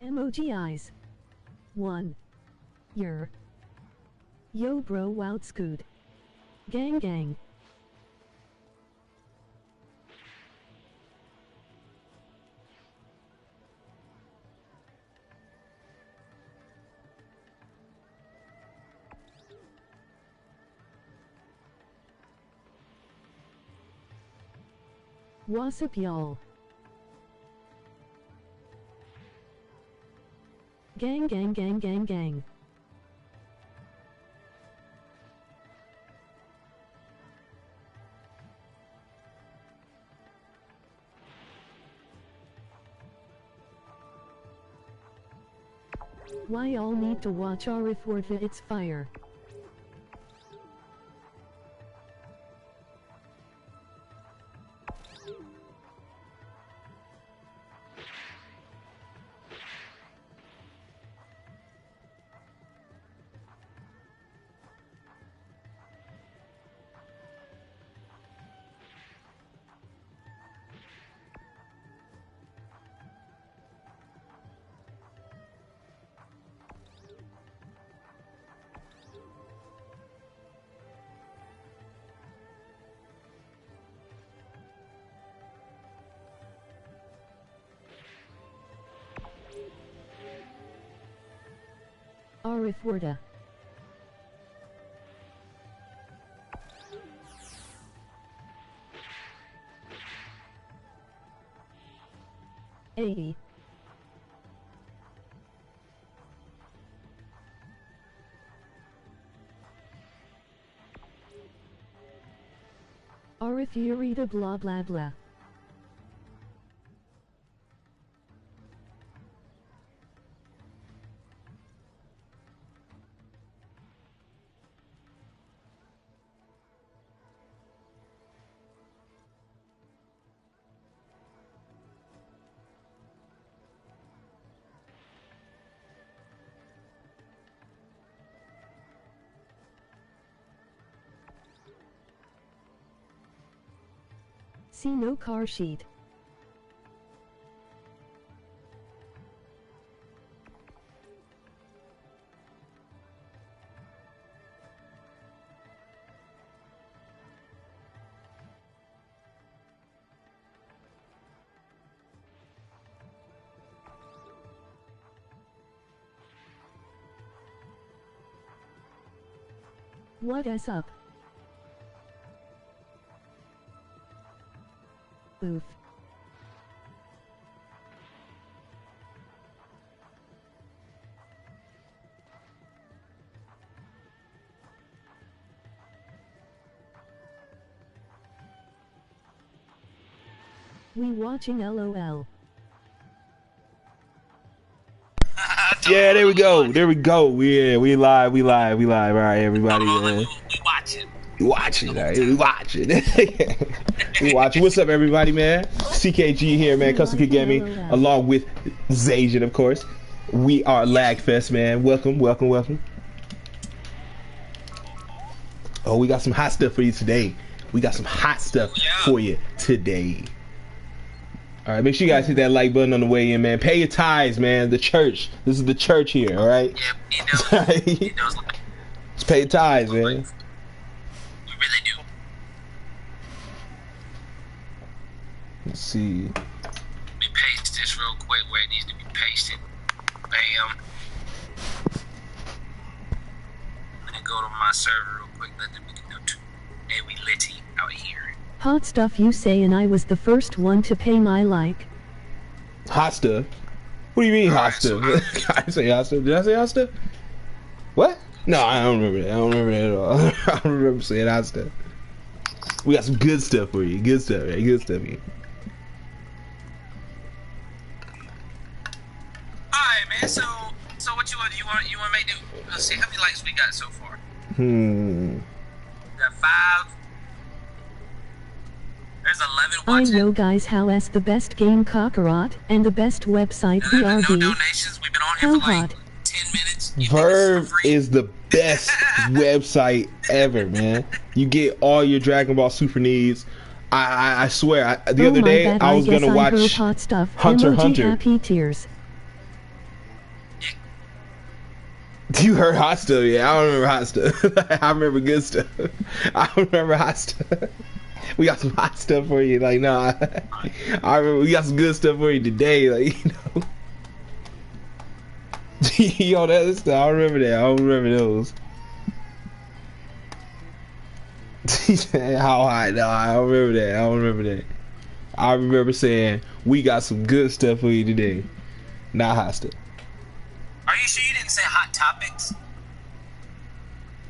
Emoji eyes. 1. Yer. Yo bro wout scoot. Gang gang. What's up y'all? Gang gang gang gang gang. Why all need to watch our if word it's fire. Arif Warda. A. Arif Yurida blah blah blah. See no car sheet. What is up? Oof. We watching LOL. Yeah, there we go. There we go. Yeah, we live. All right, everybody. We watching. We watching. We watching. What's up, everybody, man? CKG here, man. Custom Kid Gaming, along with Zajan, of course. We are Lagfest, man. Welcome. Oh, we got some hot stuff for you today. All right, make sure you guys hit that like button on the way in, man. Pay your tithes, man. The church. This is the church here, all right? Yeah, he knows. Just pay your tithes, man. We really do. Let's see. Let me paste this real quick where it needs to be pasted. Bam. Let me go to my server real quick. Let them know too. Hey, we litty out here. Hot stuff you say, and I was the first one to pay my like. Hot stuff? What do you mean hot stuff? I didn't say hot stuff. Did I say hot stuff? What? No, I don't remember that. I don't remember that at all. I don't remember saying hot stuff. We got some good stuff for you. Good stuff, man. Good stuff here. Alright, man. So what you want to make do? Let's see how many likes we got so far. We got 5. There's 11 I watching. know guys how as the best game Kakarot and the best website No BRB. donations. We've been on here How for like hot. 10 minutes. You Verve is the best website ever, man. You get all your Dragon Ball Super needs. I swear, the other day I was gonna watch hot stuff. Hunter x Emoji Hunter. happy tears. You heard hot stuff, yeah. I don't remember hot stuff. I remember good stuff. I don't remember hot stuff. We got some hot stuff for you. Like, nah. I remember we got some good stuff for you today. Like, you know. Yo, that stuff. I don't remember that. I don't remember those. How hot? No, I don't remember that. I don't remember that. I remember saying, we got some good stuff for you today. Not hot stuff. Are you sure you didn't say hot topics?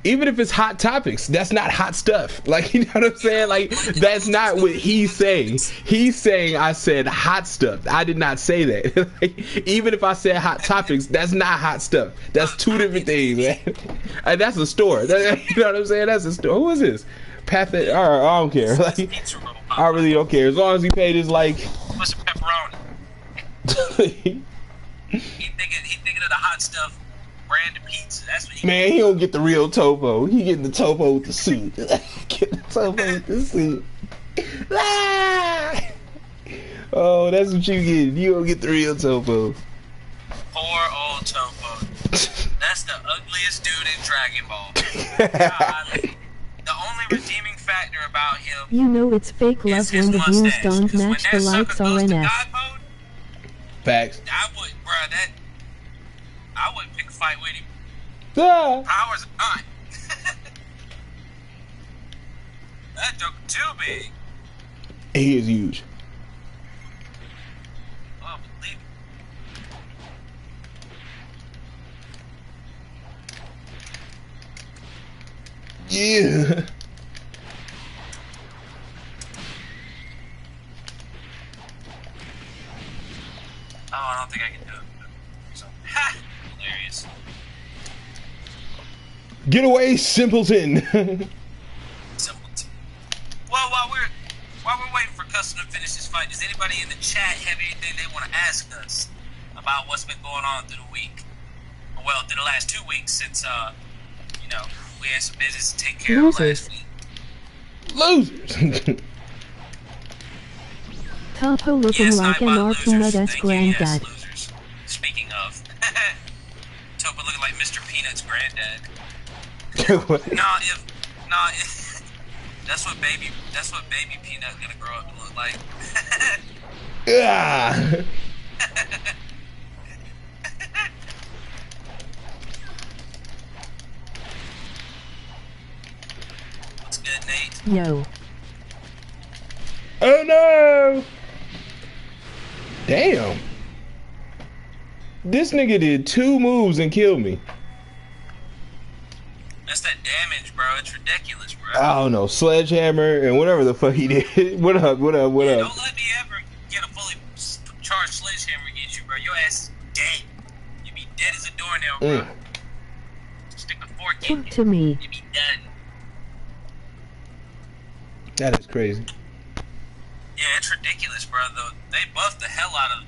Even if it's hot topics, that's not hot stuff. Like, you know what I'm saying? Like, that's not what he's saying. He's saying I said hot stuff. I did not say that. Like, even if I said hot topics, that's not hot stuff. That's two different things, man. And that's a store. You know what I'm saying? That's a store. Who is this? Alright, I don't care. Like, I really don't care. As long as he paid his, like... What's some pepperoni? He thinking of the hot stuff brand of pizza. That's what he... Man, he don't get the real topo. He getting the topo with the suit. Get the topo with the suit. Oh, that's what you get. You don't get the real topo. Poor old topo. That's the ugliest dude in Dragon Ball. Golly. The only redeeming factor about him... You know it's fake love when the views don't match the likes RNS. Facts. I wouldn't pick a fight with him. Powers are not. That joke too big. He is huge. Oh, believe it. Yeah. Oh, I don't think I can do it. So, ha! Hilarious. Get away, simpleton. Simpleton. Well, while we're waiting for Custom to finish this fight, does anybody in the chat have anything they want to ask us about what's been going on through the week? Well, through the last 2 weeks since you know, we had some business to take care of last week. Losers. Topo looking like an Peanut's granddad. Losers. Speaking of, Topo looking like Mr. Peanut's granddad. If that's what baby Peanut gonna grow up to look like. Yeah. What's good, Nate? Yo. Oh no! Damn. This nigga did 2 moves and killed me. That's that damage, bro. It's ridiculous, bro. I don't know, sledgehammer and whatever the fuck he did. What up? Yeah, don't let me ever get a fully charged sledgehammer against you, bro. Your ass is dead. You be dead as a doornail, bro. Stick a fork in Talk to me. You be done. That is crazy. Yeah, it's ridiculous, bro. Though they buffed the hell out of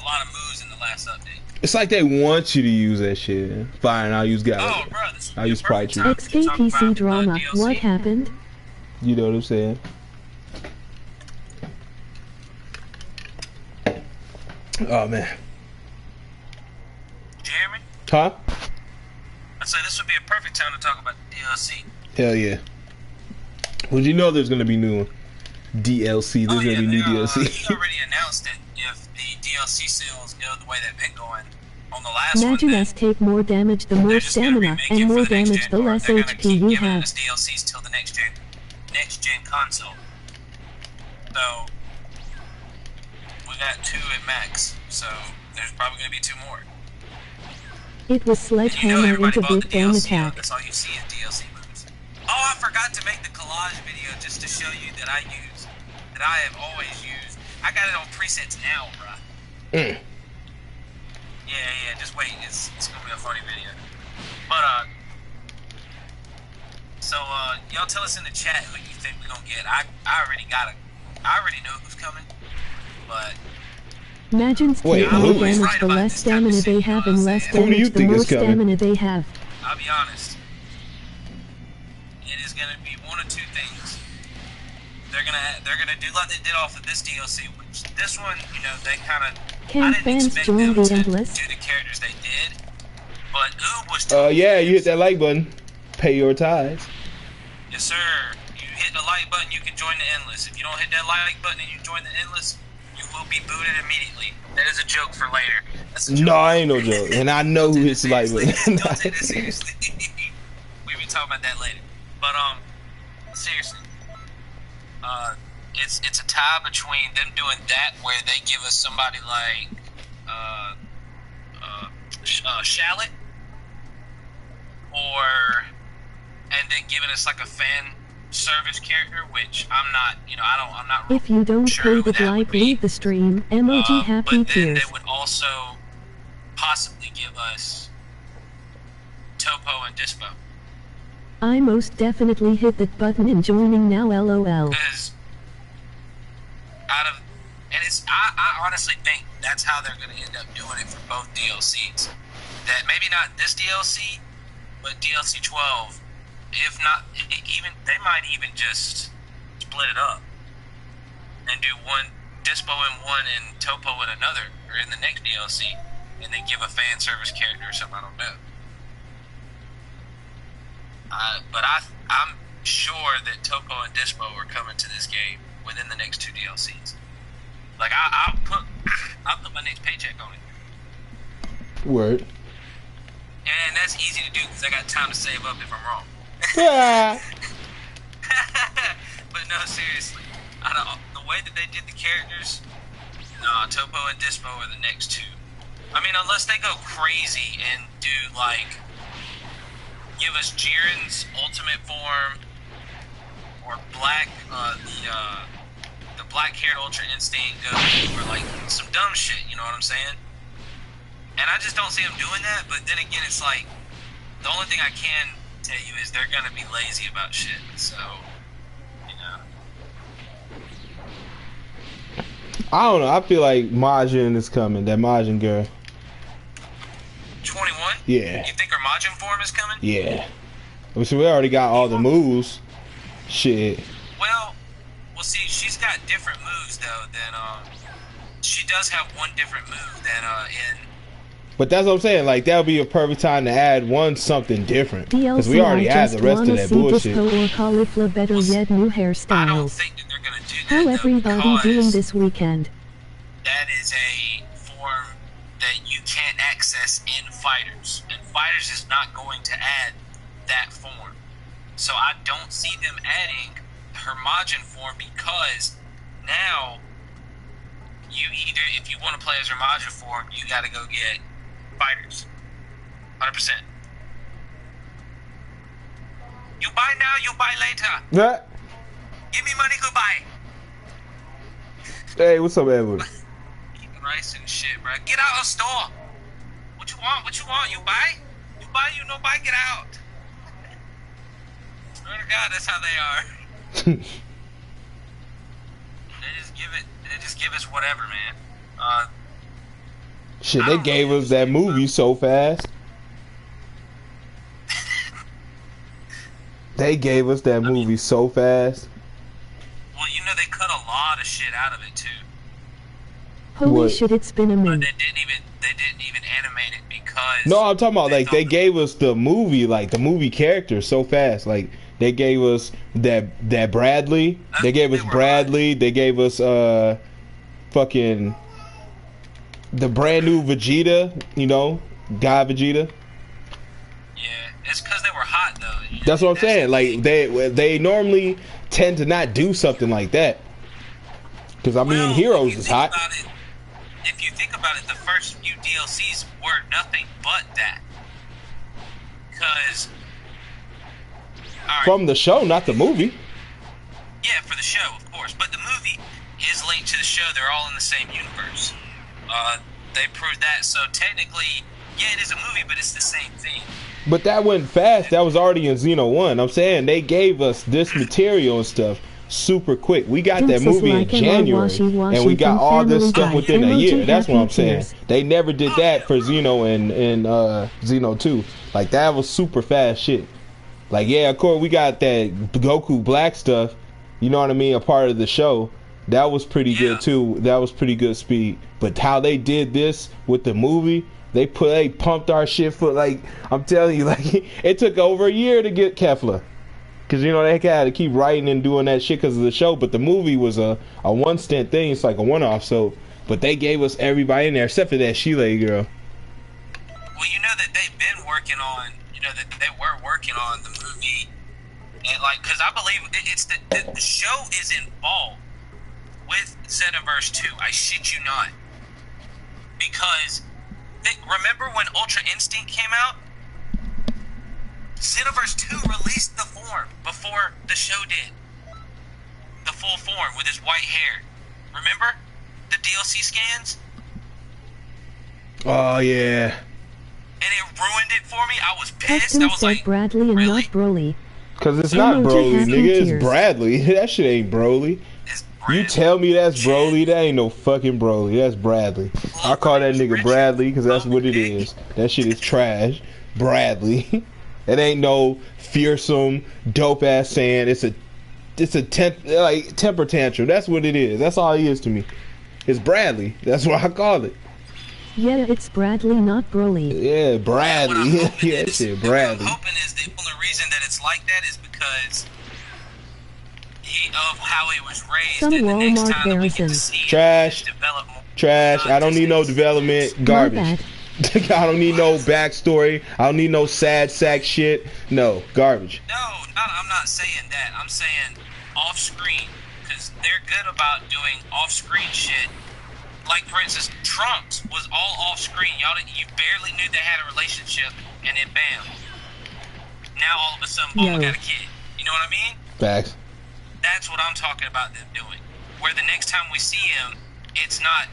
a lot of moves in the last update. It's like they want you to use that shit. Fine, I'll use God. Oh, bro, this I'll use Pride Tree. Xkpc Drama. What happened? You know what I'm saying? Oh man. Jeremy? Huh? I'd say this would be a perfect time to talk about the DLC. Hell yeah. Well, you know there's gonna be new DLC. There's gonna be new DLC. He already announced it. If the DLC sales go the way they've been going on the last Imagine one, us take more damage the more stamina, and more damage the less HP you have. Us DLCs till the next gen console. So we got 2 at max. So there's probably gonna be 2 more. It was sledgehammer into Big Bang Attack. That's all you see is DLC moves. Oh, I forgot to make the collage video just to show you that I have always used. I got it on presets now, bruh. Yeah, just wait. It's gonna be a funny video. But so y'all tell us in the chat who you think we're gonna get. I already know who's coming, but Imagine take more damage the less stamina they have, and less damage the more stamina they have. I'll be honest. It is gonna be one of 2 things. They're gonna do like they did off of this DLC, which this one, you know, they kind of. Can fans join the endless? Do the characters they did, But Oob was totally yeah, you hit that like button. Pay your tithes. Yes, sir. You hit the like button, you can join the endless. If you don't hit that like button and you join the endless, you will be booted immediately. That is a joke for later. That's a joke. No, I ain't no joke. And I know who hits the like button. Don't take it seriously. We'll be talking about that later. But seriously, it's a tie between them doing that, where they give us somebody like Shallot, and then giving us like a fan service character, which I'm not, I'm not. If you don't sure pay the like, leave the stream. Emoji happy but then tears. they would also possibly give us Topo and Dispo. I most definitely hit that button and joining now, lol. Because I honestly think that's how they're going to end up doing it for both DLCs. That maybe not this DLC, but DLC 12. If not, even they might even just split it up and do one Dispo in one and Topo in another, or in the next DLC, and then give a fan service character or something. I don't know. But I'm sure that Topo and Dispo are coming to this game within the next 2 DLCs. Like I'll put my next paycheck on it. Word. And that's easy to do because I got time to save up if I'm wrong. Yeah. But no, seriously, the way that they did the characters, Topo and Dispo are the next 2. I mean, unless they go crazy and do like give us Jiren's ultimate form, or Black, the black-haired Ultra Instinct Goku, or like some dumb shit. You know what I'm saying? And I just don't see them doing that. But then again, it's like the only thing I can tell you is they're gonna be lazy about shit. So, I don't know. I feel like Majin is coming. That Majin girl. 21? Yeah. You think her Majin form is coming? Yeah. So we already got all the moves. Shit. Well, see, she's got different moves though than she does have one different move than in. But that's what I'm saying. Like that would be a perfect time to add something different, because we already had the rest of that bullshit. Or cauliflower, better yet, new hairstyles. I don't think that they're gonna do that. How everybody doing this weekend? That is a form that you can't access in Fighters, and Fighters is not going to add that form. So I don't see them adding her Majin form, because now you either, if you want to play as her Majin form, you got to go get Fighters. 100%. You buy now, you buy later. Yeah. Give me money, goodbye. Hey, what's up, Edward? Rice and shit, bro. Get out of the store. What you want? What you want? You buy? You buy? You no buy? Get out. Swear to God, that's how they are. They just give us whatever, man. Shit, they gave us that movie so fast. They gave us that movie so fast. Well, they cut a lot of shit out of it too. Holy shit, it's been a minute. They didn't even animate it because. No, I'm talking about like they gave us the movie, like the movie character so fast. Like they gave us that Bradley. They gave us Bradley. They gave us fucking the brand new Vegeta. Guy Vegeta. Yeah, it's because they were hot though. That's what I'm saying. Like they normally tend to not do something like that. Because I mean, Heroes is hot. If you think about it, the first few DLCs were nothing but that. Because from the show, not the movie. Yeah, for the show, of course. But the movie is linked to the show. They're all in the same universe. They proved that. So technically, yeah, it is a movie, but it's the same thing. But that went fast. That was already in Xeno 1. I'm saying they gave us this material and stuff super quick. We got that movie in January, and we got all this stuff within a year. That's what I'm saying. They never did that for Xeno and Xeno 2. Like that was super fast shit. Like yeah, of course we got that Goku Black stuff. You know what I mean? A part of the show. That was pretty good too. That was pretty good speed. But how they did this with the movie, They pumped our shit for like, I'm telling you, like it took over a year to get Kefla. Cause you know they had to keep writing and doing that shit because of the show, but the movie was a one stint thing. It's like a one-off. So, but they gave us everybody in there except for that Sheila girl. Well, you know that they've been working on, you know that they were working on the movie, and like, cause I believe it's the show is involved with Xenoverse 2. I shit you not. Because remember when Ultra Instinct came out? Xenoverse 2 released the form before the show did. The full form with his white hair. Remember? The DLC scans? Oh, yeah. And it ruined it for me. I was pissed. Custom I was said like, Bradley and really? not Broly. Cause it's not Broly, nigga. It's tears. Bradley. That shit ain't Broly. You tell me that's Broly, that ain't no fucking Broly. That's Bradley. I call that nigga Bradley because that's what it is. That shit is trash. Bradley. It ain't no fearsome, dope ass saying. It's a temper tantrum. That's what it is. That's all he is to me. It's Bradley. That's what I call it. Yeah, it's Bradley, not Broly. Yeah, Bradley. Yeah, that shit, Bradley. What I'm hoping is the only reason that it's like that is because of how he was raised. Some and the next Walmart time that we get to Garrison. see him Trash. develop more, Trash. I don't need no development. Garbage. I don't need no backstory. I don't need no sad sack shit. No, garbage. No, I'm not saying that. I'm saying off screen, because they're good about doing off screen shit. Like for instance, Trunks was all off screen. You barely knew they had a relationship, and then bam. Now all of a sudden, Bulma got a kid. You know what I mean? Facts. That's what I'm talking about them doing. Where the next time we see him, it's not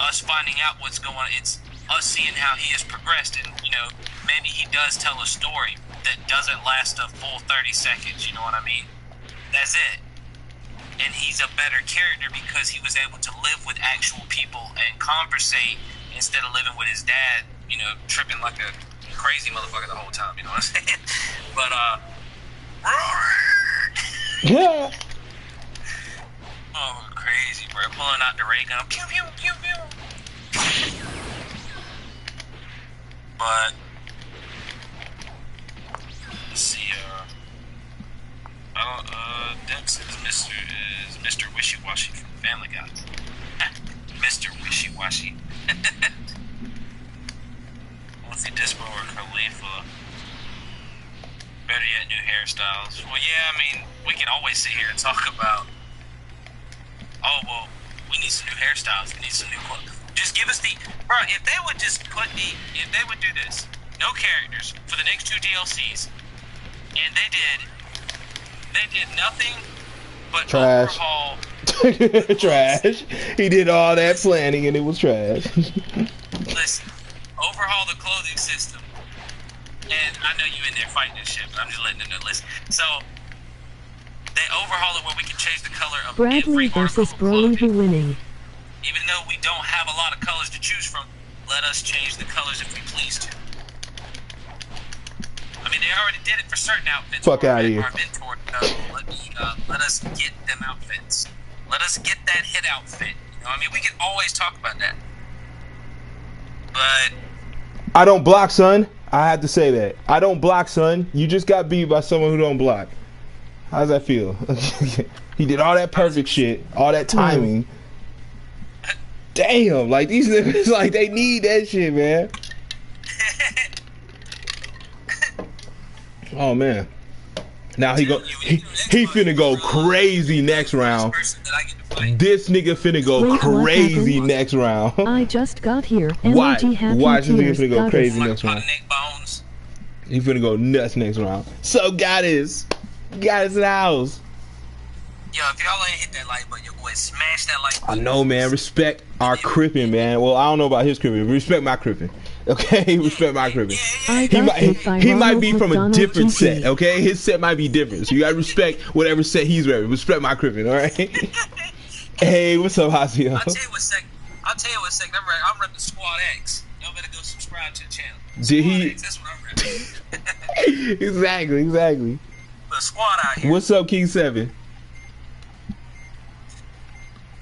us finding out what's going on. It's us seeing how he has progressed, and you know, maybe he does tell a story that doesn't last a full 30 seconds. You know what I mean? That's it. And he's a better character because he was able to live with actual people and conversate instead of living with his dad, you know, tripping like a crazy motherfucker the whole time. You know what I'm saying? But Yeah. oh, crazy, bro! Pulling out the ray gun, pew pew pew pew. But let's see. Dex is Mr. Wishy-Washy from Family Guy. Mr. Wishy-Washy. Let's see, Dispo or Khalifa. Better yet, new hairstyles. Well, yeah, I mean, we can always sit here and talk about, oh, well, we need some new hairstyles. We need some new clothes. Just give us the, bro, if they would just if they would do this, no characters for the next 2 DLCs, and they did nothing but trash. Overhaul. Trash. He did all that planning and it was trash. Listen, overhaul the clothing system. And I know you in there fighting this shit, but I'm just letting them know. Listen, so they overhaul it where we can change the color of Bradley every versus article of Broly clothing. who winning. Even though we don't have a lot of colors to choose from, let us change the colors if we please to. I mean, they already did it for certain outfits. Fuck out of here. Let us get them outfits. Let us get that hit outfit. You know, I mean, we can always talk about that. But I don't block, son. I have to say that. I don't block, son. You just got beat by someone who don't block. How does that feel? He did all that perfect shit, all that timing. Damn, like these niggas, like they need that shit, man. Oh man. Now he finna go crazy next round. This nigga finna go crazy next round. I just got here. Why? Happy Why is this nigga tears, finna go crazy like next round? bones. He finna go nuts next round. So Goddess in the house. Yo, if y'all ain't hit that like button, your boy smash that like I button. know, man. Respect our crippin', man. Well, I don't know about his crippin'. Respect my crippin'. Okay, respect my crippin'. He might be from a different set. Okay, his set might be different. So you gotta respect whatever set he's wearing. Respect my crippin', all right? Hey, what's up, Hasio? I'll tell you what second. I'm repping Squad X. Y'all better go subscribe to the channel. Did he? X, that's what I'm repping. Exactly. The squad out here. What's up, King 7?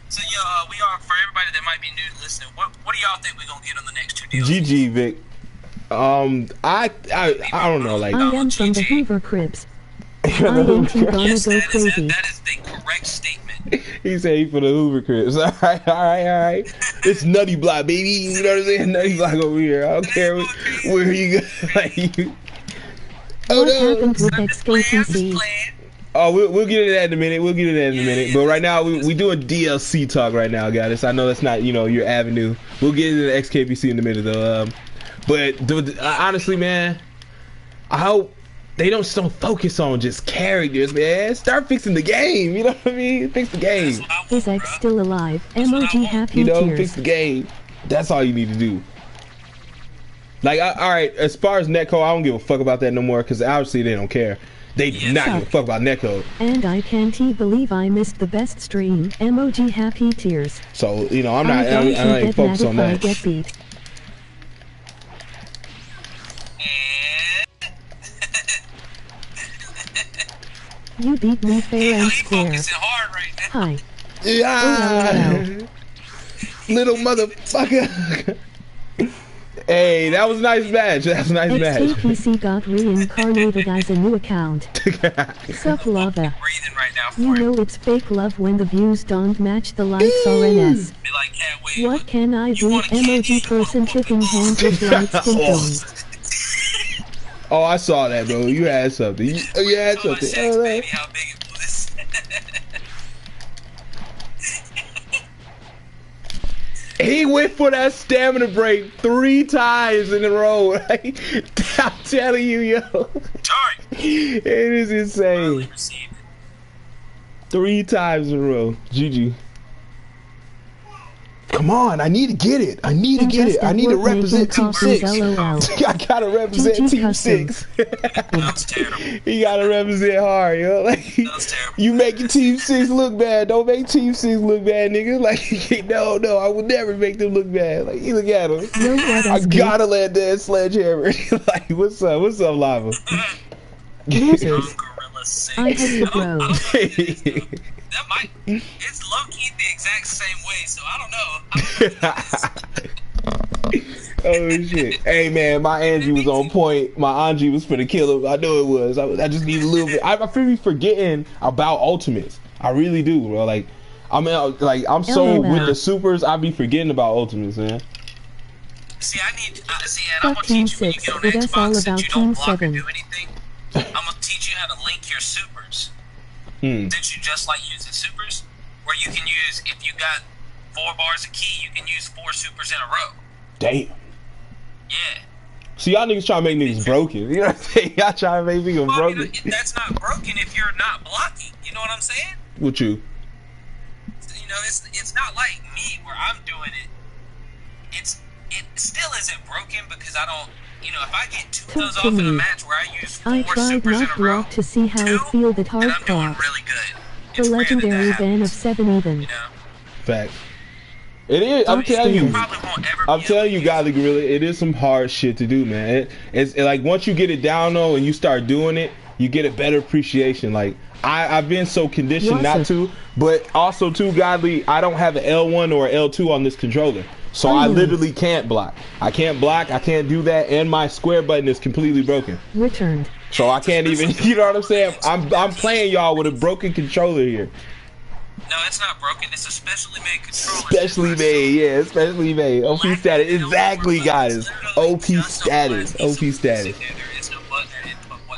So yeah, we are, for everybody anybody that might be new to listening, what do y'all think we're gonna get on the next 2 deals? GG, Vic. I don't know. Like, I am from the Hoover Cribs. I ain't gonna go crazy. That is the correct statement. He said he for the Hoover Cribs. All right. It's Nutty Block, baby. You know what I'm saying? Nutty Block over here. I don't care where you go. Like, what happened with Xkpc? Oh, we'll get into that in a minute. But right now, we doing DLC talk right now, guys. I know that's not, your avenue. We'll get into the XKPC in a minute, though. But honestly, man, I hope they don't focus on just characters, man. Start fixing the game. You know what I mean? Fix the game. Is X still alive? Emoji happy tears. Fix the game. That's all you need to do. Like, all right, as far as netcode, I don't give a fuck about that no more, because obviously they don't care. They do not give a fuck about netcode. And I can't believe I missed the best stream. Emoji happy tears. So, I'm not even focused on that. I get beat. You beat me fair and square. Hi. Yeah. Little motherfucker. Hey, that was a nice match. Xkpc got reincarnated as a new account. Sup lava. You know it's fake love when the views don't match the likes RNS. What can I do? Emoji person tipping hand with light skin tone. Oh, I saw that, bro. You had something. You had something. He went for that stamina break 3 times in a row. I'm telling you, yo. It is insane. 3 times in a row. GG. Come on, I need to get it. I need to represent Team 6. I gotta represent Team 6. You gotta represent hard, yo. Like, you making Team 6 look bad. Don't make Team 6 look bad, nigga. Like, no, I would never make them look bad. Like, you look at them. I gotta let that sledgehammer. Like, what's up, Lava? Losers. I hate the bro. It's low-key the exact same way, so I don't know. Oh shit. Hey man, my Angie was on point. My Angie was finna kill him. I know it was. I just need a little bit. I feel be forgetting about ultimates. I really do, bro. Like, I'm so with the supers, I be forgetting about ultimates, man. See, and I'm gonna teach you when you get on Xbox that you don't block or do anything. I'm gonna teach you how to link your supers. Since you just like using supers, where you can use, if you got 4 bars of key, you can use 4 supers in a row. Damn. Yeah. See, y'all niggas trying to make niggas broken. You know what I'm saying? Y'all trying to make niggas broken. That's not broken if you're not blocking. You know what I'm saying? What you? It's not like me where I'm doing it. It still isn't broken because I don't. If I get 2 of those off in a match where I use 4 supers in a row, to see how it feels at hard I'm doing really good. The legendary ban of 7 even. Fact. It is. I'm telling you, Godly Gorilla, it is some hard shit to do, man. It's like once you get it down though, and you start doing it, you get a better appreciation. Like I've been so conditioned not to, but also too, Godly, I don't have an L1 or an L2 on this controller. So I literally can't block. I can't do that, and my square button is completely broken. Returned. So I can't even, you know what I'm saying? I'm playing y'all with a broken controller here. No, it's not broken. It's a specially made controller. Specially made. OP status. Exactly, guys. OP status.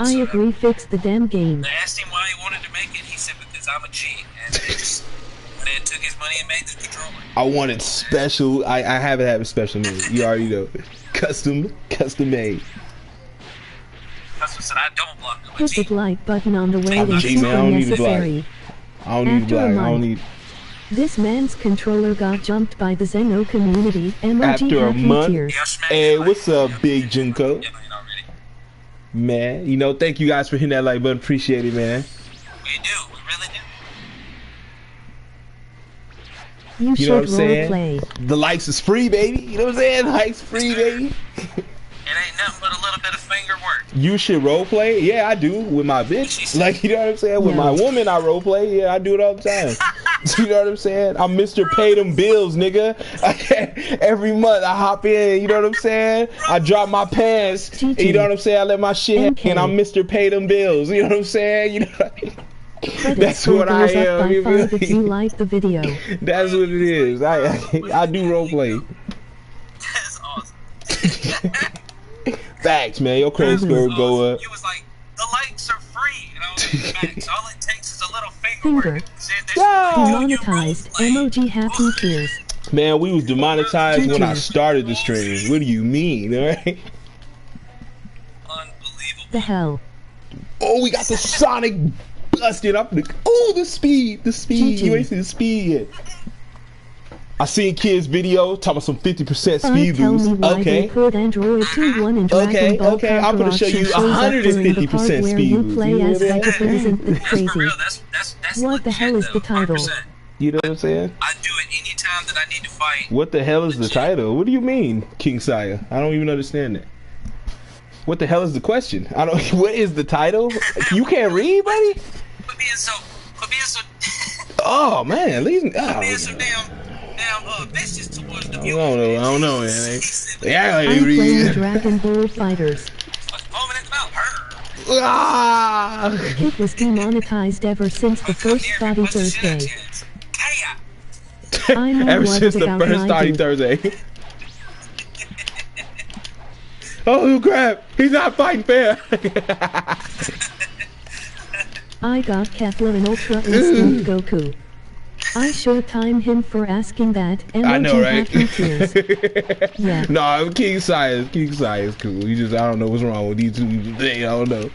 I agree, fix the damn game. I asked him why he wanted to make it. He said because I'm a G. And they just took his money and made the controller. I wanted special. I have it special made. You already know. Custom made. That's what I said. I don't block the Hit the like button on the way. It's super necessary. I don't need black. I don't need. This man's controller got jumped by the Zeno community. Emoji after a month. Tears. Hey, what's up, Big Junko? Man, thank you guys for hitting that like button. Appreciate it, man. We do. We really do. You know what I'm saying? Play. The likes is free, baby. You know what I'm saying? Likes free, baby. It ain't nothing but a little bit of finger work. You should roleplay? Yeah, I do with my bitch. Like, you know what I'm saying? With my woman, I roleplay. Yeah, I do it all the time. You know what I'm saying? I'm Mr. Pay Them Bills, nigga. Every month I hop in, you know what I'm saying? I drop my pants, and you know what I'm saying? I let my shit hang, and I'm Mr. Pay Them Bills, you know what I'm saying? You know that's what I am. If you like the video. That's what it is. I do roleplay. That's awesome. Facts, man. Your credit score go up. You was like, the likes are free. You know, facts. All it takes is a little finger. Demonetized. Emoji happy tears. Man, we was demonetized when I started the stream. What do you mean, alright? Unbelievable. The hell. Oh, we got the Sonic busted up. Oh, the speed. You ain't seen the speed yet. I seen kids' video talking about some 50% speed boost. Okay. Okay. I'm gonna show you 150% speed boost. What the hell is the title? You know what I'm saying? I do it anytime that I need to fight. What the hell is the title? What do you mean, King Saya? I don't even understand that. What the hell is the question? I don't. What is the title? You can't read, buddy. Quit being so. Oh man, leave me. Quit being so damn vicious towards the viewer. I don't know, man. Yeah, I'm playing Dragon Ball Fighters. It was demonetized ever since the first Thotty Thursday. Ever since the first Thotty Thursday. Oh crap! He's not fighting fair. I got Kefla and Ultra Instinct Goku. I should time him for asking that. I know, right? Yeah. No, King Sai is cool. He just, I don't know what's wrong with these two. I don't know.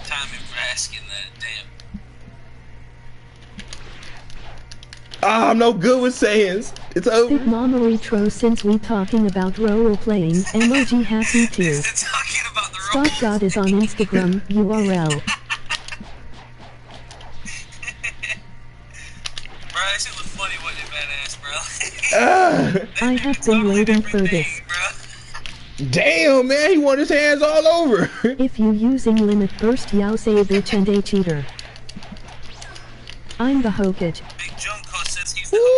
Time him for asking that. Damn. I'm no good with sayings. It's over. Big Mama Retro, since we talking about role playing, emoji happy tears. Scott God is on Instagram, URL. That shit was funny, wasn't it, badass, bro? I have been waiting for this. Damn, man, he want his hands all over. If you using limit burst, Yao say a bitch and a cheater. I'm the Hokage. Big Junko says he's the Hokage.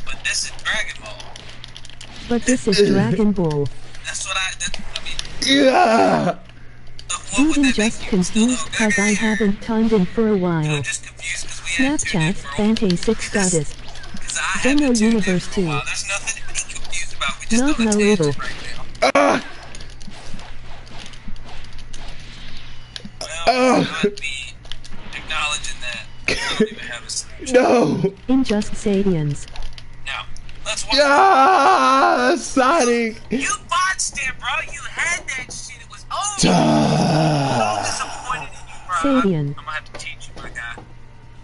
But this is Dragon Ball. But this is Dragon Ball. That's what I mean. Yeah. Even just confused cause I haven't timed in for a while. Snapchat, Fante6 Goddess. Demo Universe 2. There's nothing to be confused about. We just Not no little. Well, I'd be acknowledging that. I don't even have a Snapchat. No. Injust Sadians. Now, let's watch. Yeah, Sonic. You botched it, bro. You had that shit. It was over. So disappointed in you, bro. Sadian. I'm gonna have to teach you, my guy. I'm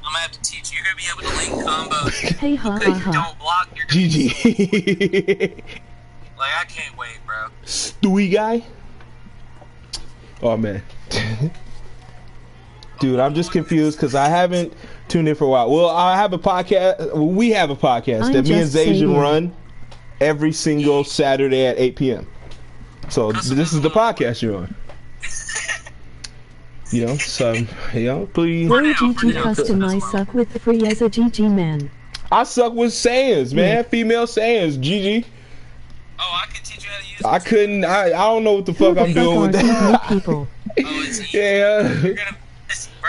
gonna have to teach you. You're gonna be able to link combos. Hey, ha ha ha. Don't block. You're GG. Like, I can't wait, bro. Stewie guy. Oh man. Dude, I'm just confused because I haven't tuned in for a while. Well, I have a podcast. We have a podcast that me and Zajan run every single Saturday at 8 p.m. So this is the podcast you're on. You know, so, you know, please. Bro, GG custom, I suck with the free as a GG man. I suck with sayings, man. Female sayings, GG. Oh, I can teach you how to use it. I couldn't, I don't know what the fuck I'm doing with that. People. Yeah. You're gonna,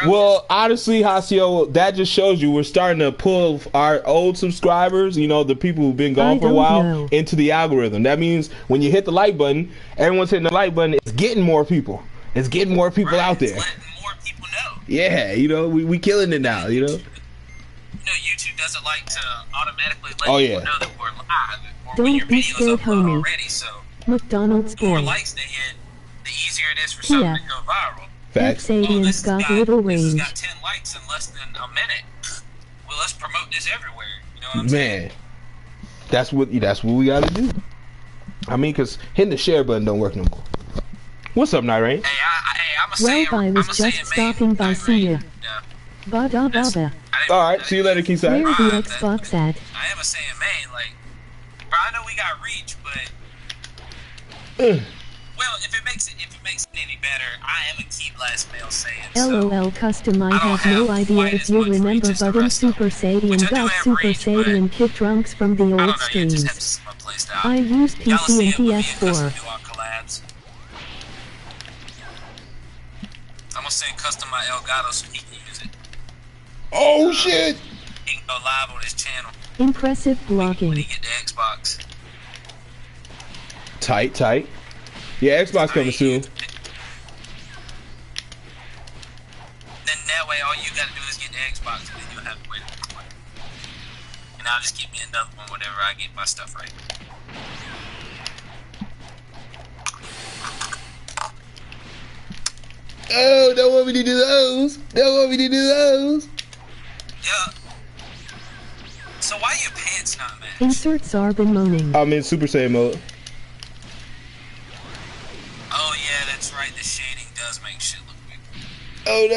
well, honestly, Hasio, that just shows you we're starting to pull our old subscribers, you know, the people who've been gone for a while, into the algorithm. That means when you hit the like button, everyone's hitting the like button, it's getting more people. It's getting more people out there. Letting more people know. Yeah, you know, we killing it now, you know. You know, YouTube doesn't like to automatically let people know that we're live. Or Don't when your be video's scared, uploaded homie. already, so McDonald's the more boy. likes they hit, the easier it is for something to go viral. Facts. Xadian's got little range. This has got 10 likes in less than a minute. Well, let's promote this everywhere. You know what I'm saying? Man, that's what we gotta do. I mean, cause hitting the share button don't work no more. What's up, Nirane? Hey, I'm a saying, I was just stopping by see ya. Bada bada. Alright, see you later, Keyside. Where the Xbox at? I am a saying main, like, bro, I know we got reach, but well, if it makes makes it any better, I am a key blast male Saiyan. LOL custom. I have no idea if you remember, but in Super Saiyan got Super Saiyan Kid Trunks from the old streams. I used PC and PS4. I'm gonna send custom my Elgato so he can use it. Oh shit! He can go live on his channel. Impressive blocking. When he get the Xbox. Tight. Yeah, Xbox coming soon. Then that way, all you gotta do is get the Xbox, and then you'll have to wait for it. And I'll just get me another one whenever I get my stuff right. Oh, don't want me to do those. Yeah. So why are your pants not matched? Insert Zarbin moaning. I'm in Super Saiyan mode. Oh yeah, that's right. The shading does make shit look weird. Oh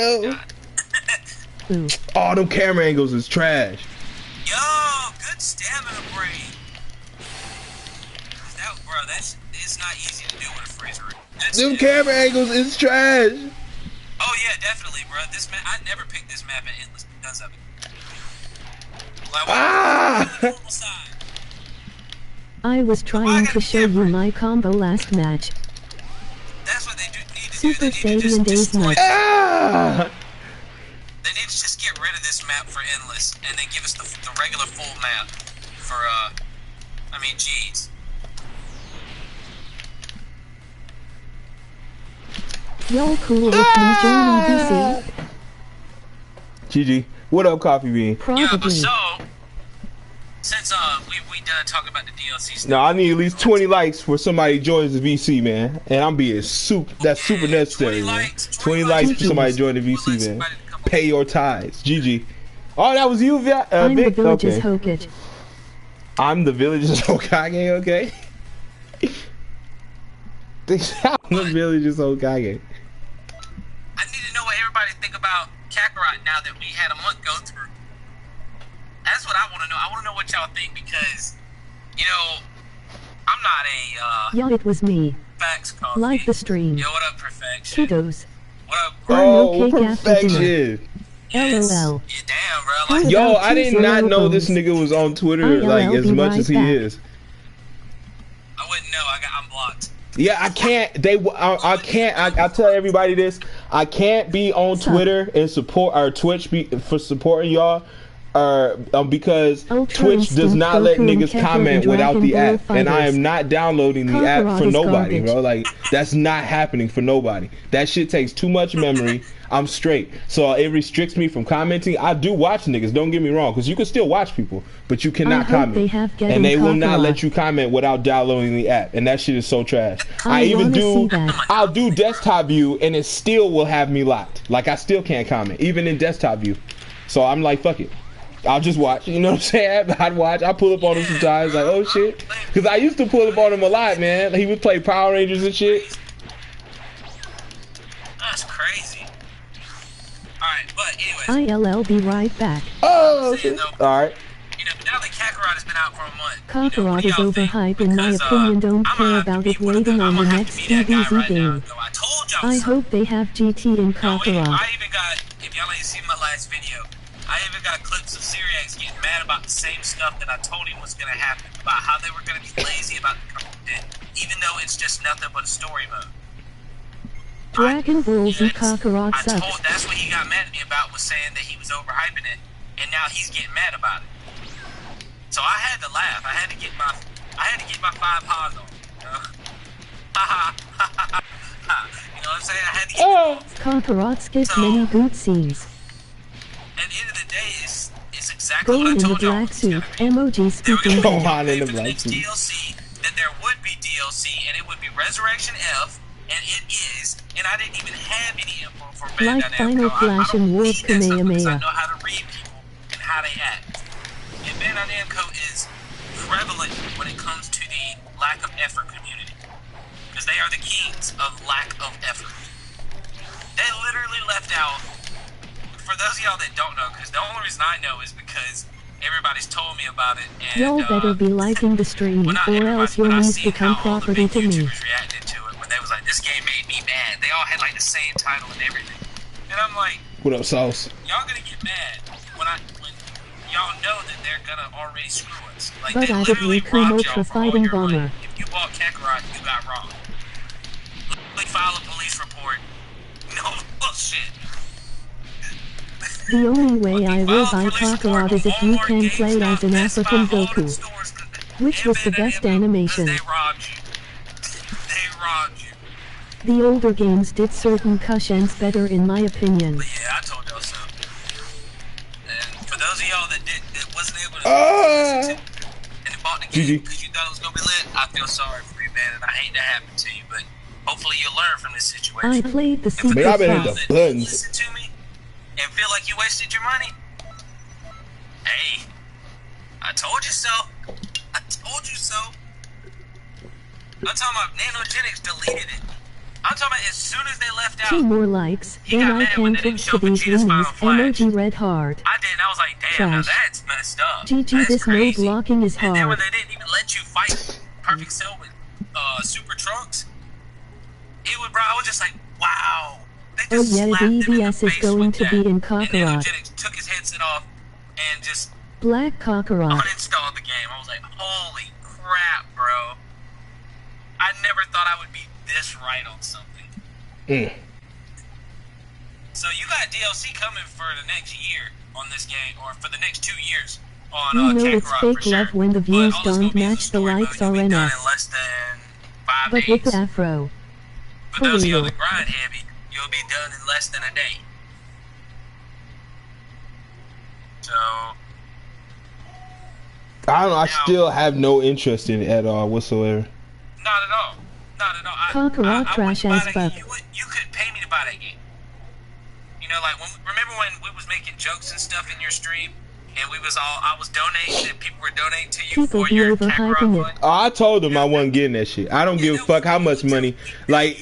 no. Oh, them camera angles is trash. Yo, good stamina brain. It's not easy to do with a freezer. Them camera angles is trash. Oh yeah, definitely, bro. This map, I never picked this map at Endless because of it. Like, I was trying to show you my combo last match. That's what they need to do. Super Saiyan Days Nuts. They need to just get rid of this map for Endless and then give us the regular full map for, jeez. Yo, cool with me, Johnny BC. GG. What up, Coffee Bean? Probably. Yeah, but so, since we done talking about the DLC stuff. No, I need at least 20 likes for somebody joins the VC, man. And I'm being super. That's super necessary, 20 likes for somebody join the VC, man. Pay your tithes. GG. Oh, that was you, Vic? I'm the village's Hokage. I'm the village's Hokage. Okay. I'm the village's Hokage. I need to know what everybody think about Kakarot now that we had a month go through. That's what I want to know. I want to know what y'all think because, I'm not a, Yeah, it was me. Facts coffee. Like the stream. Yo, what up, Perfection? Kiddos. What up, bro? Oh, Perfection. Yes. LOL. Yeah, damn, bro. Like, yo, I did not know this nigga was on Twitter like as much as he is. I wouldn't know. I'm blocked. Yeah, I can't. I tell everybody this. I can't be on Twitter and support our Twitch for supporting y'all, because Twitch does not let niggas comment without the app, and I am not downloading the app for nobody, bro. Like that's not happening for nobody. That shit takes too much memory. I'm straight, so it restricts me from commenting. I do watch niggas. Don't get me wrong, because you can still watch people, but you cannot comment, and they will not let you comment without downloading the app, and that shit is so trash. I'll do desktop view, and it still will have me locked. Like I still can't comment, even in desktop view. So I'm like, fuck it. I'll just watch, you know what I'm saying? I'd watch. I pull up on him sometimes, like, oh shit, because I used to pull up on him a lot, man. He would play Power Rangers and shit. That's crazy. Alright, but anyways. I'll be right back. Oh, okay. Alright. Now that Kakarot has been out for a month. Kakarot is overhyped in my opinion. Don't care about it waiting on the next Xkpc game. I hope they have GT in Kakarot. I even got, if y'all ain't seen my last video, I even got clips of Syriax getting mad about the same stuff that I told him was going to happen. About how they were going to be lazy about the content, even though it's just nothing but a story mode. Dragon Balls and Kakarot sucks. That's what he got mad at me about, was saying that he was overhyping it, and now he's getting mad about it. So I had to laugh. I had to get my 5 ha's on. You know what I'm saying? I had to get Kakarot skips many good scenes. At the end of the day, it's exactly what I Gohan in the told y'all. black suit. Emoji speaking. Gohan in the black suit. DLC, that there would be DLC, and it would be Resurrection F, and it is, and I didn't even have any info for Bandai Like Final Flash and World Kamehameha. I know how to read people and how they act. And Bandai Namco is prevalent when it comes to the lack of effort community, because they are the kings of lack of effort. They literally left out, for those of y'all that don't know, because the only reason I know is because everybody's told me about it. And y'all better be liking the stream, or else your knees become property to me. YouTubers reacted to it when they was like, this game made me mad. had like the same title and everything. And I'm like, what up, Sauce? Y'all gonna get mad when y'all know that they're gonna already screw us. Like, but they I would literally robbed y'all for all your bomber. money. If you bought Kakarot, you got robbed. Literally file a police report. No bullshit. The only way I will buy Kakarot is if you can play as an African Goku. Which was the best animation. They robbed you. They robbed you. The older games did certain cushions better in my opinion. But yeah, I told y'all so. And for those of y'all that wasn't able to listen to and bought the game because you thought it was gonna be lit, I feel sorry for you, man, and I hate that happened to you, but hopefully you'll learn from this situation. I played the secret boss. Listen to me and feel like you wasted your money. Hey, I told you so. I told you so. I'm talking about Nanogenics deleted it. I'm talking about as soon as they left out. 2 more likes, then I can push to these rooms. Emoji red heart. I did, and I was like, damn, now that's messed up. GG, that's this crazy. mode blocking is hard. And then when they didn't even let you fight Perfect Cell with Super Trunks, it would, bro, I was just like, wow. They just the EBS is going to be in Kakarot. And Nanogenics took his headset off and just Black Kakarot uninstalled the game. I was like, holy crap, bro. I never thought I would be this right on something. So you got DLC coming for the next year on this game, or for the next 2 years on you know Kakarot, it's fake for love sure. when the views don't match the mode. likes You'll be done RNS. in less than 5 But days. with the afro. For For those of you real. that grind heavy, you'll be done in less than a day. So I don't know. I still have no interest in it at all whatsoever. not at all. Not at all. Kakarot Trash as fuck. You could pay me to buy that game. You know, like, remember when we was making jokes and stuff in your stream, and I was donating, and people were donating to you People for be your overhyping Kakarot it. fund? Oh, I told them I wasn't getting that shit. I don't give a fuck how much money. Like,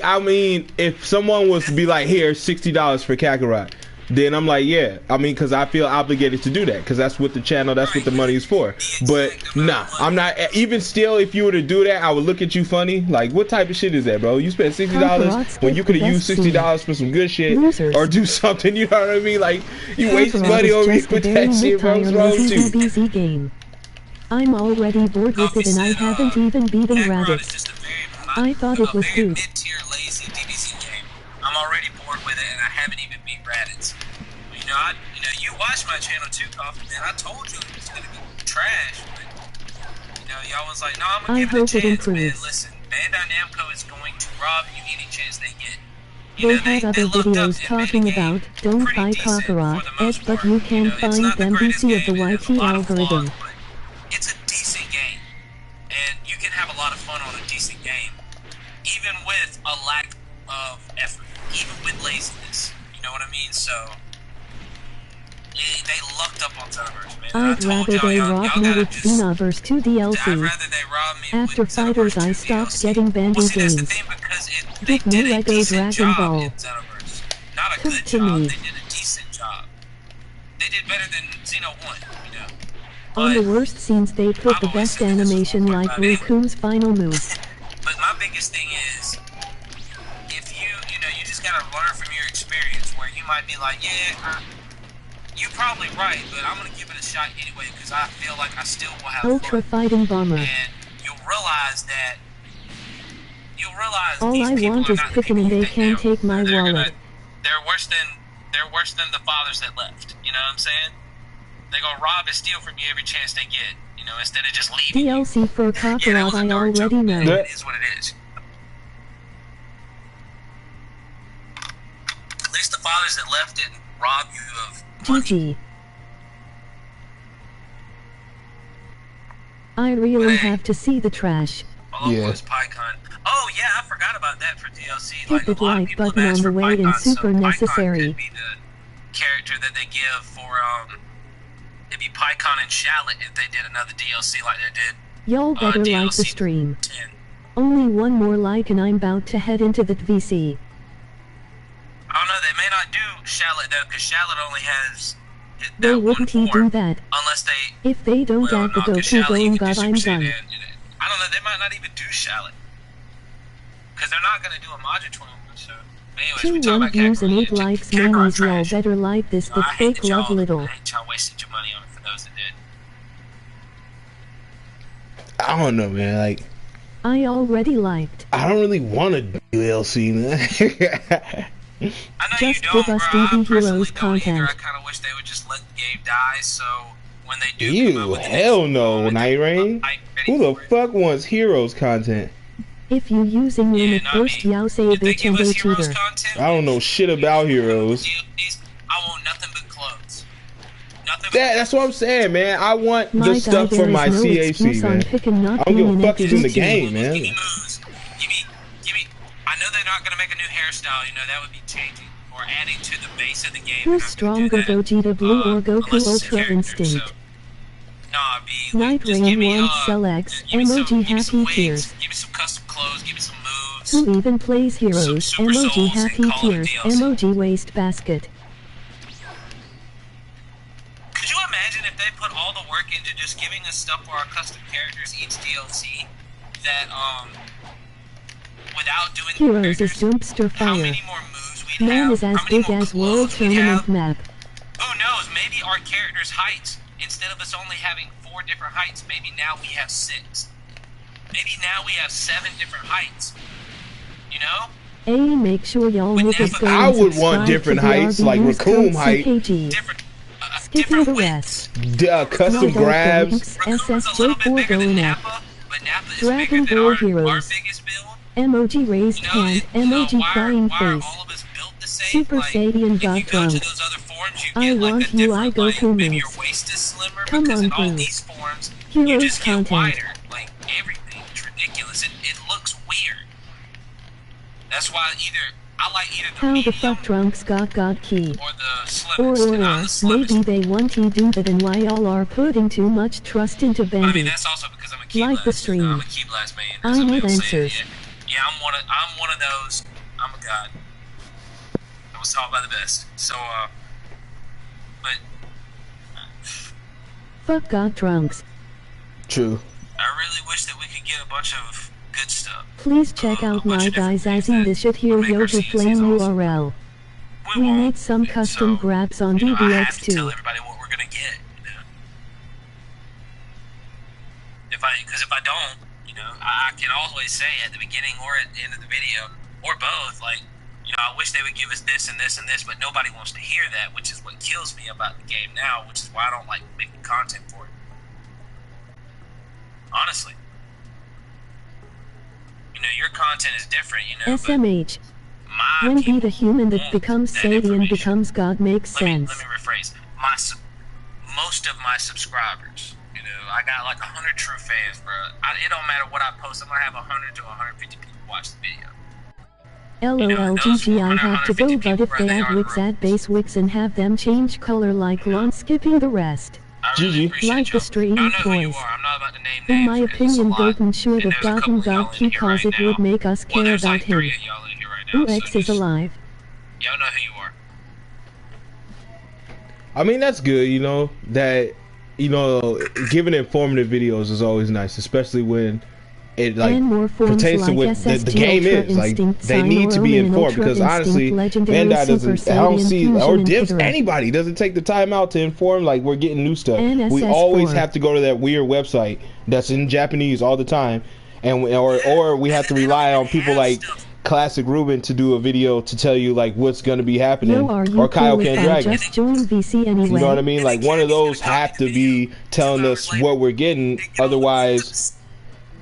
I mean, if someone was to be like, here, $60 for Kakarot, then I'm like, yeah. I mean, because I feel obligated to do that, because that's what the channel, that's what the money is for. But nah, I'm not. Even still, if you were to do that, I would look at you funny. Like, what type of shit is that, bro? You spent $60 when you could have used $60 for some good shit, or do something. You know what I mean? Like, you waste money over here with that shit, bro. What's wrong with you? Xkpc game. I'm already bored with it, and I haven't even beaten rabbits. I thought it was good. Mid-tier, lazy DBZ game. I'm already bored with it, and I haven't even beat Raditz. You watched my channel too, Coffee Man. I told you it was gonna be trash, but y'all was like, no, I'm gonna give it a chance, man. Listen, Bandai Namco is going to rob you any chance they get. They had other videos talking about don't buy Kakarot, but you can find MVC of the YT algorithm. It's a decent game, and you can have a lot of fun on a decent game, even with a lack of effort, even with laziness. You know what I mean? So they lucked up on Xenoverse, man. I'd rather they rob me with Xenoverse 2 I'd DLC. rather they rob me After with Fighters, Xenoverse 2 I stopped DLC. getting Bandy Well, see, that's the games. thing, because they Give me did a Lego decent Dragon job Ball. in Xenoverse. Not a Cook good to job, me. they did a decent job. They did better than Xeno 1, you know. On the But worst scenes, they put the best animation like Raccoon's final move. But my biggest thing is, if you just gotta learn from your experience, where you might be like, yeah, you're probably right, but I'm gonna give it a shot anyway, because I feel like I still will have Ultra fun. Fighting Bomber. And you'll realize All these I people want are is not the cooking, people and you they think can't take my They're wallet. They're worse than the fathers that left. You know what I'm saying? They're gonna rob and steal from you every chance they get. Instead of just leaving. DLC for Kakarot, I already know. It is what it is. At least the fathers that left didn't rob you of money. GG. I really have to see the trash. Yeah. PyCon. Oh yeah, I forgot about that for DLC. Hit the a lot of like people have button asked on the for way PyCon, and super so PyCon necessary. could be the character that they give for it'd be PyCon and Shallot if they did another DLC like they did. Y'all better like the DLC stream. 10. Only one more like and I'm about to head into the VC. I don't know, they may not do Shallot though, because Shallot only has They that wouldn't one he form, do that. unless they If they don't well, add the no, 'cause Goku Shallot, you going can god, do I'm Super done. Saiyan. I don't know, they might not even do Shallot. Because they're not going to do a Majin 12. So, anyways, 2 1 views and 8 likes, memories. Y'all better like this, the fake love little. I hate y'all wasted your money on it for those that did. I don't know, man. Like, I already liked. I don't really want to do DLC, man. I know just you don't, give us bro. DB I Heroes content. I kind of wish they would just let the game die, so when they do Ew, hell no, Night Rain. Who the fuck wants Heroes content? If you using limit burst, y'all say a bitch and a cheater. I don't know shit about Heroes. I want nothing but clothes. That's what I'm saying, man. I want the stuff from my CAC, man. I don't give a fuck who's in the game, man. Give me. I know they're not gonna make a new hairstyle. You know that would be changing or adding to the base of the game. Who's stronger, Vegeta Blue or Goku Ultra Instinct? So, nah, Night Rain wants Cell X, emoji happy tears. Give me some custom clothes, give me some moves. Who even plays Heroes, emoji happy tears, emoji waste basket. Could you imagine if they put all the work into just giving us stuff for our custom characters each DLC that, without doing Heroes is dumpster how fire. many more moves we'd Man have, is as big as World Tournament map. Who knows, maybe our characters' heights, instead of us only having 4 different heights, maybe now we have 6. Maybe now we have 7 different heights. You know? Hey, make sure y'all niggas go I and would subscribe want different to the heights, like RBU's Raccoon code height. CKG. Skipping the rest. Custom grabs. SSJ4 going up. Dragon Ball Heroes. Emoji raised hand. Emoji crying face. Super Saiyan God Trunks. I want you, I go to moves. Come on, please. Heroes content. Like everything, it's ridiculous. It looks weird. That's why I like either the How the fuck Trunks got God key? or the slimmest. Or maybe they want to do that, and why y'all are putting too much trust into I mean, Bendy. that's also because I'm a key Like the stream. I'm a key blast man. I need answers. Yeah, I'm one of those. I'm a god. I was taught by the best. So, but Fuck God Trunks. True. I really wish that we could get a bunch of good stuff. Please check out my guys as in the shit here Yoga Flame URL. We need some custom grabs on I have to DBX tell too. everybody what we're gonna get. You know? Because if I don't, you know, I can always say at the beginning or at the end of the video, or both, like, you know, I wish they would give us this and this and this, but nobody wants to hear that, which is what kills me about the game now, which is why I don't like making content for it. Honestly. You know, your content is different, you know, SMH. but When be the people human that want becomes that Sadian information. becomes God makes sense. Let me rephrase. Most of my subscribers, you know, I got like 100 true fans, bro. It don't matter what I post. I'm gonna have 100 to 150 people watch the video. LOLGG I have to go, but if they add Wix at base Wix and have them change color like lawn, skipping the rest. I really GG. appreciate Like the y'all. stream I know who you boys. are. I'm not about to name In names my because it's a opinion, lot. Golden should And have there's a gotten couple God y'all key in here cause right it would now. make us Well, care there's about like 3 him. of y'all in here right now. Who X so is just- alive. Y'all know who you are. I mean, that's good, you know, that, you know, giving informative videos is always nice, especially when it, like, And more forms pertains to like what the SSG game Ultra is. Like, Instinct, they need to be Sign informed, Ultra because Instinct, honestly, Legendary Bandai Super doesn't, I don't Saiyan see, Fusion or and Dips, Kidra. anybody doesn't take the time out to inform, like, we're getting new stuff. And We SS4. always have to go to that weird website that's in Japanese all the time, and or we have to rely on people like Classic Ruben to do a video to tell you, like, what's going to be happening, Yo, are you or Kyle cool with Can that? Dragon. Just join VC anyway. You know what I mean? Like, one of those have to be telling us what we're getting, otherwise,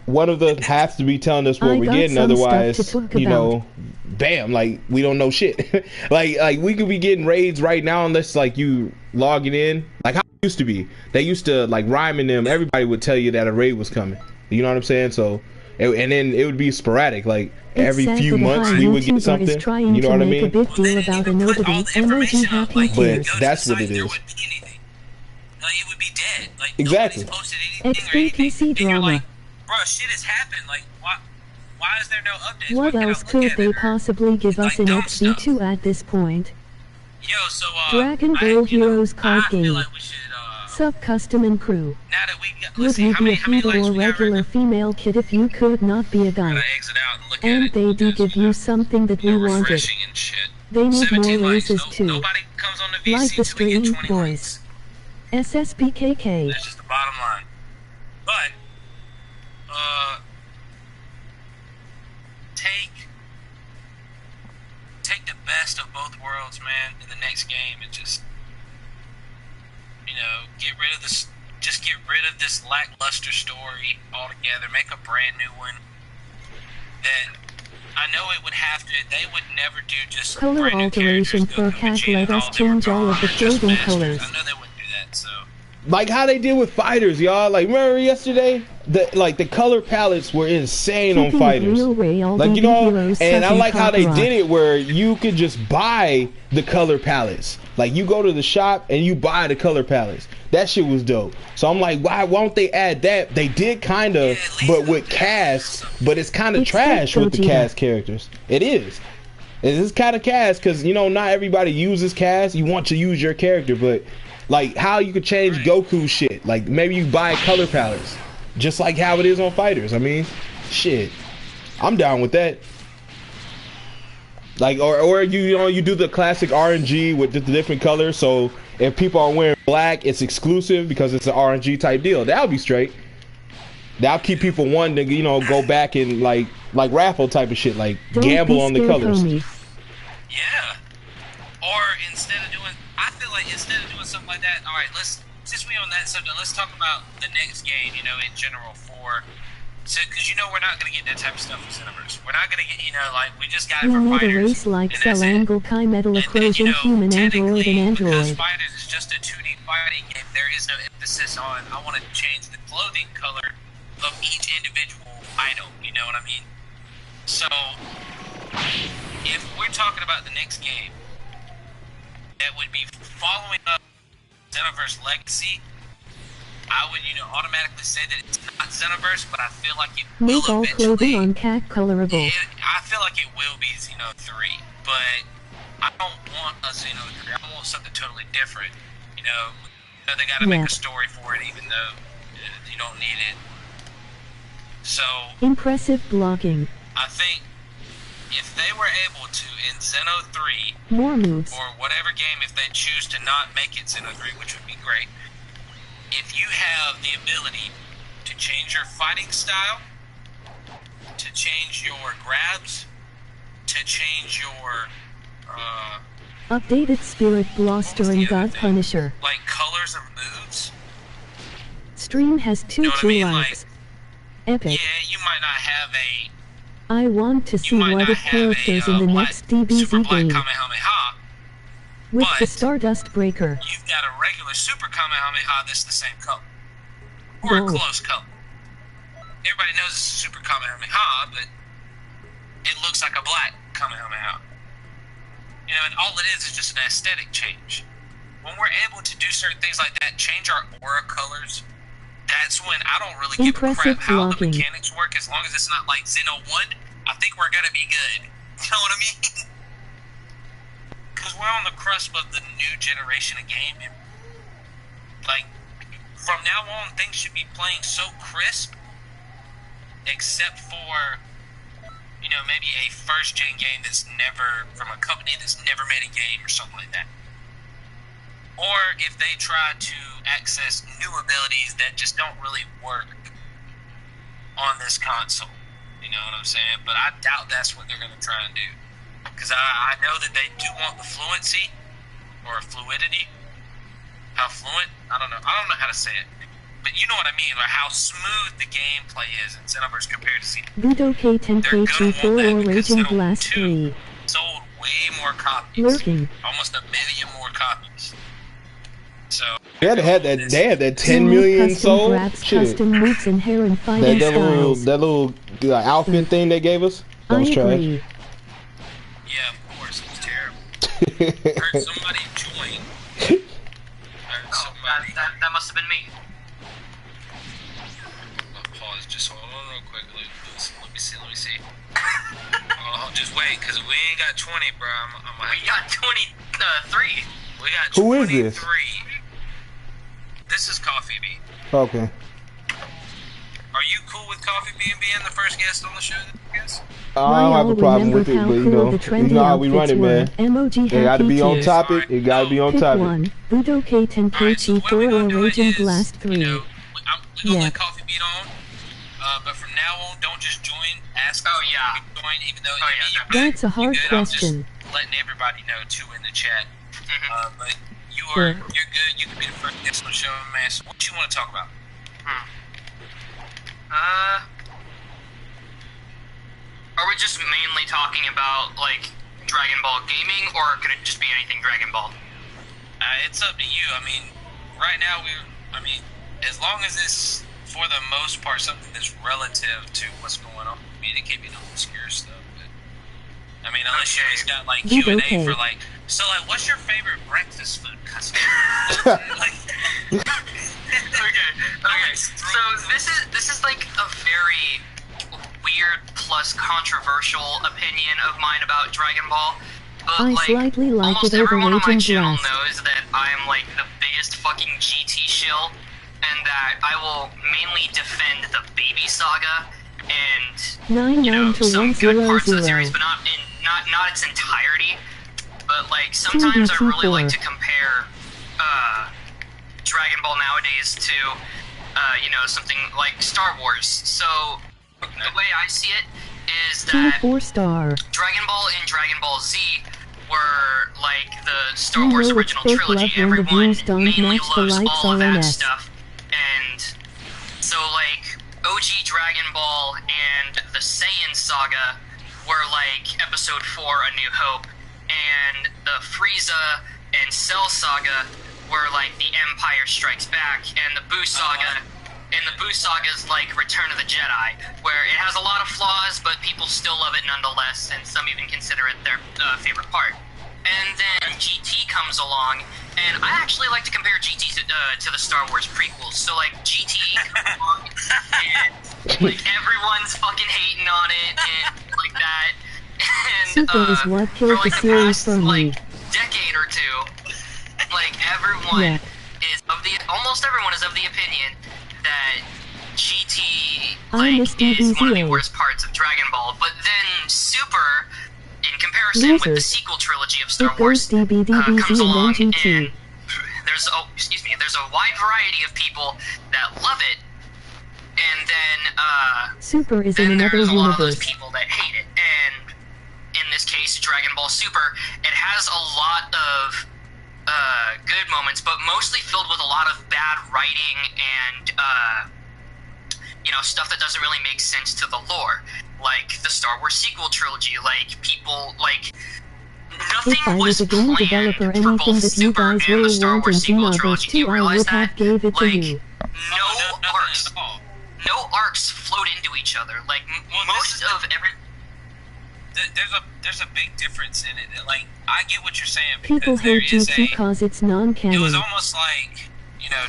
one of them has to be telling us what I we're got getting, some stuff otherwise, to talk you know, about. bam, like, we don't know shit. like we could be getting raids right now unless, like, you logging in, like how it used to be. They used to, like, rhyming them, everybody would tell you that a raid was coming. You know what I'm saying? So, and then it would be sporadic, like, every It's sad few that a months high we would get YouTuber is something. trying You know to what I make a mean? big deal about a nobody. Emoji happy Like, But tears. go to that's the what site, it there is. wouldn't be anything. Like, it would be dead. Like, Exactly. nobody's posted anything or anything. Xkpc And you're Drama. like, bro, shit has happened. Like, why is there no updates? What Why can't I else look could at they it? possibly give us Like in dumb XB2 stuff. at this point? Yo, so, Dragon Ball Heroes card I feel game. like we should, Sup custom and crew. Now that we got, Would you be a fetal or regular female kid if you could not be a guy? And they do give you something that we wanted. They need more races too. Like the stream boys. SSPKK. That's just the bottom line. But, take the best of both worlds, man, in the next game and just, you know, get rid of this lackluster story altogether. Make a brand new one that I know it would have to. They would never do just color alteration for cat. Let us change all of the clothing colors. I know they wouldn't do that. So, like how they did with fighters, y'all. Like remember yesterday, the color palettes were insane on fighters. Like you know, and I like how they did it where you could just buy the color palettes. Like you go to the shop and you buy the color palettes. That shit was dope. So I'm like, why won't they add that? They did kind of, but with cast, but it's kind of trash with the cast characters. It is. It is kind of cast because, you know, not everybody uses cast. You want to use your character, but like how you could change Goku shit. Like maybe you buy color palettes, just like how it is on fighters. I mean, shit. I'm down with that. Like, or you know, you do the classic RNG with just the different colors. So if people are wearing black, it's exclusive because it's an RNG type deal. That'll be straight. That'll keep people wanting to, you know, go back and like raffle type of shit, like gamble on the colors. Yeah. Or instead of doing, I feel like instead of doing something like that, all right, since we on that subject, let's talk about the next game, you know, in general for. So, because you know we're not going to get that type of stuff in Cineverse. We're not going to get, you know, like, we just got it for fighters. We need a race like Cell Angle, Chi Metal, Acrosion, Human, Android, and Android. Because fighters is just a 2D fighting game, there is no emphasis on, I want to change the clothing color of each individual item, you know what I mean? So, if we're talking about the next game, that would be following up Xenoverse Legacy, I would, you know, automatically say that it's not Xenoverse, but I feel like it will make all clothing on cat colorable. I feel like it will be Xeno 3, but I don't want a Xeno 3. I want something totally different. You know they got to make a story for it, even though you don't need it. So impressive blocking. I think if they were able to in Xeno 3, more moves, or whatever game, if they choose to not make it Xeno 3, which would be great. If you have the ability to change your fighting style, to change your grabs, to change your updated Spirit Blaster and God Punisher, like colors of moves. Stream has 2 likes. Like, epic. Yeah, you might not have a. I want to see what if characters in the next DBZ game. With the Stardust Breaker. You've got a regular Super Kamehameha that's the same color. Or a close color. Everybody knows it's a Super Kamehameha, but it looks like a black Kamehameha. You know, and all it is just an aesthetic change. When we're able to do certain things like that, change our aura colors, that's when I don't really give a crap how the mechanics work, as long as it's not like Xeno 1, I think we're going to be good. You know what I mean? Because we're on the cusp of the new generation of game, and like from now on, things should be playing so crisp, except for, you know, maybe a first-gen game that's never from a company that's never made a game or something like that. Or if they try to access new abilities that just don't really work on this console, you know what I'm saying? But I doubt that's what they're going to try and do. Because I know that they do want the fluency or fluidity. How fluent? I don't know how to say it. But you know what I mean, like how smooth the gameplay is in Xenoverse compared to Z. Budo K10K 4 or Raging Blast 3 sold way more copies. Lurking. Almost 1 million more copies. So they had that 10 million sold. Custom moves and hair and fighting styles. That little outfit thing they gave us. That was trash. Yeah, of course, it's terrible. Heard somebody join. That must have been me. Pause, just hold on real quick. Let me see. Just wait, because we ain't got 20, bro. We got 23. We got 23. Who is this? This is Coffee Bean. Okay. Are you cool with Coffee Bean being the first guest on the show? I don't have a problem with it, but you know how we run it, man. It got to be on topic. It got to be on topic. One. Budokai Tenkaichi 4 or Raging Blast 3. You know, we're gonna let Coffee Bean on, but from now on, don't just join. Ask. Oh yeah. Join, even though that's a hard question. I'm just letting everybody know too in the chat. But you're good. You can be the first guest on the show, man. So what you want to talk about? Are we just mainly talking about, like, Dragon Ball gaming, or could it just be anything Dragon Ball? It's up to you. I mean, right now, as long as it's, for the most part, something that's relative to what's going on. I mean, it can't be no obscure stuff, but, I mean, unless you just got, like, Q&A for, like, so, like, what's your favorite breakfast food custom? Okay. So this is like a very weird plus controversial opinion of mine about Dragon Ball. But I slightly like almost it over everyone on my Raging channel Blast. knows that I am like the biggest fucking GT shill, and that I will mainly defend the Baby Saga and some good parts of the series, but not its entirety. But like sometimes I really like to compare Dragon Ball nowadays to something like Star Wars. So the way I see it is that 4-star. Dragon Ball and Dragon Ball Z were like the Star Wars original trilogy. Everyone mainly loves all of that stuff. And so like OG Dragon Ball and the Saiyan saga were like episode 4, A New Hope, and the Frieza and Cell saga were like the Empire Strikes Back, and the Buu saga is like Return of the Jedi, where it has a lot of flaws, but people still love it nonetheless, and some even consider it their favorite part. And then GT comes along, and I actually like to compare GT to the Star Wars prequels. So like GT comes along, and like everyone's fucking hating on it, and like that. And Super is what killed for like the series past for me. like decade or two, like everyone almost everyone is of the opinion that GT is one of the worst parts of Dragon Ball. But then Super, in comparison with the sequel trilogy of Star Wars, comes along, and there's a wide variety of people that love it, and then Super is then in another there's a lot of those universe. people that hate it. And in this case, Dragon Ball Super, it has a lot of good moments, but mostly filled with a lot of bad writing and stuff that doesn't really make sense to the lore, like the Star Wars sequel trilogy. Like people nothing If I was was a game planned developer, for anything both that you Super guys and the really Star want Wars in sequel Xenoverse trilogy. Do 2, you I realize would that? have gave it to you. No arcs flowed into each other. Like most of every. There's a big difference in it. Like, I get what you're saying, People because there hate is GT cause it's non-canon. it was almost like,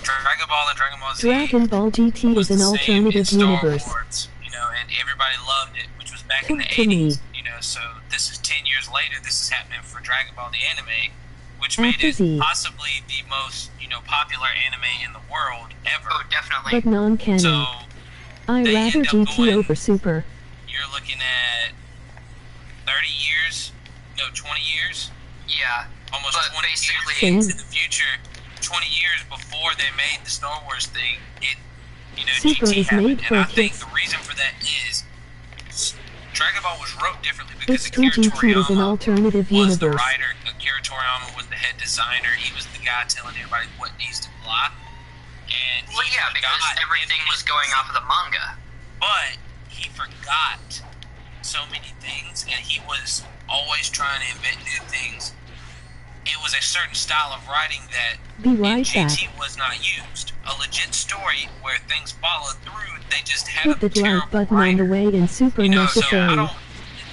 Dragon Ball and Dragon Ball Z. Dragon Ball GT was is an the same in alternative Star universe. Wars, and everybody loved it, which was back in the To me. 80s, so this is 10 years later. This is happening for Dragon Ball the anime, which made After it Z. possibly the most, popular anime in the world ever. Oh, definitely. But non-canon. So, I they rather end up GT going- over Super. you're looking at 30 years, 20 years, Yeah, almost but 20 basically, years into the future, 20 years before they made the Star Wars thing, Super GT is happened. made And for I think kids. the reason for that is Dragon Ball was wrote differently because It's 2 GT is an Toriyama alternative was the universe. writer. Akira Toriyama was the head designer. He was the guy telling everybody what needs to fly. And well, he yeah, because forgot everything was going off of the manga. But he forgot so many things, and he was always trying to invent new things. It was a certain style of writing that Be right in GT back. was not used. A legit story where things followed through, they just had Hit a the terrible like button writer. on the way in Super So I necessary. don't.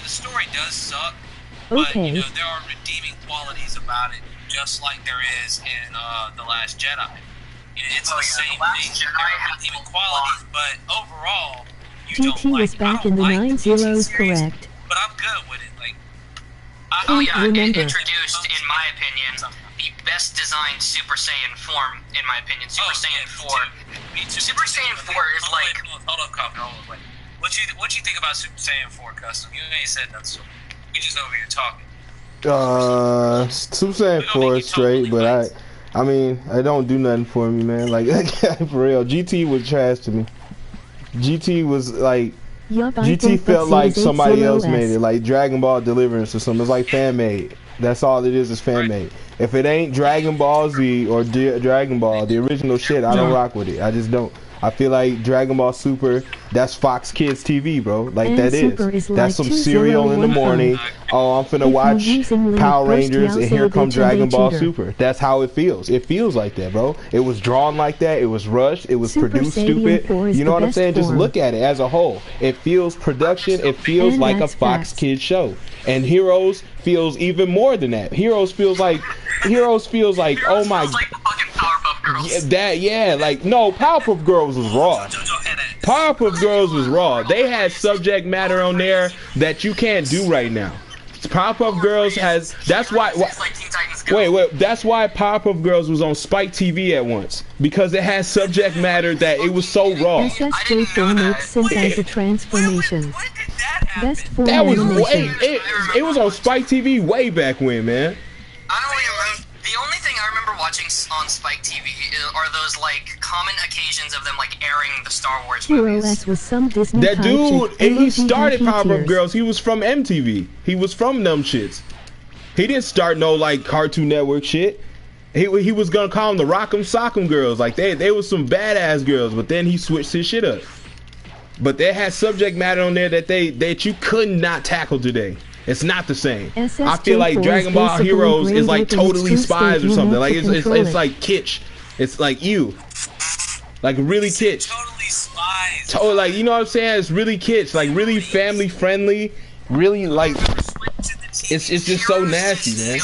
The story does suck, but Okay. there are redeeming qualities about it, just like there is in The Last Jedi. It's the same The Last thing. Jedi There are had redeeming a qualities, but overall, you GT don't like was it. back I in don't the like 9 GT zeros, series, correct? But I'm good with it. Like, Oh yeah, it remember. introduced, in my opinion, the best designed Super Saiyan form, in my opinion. Super Saiyan 4. Me too. Super Saiyan 4 is like... Hold on, Coffee, hold on, wait. What you think about Super Saiyan 4, Custom? You ain't said nothing, so we just over here talking. Super Saiyan 4 is straight, but I mean, I don't do nothing for me, man. Like, for real, GT was trash to me. GT was like... GT felt like somebody else made it, like Dragon Ball Deliverance or something. It's like fan made. That's all it is fan made. If it ain't Dragon Ball Z or Dragon Ball, the original shit, I don't rock with it. I just don't. I feel like Dragon Ball Super, that's Fox Kids TV, bro. Like, that is. That's some cereal in the morning. Oh, I'm finna watch Power Rangers and here comes Dragon Ball Super. That's how it feels. It feels like that, bro. It was drawn like that. It was rushed. It was produced stupid. You know what I'm saying? Just look at it as a whole. It feels production. It feels like a Fox Kids show. And Heroes feels even more than that. Heroes feels like, oh my... Like, no, Powerpuff Girls was raw. Powerpuff Girls was raw. They had subject matter on there that you can't do right now. Powerpuff Girls has, that's why, that's why Powerpuff Girls was on Spike TV at once, because it has subject matter that it was so raw. SSJ donates synthesizer transformation. Best form that was animation. It was on Spike TV way back when, man. I don't even remember. The only thing I remember watching on Spike TV are those, like, common occasions of them, like, airing the Star Wars movies. Hero S was some Disney that dude, he started Powerpuff Girls. He was from MTV. He was from them shits. He didn't start no, like, Cartoon Network shit. He was gonna call them the Rock'em Sock'em Girls. Like, they was some badass girls, but then he switched his shit up. But they had subject matter on there that you could not tackle today. It's not the same. I feel like Dragon Ball Heroes is like totally spies or something. Like it's like kitsch. It's like like really kitsch. Totally spies. Like, you know what I'm saying? It's really kitsch. Like really family friendly. Really like it's just so nasty, man.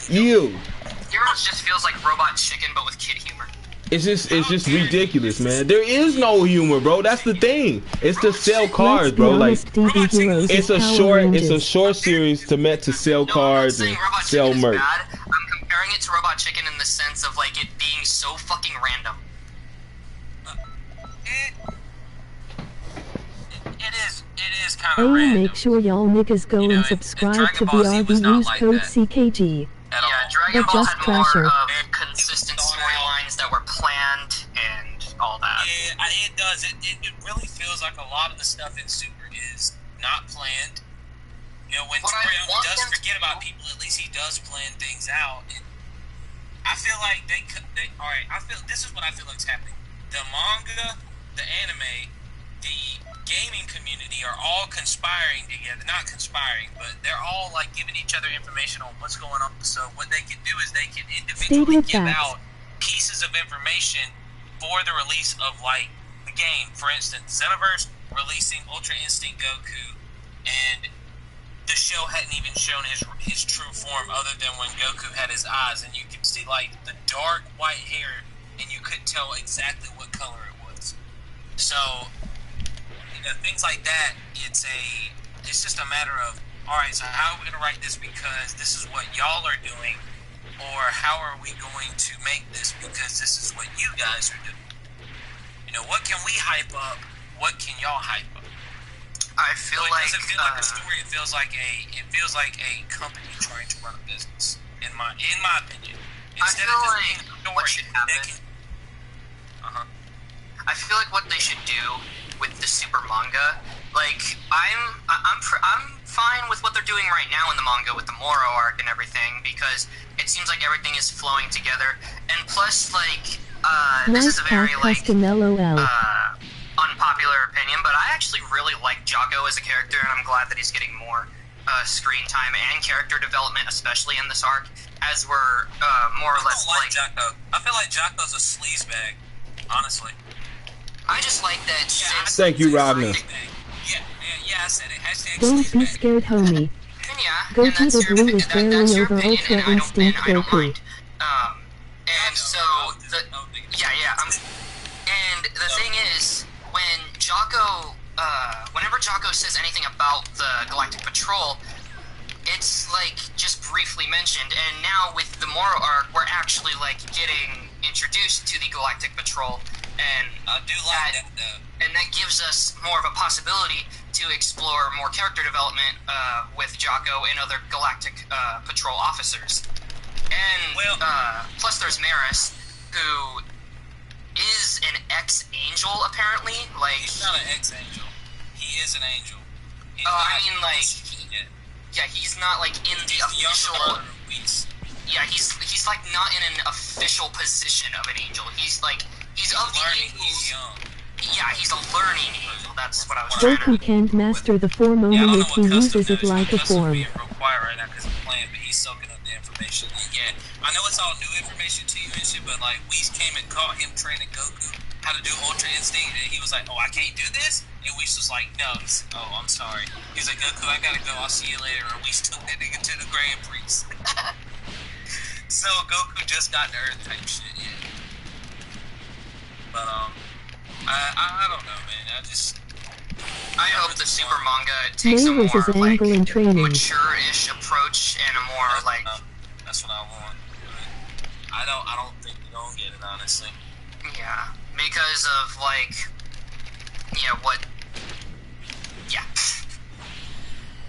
Heroes just feels like Robot Chicken, but with kid humor. It's just ridiculous, man. There is no humor, bro. That's the thing. It's to sell cards, bro. Like it's a short series to sell cards and sell merch. I'm comparing it to Robot Chicken in the sense of like it being so fucking random. It is kind of random. Make sure y'all niggas go and subscribe to BRB. Use code CKG. Yeah, Dragon Ball had more consistent storylines that were planned and all that. Yeah, it does. It really feels like a lot of the stuff in Super is not planned. You know, when Toriyama does forget about people, at least he does plan things out. And I feel like all right, this is what I feel like is happening. The manga, the anime, the gaming community are all conspiring together. Not conspiring, but they're all like giving each other information on what's going on. So what they can do is they can individually give out pieces of information for the release of like the game. For instance, Xenoverse releasing Ultra Instinct Goku, and the show hadn't even shown his true form other than when Goku had his eyes, and you could see like the dark white hair, and you couldn't tell exactly what color it was. So things like that, it's just a matter of, all right, so how are we going to write this because this is what y'all are doing, or how are we going to make this because this is what you guys are doing? You know, what can we hype up? What can y'all hype up? I feel like it doesn't feel like a story. It feels like a company trying to run a business. In my opinion, instead of just being a story that can. I feel like what they should do with the Super manga, like I'm fine with what they're doing right now in the manga with the Moro arc and everything, because it seems like everything is flowing together. And plus, like this is a very like unpopular opinion, but I actually really like Jocko as a character, and I'm glad that he's getting more screen time and character development, especially in this arc, as we're more or less like Jocko. I feel like Jocko's a sleazebag, honestly. I just like that. Yeah, thank you, Robner. Yeah, I said it. Hashtag don't be scared, homie. Goku the Blue is barely over Ultra Instinct Goku. And so, and the thing is, when Jocko, whenever Jocko says anything about the Galactic Patrol, it's like just briefly mentioned, and now with the Moro arc, we're actually like getting introduced to the Galactic Patrol, and I do like that though. And that gives us more of a possibility to explore more character development with Jocko and other Galactic Patrol officers. And plus there's Maris, who is an ex-angel apparently. Like, he's not an ex-angel. He is an angel. I mean, like, he's not like in the official. Yeah, he's like not in an official position of an angel. He's like he's of the angels. Yeah, he's a learning angel. That's what I was trying to. Goku can't master the form only if he uses it like a form. Being real quiet right now because I'm playing, but he's soaking up the information. Yeah, I know it's all new information to you and shit, but like Whis came and caught him training Goku how to do Ultra Instinct, and he was like, "Oh, I can't do this." And Whis was like, "No." "Oh, I'm sorry." He's like, "Goku, I gotta go. I'll see you later." And Whis took that nigga to the Grand Prix. So Goku just got to Earth type shit, yeah. But I don't know, man. I hope the Super manga takes a more like mature-ish approach and a more like. That's what I want. I don't think we're gonna get it, honestly. Yeah, because of like, what? Yeah.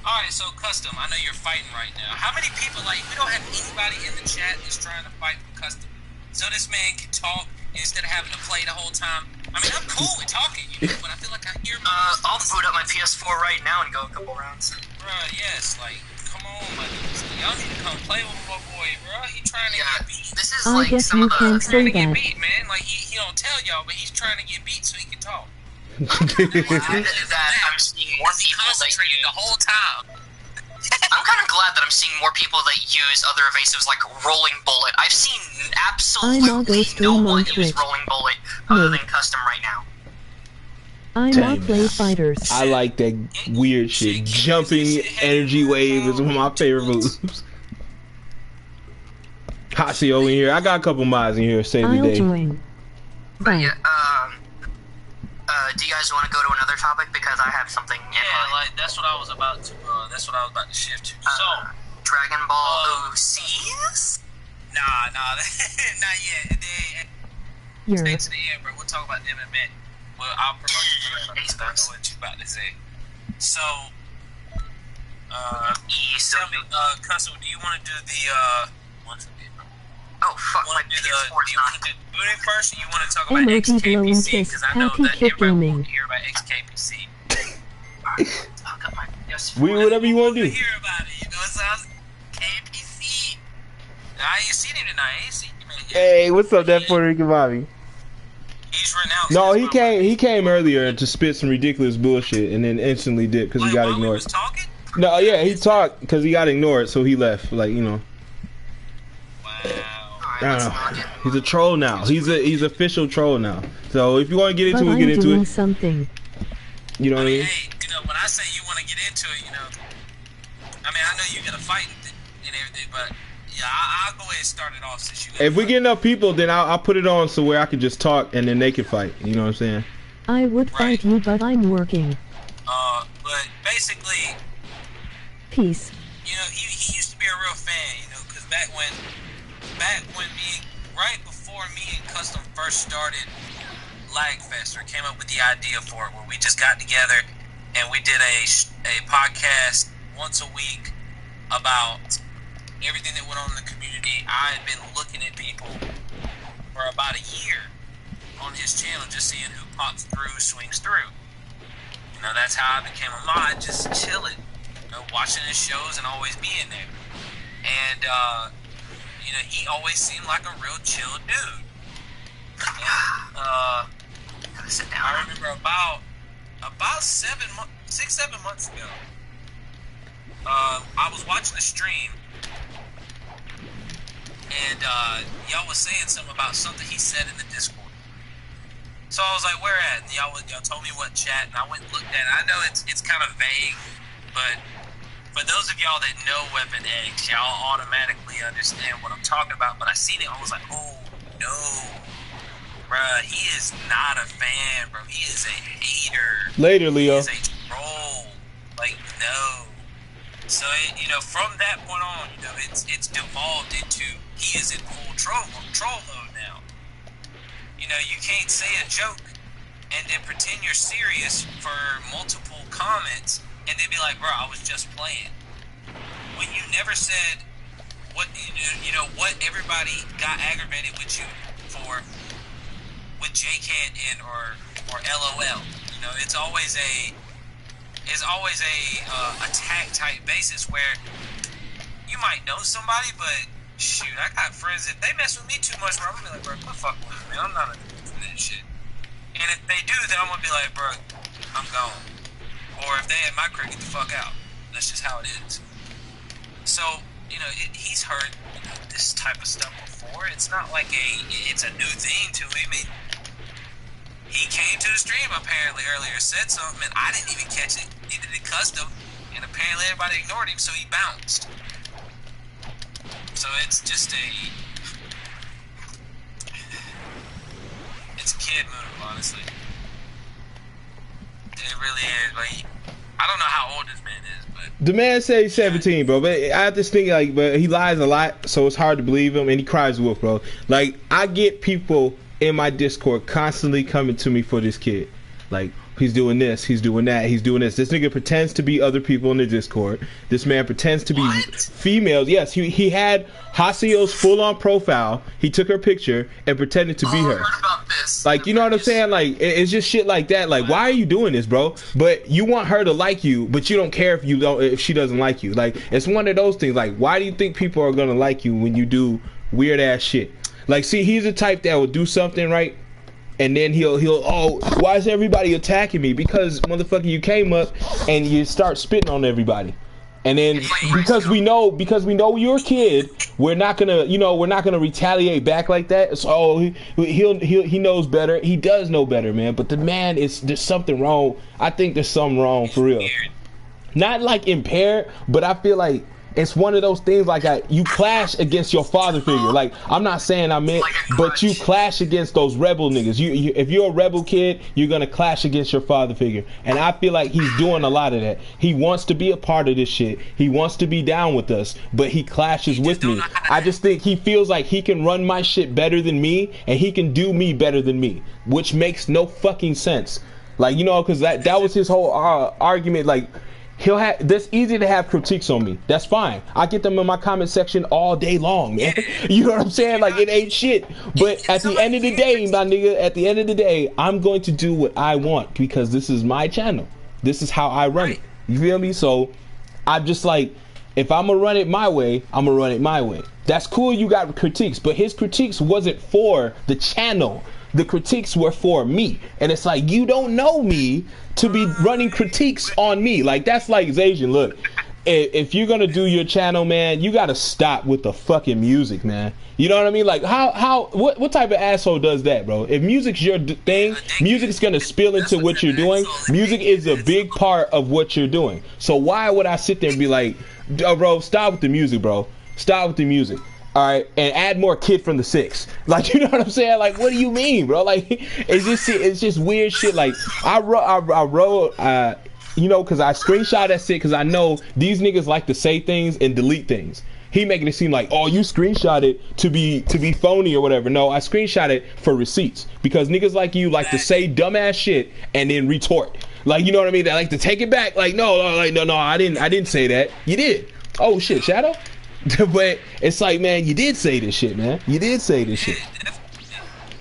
All right, so Custom. I know you're fighting right now. How many people? Like, we don't have anybody in the chat that's trying to fight for Custom, so this man can talk instead of having to play the whole time. I mean, I'm cool with talking, but I feel like I hear. I'll boot up my PS4 right now and go a couple rounds. Bruh, yes, like, come on, my dudes. Y'all need to come play with my boy, bruh. He trying to get beat. This is I guess you can't say that. Get beat, man. Like, he don't tell y'all, but he's trying to get beat so he can talk. I'm seeing more people that use the whole time. I'm kind of glad that I'm seeing more people that use other evasives like Rolling Bullet. I've seen absolutely no one use Rolling Bullet other than Custom right now. I not play fighters. I like that weird shit. Jumping energy wave is one of my favorite moves. Hasio in here. I got a couple mods in here. Save the day. Join. But yeah, do you guys want to go to another topic because I have something? Yeah, like that's what I was about to. Shift to. So, Dragon Ball OCs? Nah, not yet. Stay to the end, bro. We'll talk about them in a minute. Well, I'll promote you. I know what you about to say. So, tell me, Custom, do you want to do the Oh fuck! Do you want to do booting first, or you want to talk about Xkpc? Because I know that everyone will hear about Xkpc. Whatever you want to do. Hear about it, you know. So I was KPC. I ain't seen him tonight. I ain't seen him in here. Hey, what's up, that Puerto Rican Bobby? He's renounced. No, he came earlier to spit some ridiculous bullshit and then instantly dipped because he got ignored. Was talking? No, yeah, he talked because he got ignored, so he left. Like, you know. Wow. I don't know. He's a troll now. He's official troll now. So if you want to get into it, get into it. Something. You know what I mean? Hey, when I say you want to get into it, I mean, I know you got to fight and everything, but yeah, I'll go ahead and start it off since you. If we get enough people, then I'll put it on so where I can just talk and then they can fight. You know what I'm saying? I would fight you, but I'm working. But basically, peace. He used to be a real fan, because back when right before me and Custom first started Lagfest, or came up with the idea for it, where we just got together and we did a podcast once a week about everything that went on in the community. I had been looking at people for about a year on his channel, just seeing who pops through, swings through. That's how I became a mod, just chilling, watching his shows and always being there. And he always seemed like a real chill dude. And, sit down. I remember about 7 months ago, I was watching a stream, and y'all was saying something about something he said in the Discord. So I was like, where at? And y'all told me what chat, and I went and looked at it. I know it's kind of vague, but for those of y'all that know Weapon X, y'all automatically understand what I'm talking about. But I seen it, I was like, oh no, bruh, he is not a fan, bro. He is a hater. Later, Leo. He is a troll. Like, no. So from that point on, it's devolved into he is in full troll mode now. You can't say a joke and then pretend you're serious for multiple comments and then be like, bro, I was just playing. When you never said what what everybody got aggravated with you for with JCat and or LOL. It's always a attack type basis where you might know somebody, but shoot, I got friends that they mess with me too much where I'm gonna be like, bro, quit fucking with me, man. I'm not a dude for that shit. And if they do, then I'm gonna be like, bro, I'm gone. Or if they at my crib, get the fuck out. That's just how it is. So, he's heard this type of stuff before. It's not like it's a new thing to him. He came to the stream apparently earlier, said something, and I didn't even catch it. Neither did Custom, and apparently everybody ignored him, so he bounced. So it's just it's a kid move, honestly. It really is. Like, I don't know how old this man is, but the man said he's 17, bro. But I have this thing, like, but he lies a lot, so it's hard to believe him, and he cries wolf, bro. Like, I get people in my Discord constantly coming to me for this kid. Like, he's doing this, he's doing that, he's doing this. This nigga pretends to be other people in the Discord. This man pretends to be females. Yes, he had Hasio's full-on profile. He took her picture and pretended to be her. Like, you know what I'm saying? Like, it's just shit like that. Like, why are you doing this, bro? But you want her to like you, but you don't care if she doesn't like you. Like, it's one of those things. Like, why do you think people are gonna like you when you do weird ass shit? Like, see, he's the type that will do something, right? And then he'll oh, why is everybody attacking me? Because, motherfucker, you came up and you start spitting on everybody. And then because we know you're a kid, we're not gonna retaliate back like that. So he knows better. He does know better, man. But the man there's something wrong. I think there's something wrong for real. Not like impaired, but I feel like it's one of those things like you clash against your father figure. Like, I'm not saying I meant, but you clash against those rebel niggas. You if you're a rebel kid, you're gonna clash against your father figure. And I feel like he's doing a lot of that. He wants to be a part of this shit. He wants to be down with us, but he clashes with me. I just think he feels like he can run my shit better than me, and he can do me better than me, which makes no fucking sense. Like, because that was his whole argument. Like, that's easy to have critiques on me. That's fine. I get them in my comment section all day long, man. You know what I'm saying? Like, it ain't shit. But at the end of the day, my nigga, at the end of the day, I'm going to do what I want because this is my channel. This is how I run it. You feel me? So I'm just like, if I'm gonna run it my way, I'm gonna run it my way. That's cool, you got critiques, but his critiques wasn't for the channel. The critiques were for me. And it's like, you don't know me to be running critiques on me. Like, that's like, Zajan, look, if you're gonna do your channel, man, you gotta stop with the fucking music, man. You know what I mean? Like, what type of asshole does that, bro? If music's your thing, music's gonna spill into what you're doing. Music is a big part of what you're doing. So why would I sit there and be like, oh, bro, stop with the music, bro. Stop with the music. All right, and add more Kid from the Six. Like, you know what I'm saying? Like, what do you mean, bro? Like, it's just weird shit. Like, I wrote, because I screenshot that shit because I know these niggas like to say things and delete things. He making it seem like, oh, you screenshot it to be phony or whatever. No, I screenshot it for receipts because niggas like you like to say dumbass shit and then retort. Like, you know what I mean? They like to take it back. Like, no, I didn't say that. You did. Oh shit, Shadow. But it's like, man, you did say this shit, man. You did say this shit.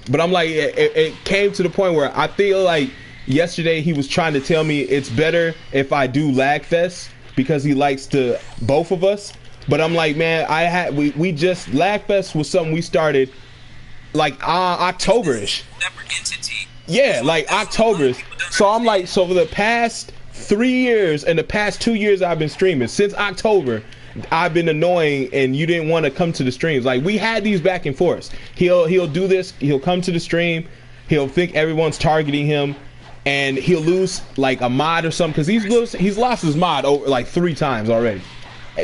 But I'm like, it came to the point where I feel like yesterday he was trying to tell me it's better if I do Lagfest because he likes to both of us. But I'm like, man, we just Lagfest was something we started like October-ish. Yeah, like October-ish. So I'm like, so for the past 3 years and the past 2 years I've been streaming since October. I've been annoying and you didn't want to come to the streams. Like, we had these back and forth. He'll do this, he'll come to the stream, he'll think everyone's targeting him, and he'll lose like a mod or something because he's lost his mod over like 3 times already.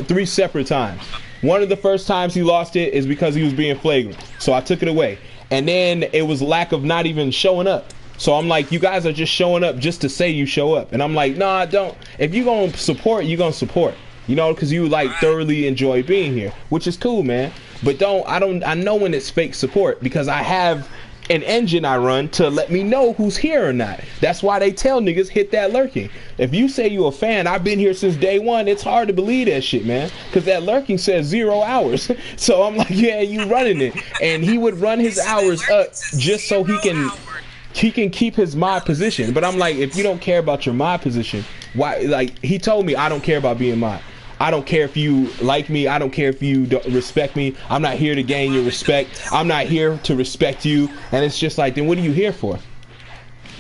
3 separate times. One of the first times he lost it is because he was being flagrant. So I took it away. And then it was lack of not even showing up. So I'm like, you guys are just showing up just to say you show up. And I'm like, nah, don't. If you're going to support, you're going to support. you know, because you like thoroughly enjoy being here, which is cool, man. But I know when it's fake support, because I have an engine I run to let me know who's here or not. That's why they tell niggas hit that lurking. If you say you a fan, I've been here since day one, it's hard to believe that shit, man, because that lurking says 0 hours. So I'm like, yeah, you running it. And he would run his hours up just so he can keep his mod position. But I'm like, if you don't care about your mod position, why? Like, he told me I don't care about being mod. I don't care if you like me. I don't care if you don't respect me. I'm not here to gain your respect. I'm not here to respect you. And it's just like, then what are you here for?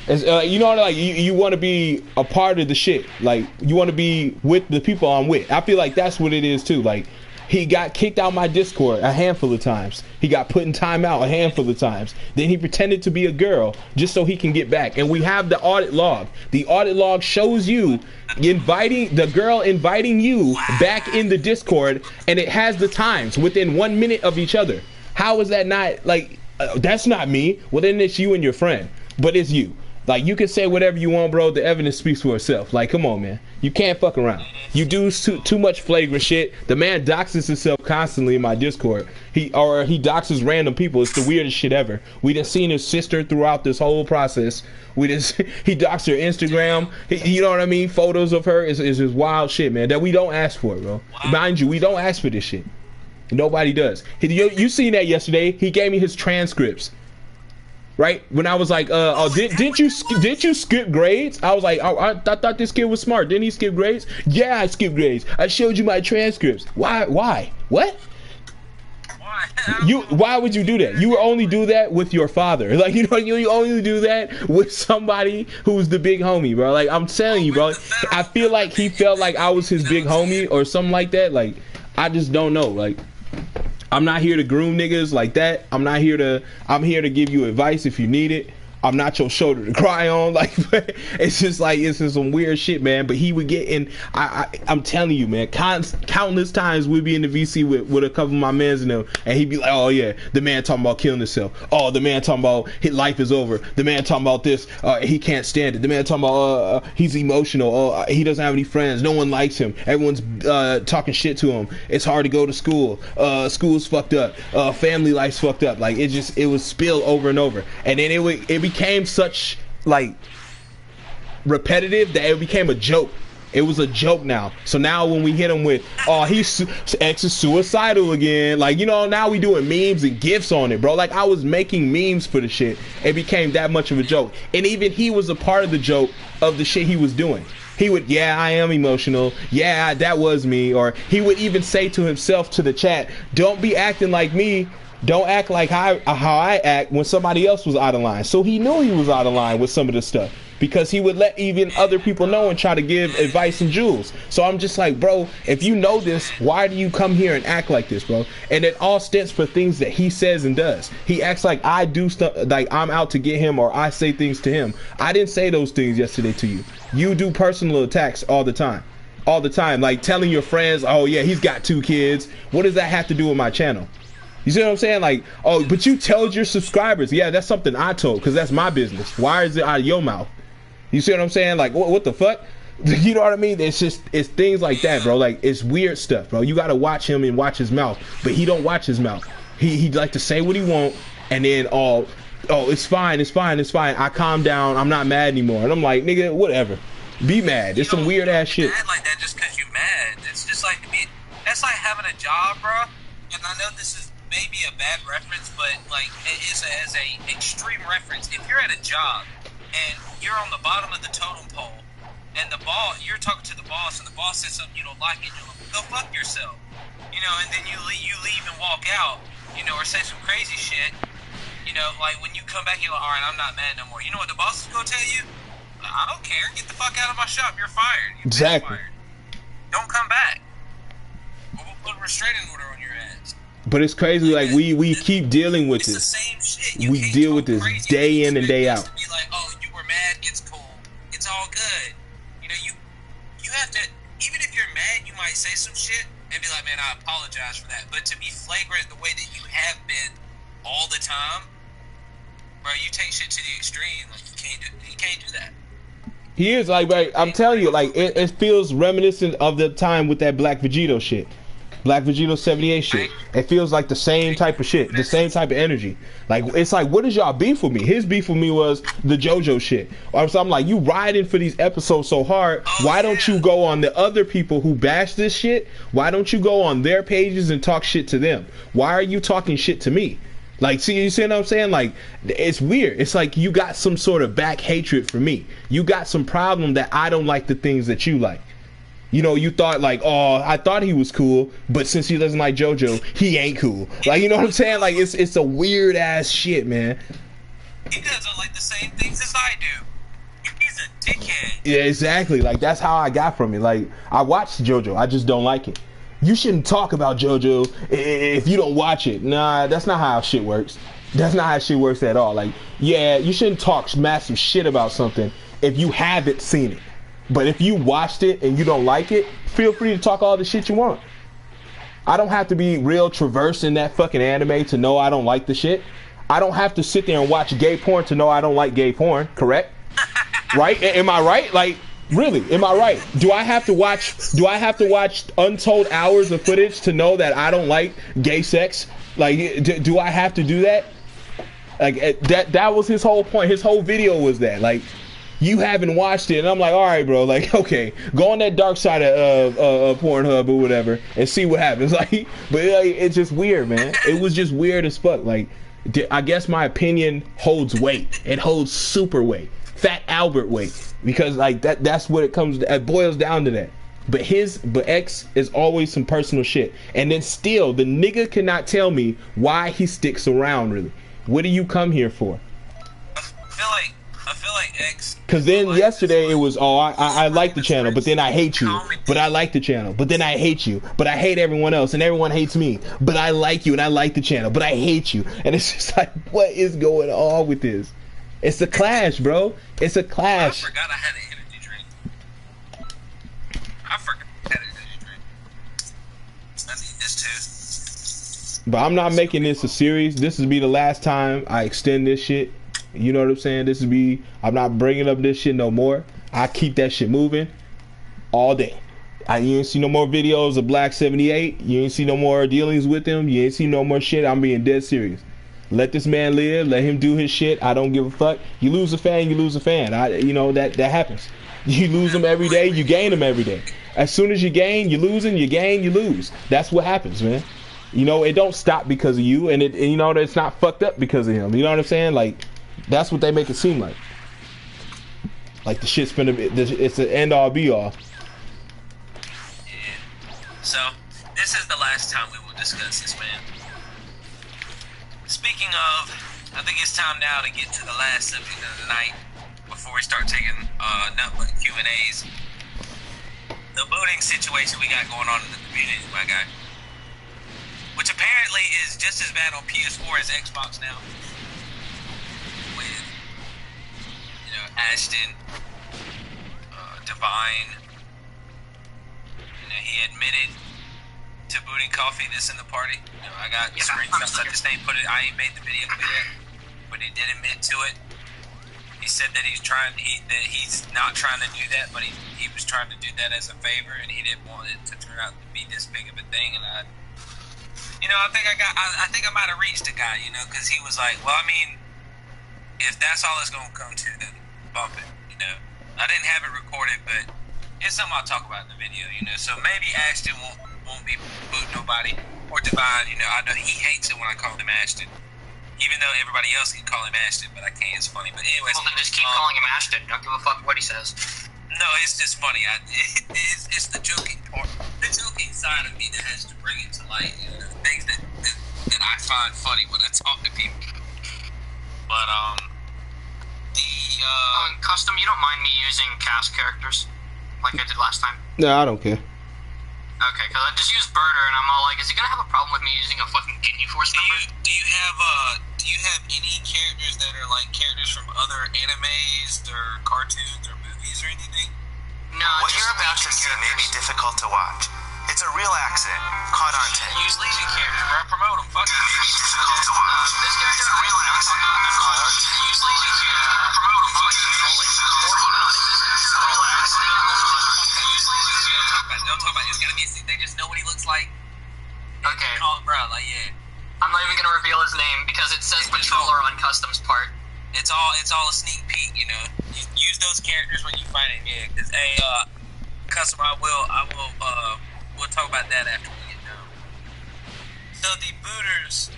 It's, you know, like you want to be a part of the shit. Like, you want to be with the people I'm with. I feel like that's what it is too. Like, he got kicked out my Discord a handful of times. He got put in timeout a handful of times. Then he pretended to be a girl just so he can get back. And we have the audit log. The audit log shows you the girl inviting you back in the Discord, and it has the times within 1 minute of each other. How is that not, like, that's not me? Well, then it's you and your friend, but it's you. Like, you can say whatever you want, bro. The evidence speaks for itself. Like, come on, man. You can't fuck around. You do too much flagrant shit. The man doxes himself constantly in my Discord. He doxes random people. It's the weirdest shit ever. We done seen his sister throughout this whole process. He doxed her Instagram. You know what I mean? Photos of her is just wild shit, man, that we don't ask for, bro. Mind you, we don't ask for this shit. Nobody does. You seen that yesterday? He gave me his transcripts. Right when I was like, didn't you skip grades? I was like, I thought this kid was smart. Didn't he skip grades? Yeah, I skipped grades. I showed you my transcripts. Why? What? Why would you do that? You would only do that with your father. Like, you know, you only do that with somebody who's the big homie, bro. Like, I'm telling you, bro. I feel like he felt like I was his big homie or something like that. Like, I just don't know. Like, I'm not here to groom niggas like that. I'm here to give you advice if you need it. I'm not your shoulder to cry on. Like, it's just some weird shit, man. But he would get in. I'm telling you, man. Countless times we'd be in the VC with a couple of my mans in them, and he'd be like, "Oh yeah, the man talking about killing himself. Oh, the man talking about his life is over. The man talking about this. He can't stand it. The man talking about he's emotional. Oh, he doesn't have any friends. No one likes him. Everyone's talking shit to him. It's hard to go to school. School's fucked up. Family life's fucked up. Like, it would spill over and over, and then it became such, like, repetitive that it became a joke. It was a joke now. So now when we hit him with, oh, X is suicidal again, like, you know, now we doing memes and gifs on it, bro. Like, I was making memes for the shit. It became that much of a joke. And even he was a part of the joke of the shit he was doing. He would, yeah, I am emotional. Yeah, that was me. Or he would even say to himself, to the chat, don't be acting like me. Don't act like how I act when somebody else was out of line. So he knew he was out of line with some of the stuff, because he would let even other people know and try to give advice and jewels. So I'm just like, bro, if you know this, why do you come here and act like this, bro? And it all stems for things that he says and does. He acts like I do stuff, like I'm out to get him, or I say things to him. I didn't say those things yesterday to you. You do personal attacks all the time. All the time. Like telling your friends, oh yeah, he's got 2 kids. What does that have to do with my channel? You see what I'm saying? Like, oh, but you told your subscribers. Yeah, that's something I told, because that's my business. Why is it out of your mouth? You see what I'm saying? Like, what the fuck? You know what I mean? It's things like that, bro. Like, it's weird stuff, bro. You got to watch him and watch his mouth. But he don't watch his mouth. He like to say what he want, and then, oh, it's fine. I calm down. I'm not mad anymore. And I'm like, nigga, whatever. Be mad. It's some weird ass shit. Mad like that just because you mad. It's just like, that's like having a job, bro. And I know this is maybe a bad reference, but like it is as a extreme reference. If you're at a job and you're on the bottom of the totem pole, and you're talking to the boss, and the boss says something you don't like, and you're like, go fuck yourself, you know, and then you leave and walk out, you know, or say some crazy shit, you know, like when you come back, you're like, all right, I'm not mad no more. You know what the boss is gonna tell you? I don't care. Get the fuck out of my shop. You're fired. Exactly. Fired. Don't come back. We'll put a restraining order on your ass. But it's crazy, like, we keep dealing with this. It's the same shit. We deal with this day in and day out. Be like, oh, you were mad, it's cool. It's all good. You know, you have to, even if you're mad, you might say some shit and be like, man, I apologize for that. But to be flagrant the way that you have been all the time, bro, you take shit to the extreme. Like, you can't do that. He is like I'm telling you, like it feels reminiscent of the time with that Black Vegito shit. Black Vegito 78 shit. It feels like the same type of shit, the same type of energy. Like it's like, what is y'all beef with me? His beef with me was the JoJo shit. Or so I'm like, you riding for these episodes so hard. Why don't you go on the other people who bash this shit? Why don't you go on their pages and talk shit to them? Why are you talking shit to me? Like, see, you see what I'm saying? Like, it's weird. It's like you got some sort of back hatred for me. You got some problem that I don't like the things that you like. You know, you thought like, oh, I thought he was cool, but since he doesn't like JoJo, he ain't cool. Like, you know what I'm saying? Like, it's a weird ass shit, man. He doesn't like the same things as I do. He's a dickhead. Yeah, exactly. Like, that's how I got from it. Like, I watched JoJo, I just don't like it. You shouldn't talk about JoJo if you don't watch it. Nah, that's not how shit works. That's not how shit works at all. Like, yeah, you shouldn't talk massive shit about something if you haven't seen it. But if you watched it and you don't like it, feel free to talk all the shit you want. I don't have to be real traverse in that fucking anime to know I don't like the shit. I don't have to sit there and watch gay porn to know I don't like gay porn, correct? Right? Am I right? Like, really, am I right? Do I have to watch untold hours of footage to know that I don't like gay sex? Like, do I have to do that? Like, that was his whole point. His whole video was that, like, you haven't watched it, and I'm like, all right, bro, like, okay, go on that dark side of Pornhub or whatever and see what happens. Like, but like, it's just weird, man. It was just weird as fuck. Like, I guess my opinion holds weight. It holds super weight, Fat Albert weight, because like that's what it comes. It boils down to that. But X is always some personal shit, and then still the nigga cannot tell me why he sticks around. Really, what do you come here for? I feel like X. Cause then yesterday it was, oh, I like the channel, but then I hate you. But I like the channel, but then I hate you. But I hate everyone else, and everyone hates me. But I like you, and I like the channel, but I hate you. And it's just like, what is going on with this? It's a clash, bro. It's a clash. I forgot I had an energy drink. I had an energy drink. I need this too. But I'm not making this a series. This will be the last time I extend this shit. You know what I'm saying? I'm not bringing up this shit no more. I keep that shit moving all day. You ain't see no more videos of Black 78. You ain't see no more dealings with him. You ain't see no more shit. I'm being dead serious. Let this man live. Let him do his shit. I don't give a fuck. You lose a fan, you lose a fan. That happens. You lose them every day, you gain them every day. As soon as you gain, you're losing. You gain, you lose. That's what happens, man. You know, it don't stop because of you, and you know, it's not fucked up because of him. You know what I'm saying? Like, that's what they make it seem like. Like the shit's it's an end all be all. Yeah. So, this is the last time we will discuss this, man. Speaking of, I think it's time now to get to the last subject of the night before we start taking Q&As. The voting situation we got going on in the community, my guy. Which apparently is just as bad on PS4 as Xbox now. With, Ashton, Divine. He admitted to booting Coffee this in the party. I got screenshots of this name. I ain't made the video clear yet, but he did admit to it. He said that he's not trying to do that, but he was trying to do that as a favor, and he didn't want it to turn out to be this big of a thing. And I think I might have reached a guy, because he was like, well, I mean, if that's all it's gonna come to, then bump it. I didn't have it recorded, but it's something I'll talk about in the video. So maybe Ashton won't be booting nobody, or Divine. I know he hates it when I call him Ashton, even though everybody else can call him Ashton, but I can't. It's funny. But anyways, well, then just keep calling him Ashton. Don't give a fuck what he says. No, it's just funny. It's the joking part, the joking side of me that has to bring it to light. Things that I find funny when I talk to people. But Custom, you don't mind me using cast characters like I did last time? No, I don't care. Okay, because I just used Birder, and I'm all like, is he gonna have a problem with me using a fucking Kidney Force member? Do you have any characters that are like characters from other animes or cartoons or movies or anything? No. What you're about to see may be difficult to watch. It's a real accident caught on tape. Use Legion characters, bro. Promote them. Fuck it. May be difficult to watch. This character, It's a real accident caught on tape. use Legion characters. Promote them. Fuck it. talking about. It's gonna be. They just know what he looks like. Okay. Call him, bro. Like, yeah. I'm not even gonna reveal his name because it says patroller on customs part. It's all a sneak peek, you know. You use those characters when you find him, yeah. Because customer, we'll talk about that after we get done. So the booters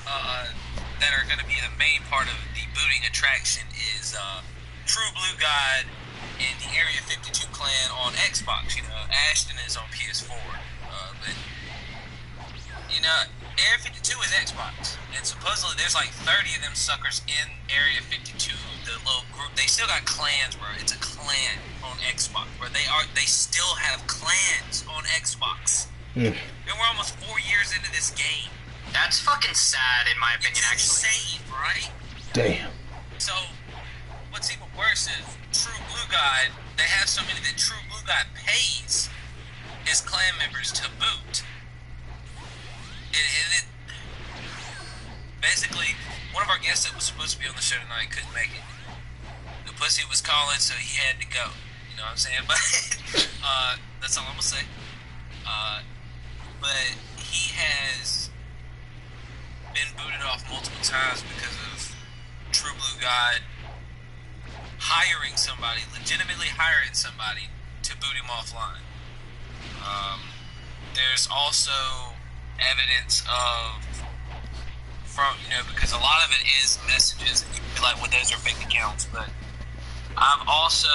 that are going to be the main part of the booting attraction is True Blue God and the Area 52 clan on Xbox. You know, Ashton is on PS4, but you know, Area 52 is Xbox, and supposedly there's like 30 of them suckers in Area 52, the little group. They still got clans, bro. It's a clan on Xbox, where they still have clans on Xbox. And we're almost 4 years into this game. That's fucking sad, in my opinion, it's actually. Insane, right? Damn. So, what's even worse is True Blue God, they have so many that True Blue God pays his clan members to boot. And basically, one of our guests that was supposed to be on the show tonight couldn't make it. The pussy was calling, so he had to go. You know what I'm saying? But that's all I'm gonna say. But he has been booted off multiple times because of True Blue God legitimately hiring somebody to boot him offline. There's also evidence of because a lot of it is messages, and you can be like, well, those are fake accounts, but I've also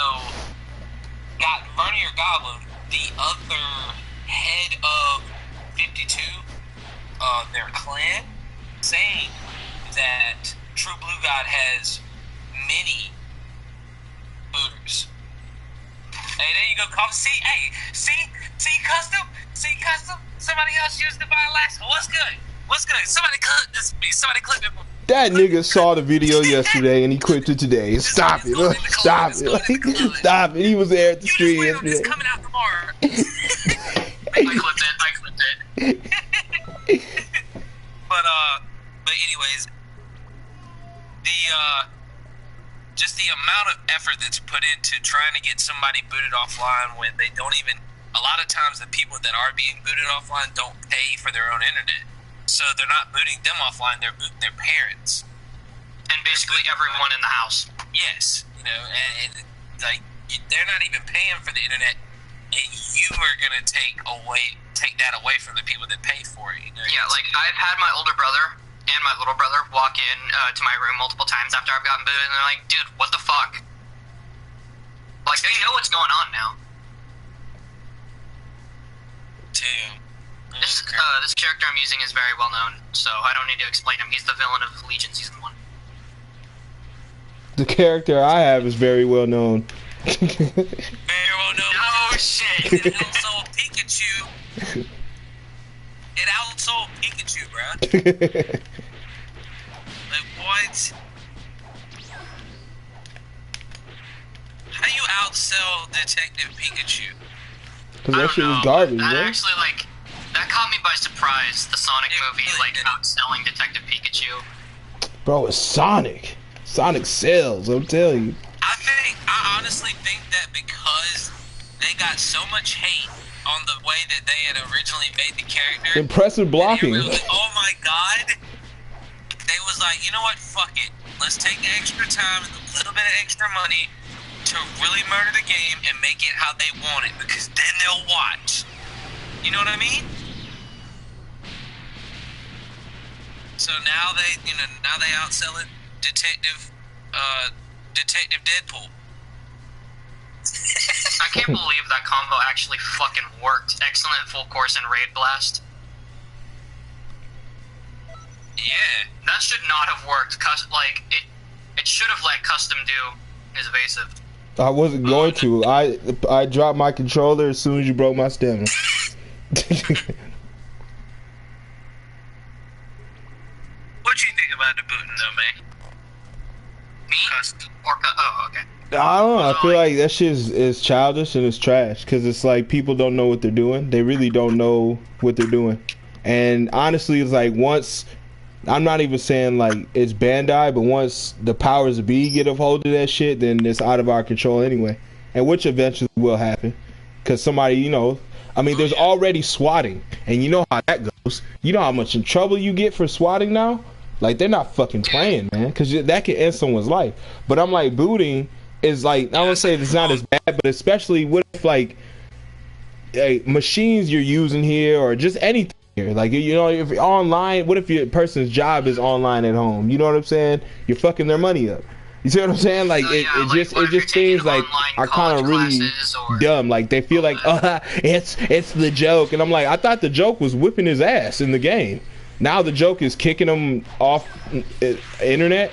got Vernier Goblin, the other head of 52, their clan, saying that True Blue God has many booters. Hey, there you go, see, custom, somebody else used the buy last. What's good? Somebody clip this. Somebody clip it. That nigga saw the video yesterday and he clipped it today. Stop it. Stop it. Stop it. He was there at the stream yesterday. It's coming out tomorrow. I clipped it. But anyways, just the amount of effort that's put into trying to get somebody booted offline when they don't even. A lot of times, the people that are being booted offline don't pay for their own internet. So they're not booting them offline, they're booting their parents. And basically everyone in the house. Yes. You know, and like, they're not even paying for the internet, and you are going to take that away from the people that pay for it. You know? Yeah, like, I've had my older brother and my little brother walk in to my room multiple times after I've gotten booted, and they're like, dude, what the fuck? Like, they know what's going on now. This character I'm using is very well known, so I don't need to explain him. He's the villain of Legion Season 1. The character I have is very well known. Very well known. Oh shit! It outsold Pikachu. It outsold Pikachu, bro. Like, what? How do you outsell Detective Pikachu? Because that shit was garbage, that bro. Actually, like, that caught me by surprise, the Sonic movie, like, outselling Detective Pikachu. Bro, it's Sonic. Sonic sells, I'm telling you. I honestly think that because they got so much hate on the way that they had originally made the character. Impressive blocking. Like, oh my god. They was like, you know what, fuck it. Let's take the extra time and a little bit of extra money to really murder the game and make it how they want it, because then they'll watch. You know what I mean? So now they outsell it. Detective Deadpool. I can't believe that combo actually fucking worked. Excellent full course and raid blast. Yeah. That should not have worked. Like, it should have let custom do his evasive. I wasn't going to. I dropped my controller as soon as you broke my stamina. What you think about the booting though, man? Me? Oh, okay. I don't know. I feel like that shit is childish and it's trash, because it's like people don't know what they're doing. They really don't know what they're doing. And honestly, it's like once, I'm not even saying like it's Bandai, but once the powers of be get a hold of that shit, then it's out of our control anyway. And which eventually will happen, because somebody, I mean, there's already swatting, and you know how that goes. You know how much in trouble you get for swatting now? Like, they're not fucking playing, man, because that can end someone's life. But I'm like, booting is like, I won't say it's not as bad, but especially what if, like, machines you're using here or just anything here. Like, you know, if you're online, what if your person's job is online at home? You know what I'm saying? You're fucking their money up. You see what I'm saying? Like, it just seems like are kind of really dumb. Like, they feel like, it's the joke. And I'm like, I thought the joke was whipping his ass in the game. Now the joke is kicking him off internet.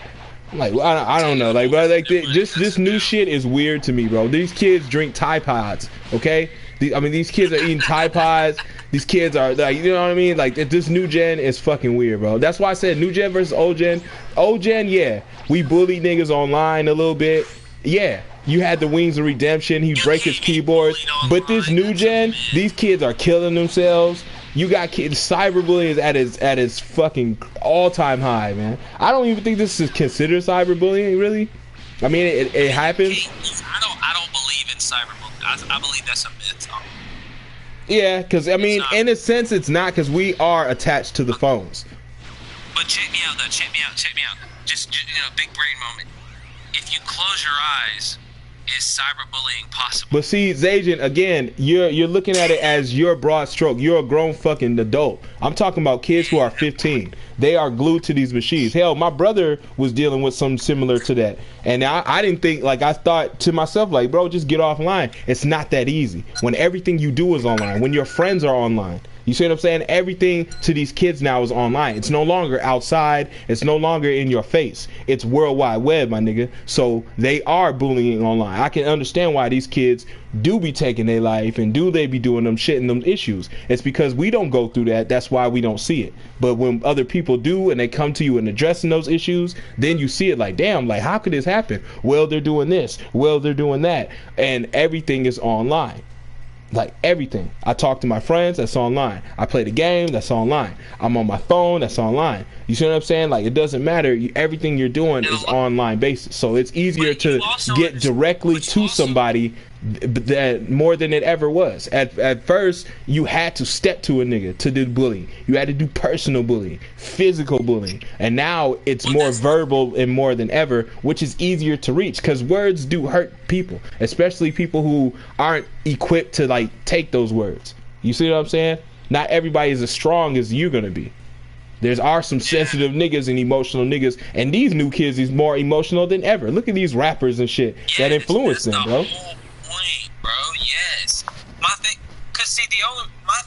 Like, I don't know. Like, but like, this new shit is weird to me, bro. These kids drink Tide Pods, okay? I mean, these kids are eating Tide Pods. These kids are, like, you know what I mean? Like, this new gen is fucking weird, bro. That's why I said new gen versus old gen. Old gen, yeah, we bully niggas online a little bit. Yeah, you had the Wings of Redemption. He break his keyboards. But this new gen, these kids are killing themselves. You got kids. Cyberbullying is at its fucking all-time high, man. I don't even think this is considered cyberbullying, really. I mean, it happens. I don't believe in cyberbullying. I believe that's a myth. Yeah, because I mean, in a sense, it's not, because we are attached to the phones. But check me out, though. Check me out. Just you know, big brain moment. If you close your eyes, is cyberbullying possible? But see, Zajan, again, you're looking at it as your broad stroke. You're a grown fucking adult. I'm talking about kids who are 15. They are glued to these machines. Hell, my brother was dealing with something similar to that. And I didn't think, like, I thought to myself, like, bro, just get offline. It's not that easy. When everything you do is online, when your friends are online. You see what I'm saying? Everything to these kids now is online. It's no longer outside. It's no longer in your face. It's World Wide Web, my nigga. So they are bullying online. I can understand why these kids do be taking their life and do they be doing them shit and them issues. It's because we don't go through that. That's why we don't see it. But when other people do and they come to you and addressing those issues, then you see it like, damn, like, how could this happen? Well, they're doing this. Well, they're doing that. And everything is online. Like, everything. I talk to my friends, that's online. I play the game, that's online. I'm on my phone, that's online. You see what I'm saying? Like, it doesn't matter. Everything you're doing is online basis. So it's easier to get directly to somebody that more than it ever was. At first, you had to step to a nigga to do bullying. You had to do personal bullying, physical bullying. And now it's more verbal and more than ever, which is easier to reach, because words do hurt people, especially people who aren't equipped to, like, take those words. You see what I'm saying? Not everybody is as strong as you're gonna be. Are some sensitive niggas and emotional niggas, and these new kids is more emotional than ever. Look at these rappers and shit that influence them, bro. Bro, yes. My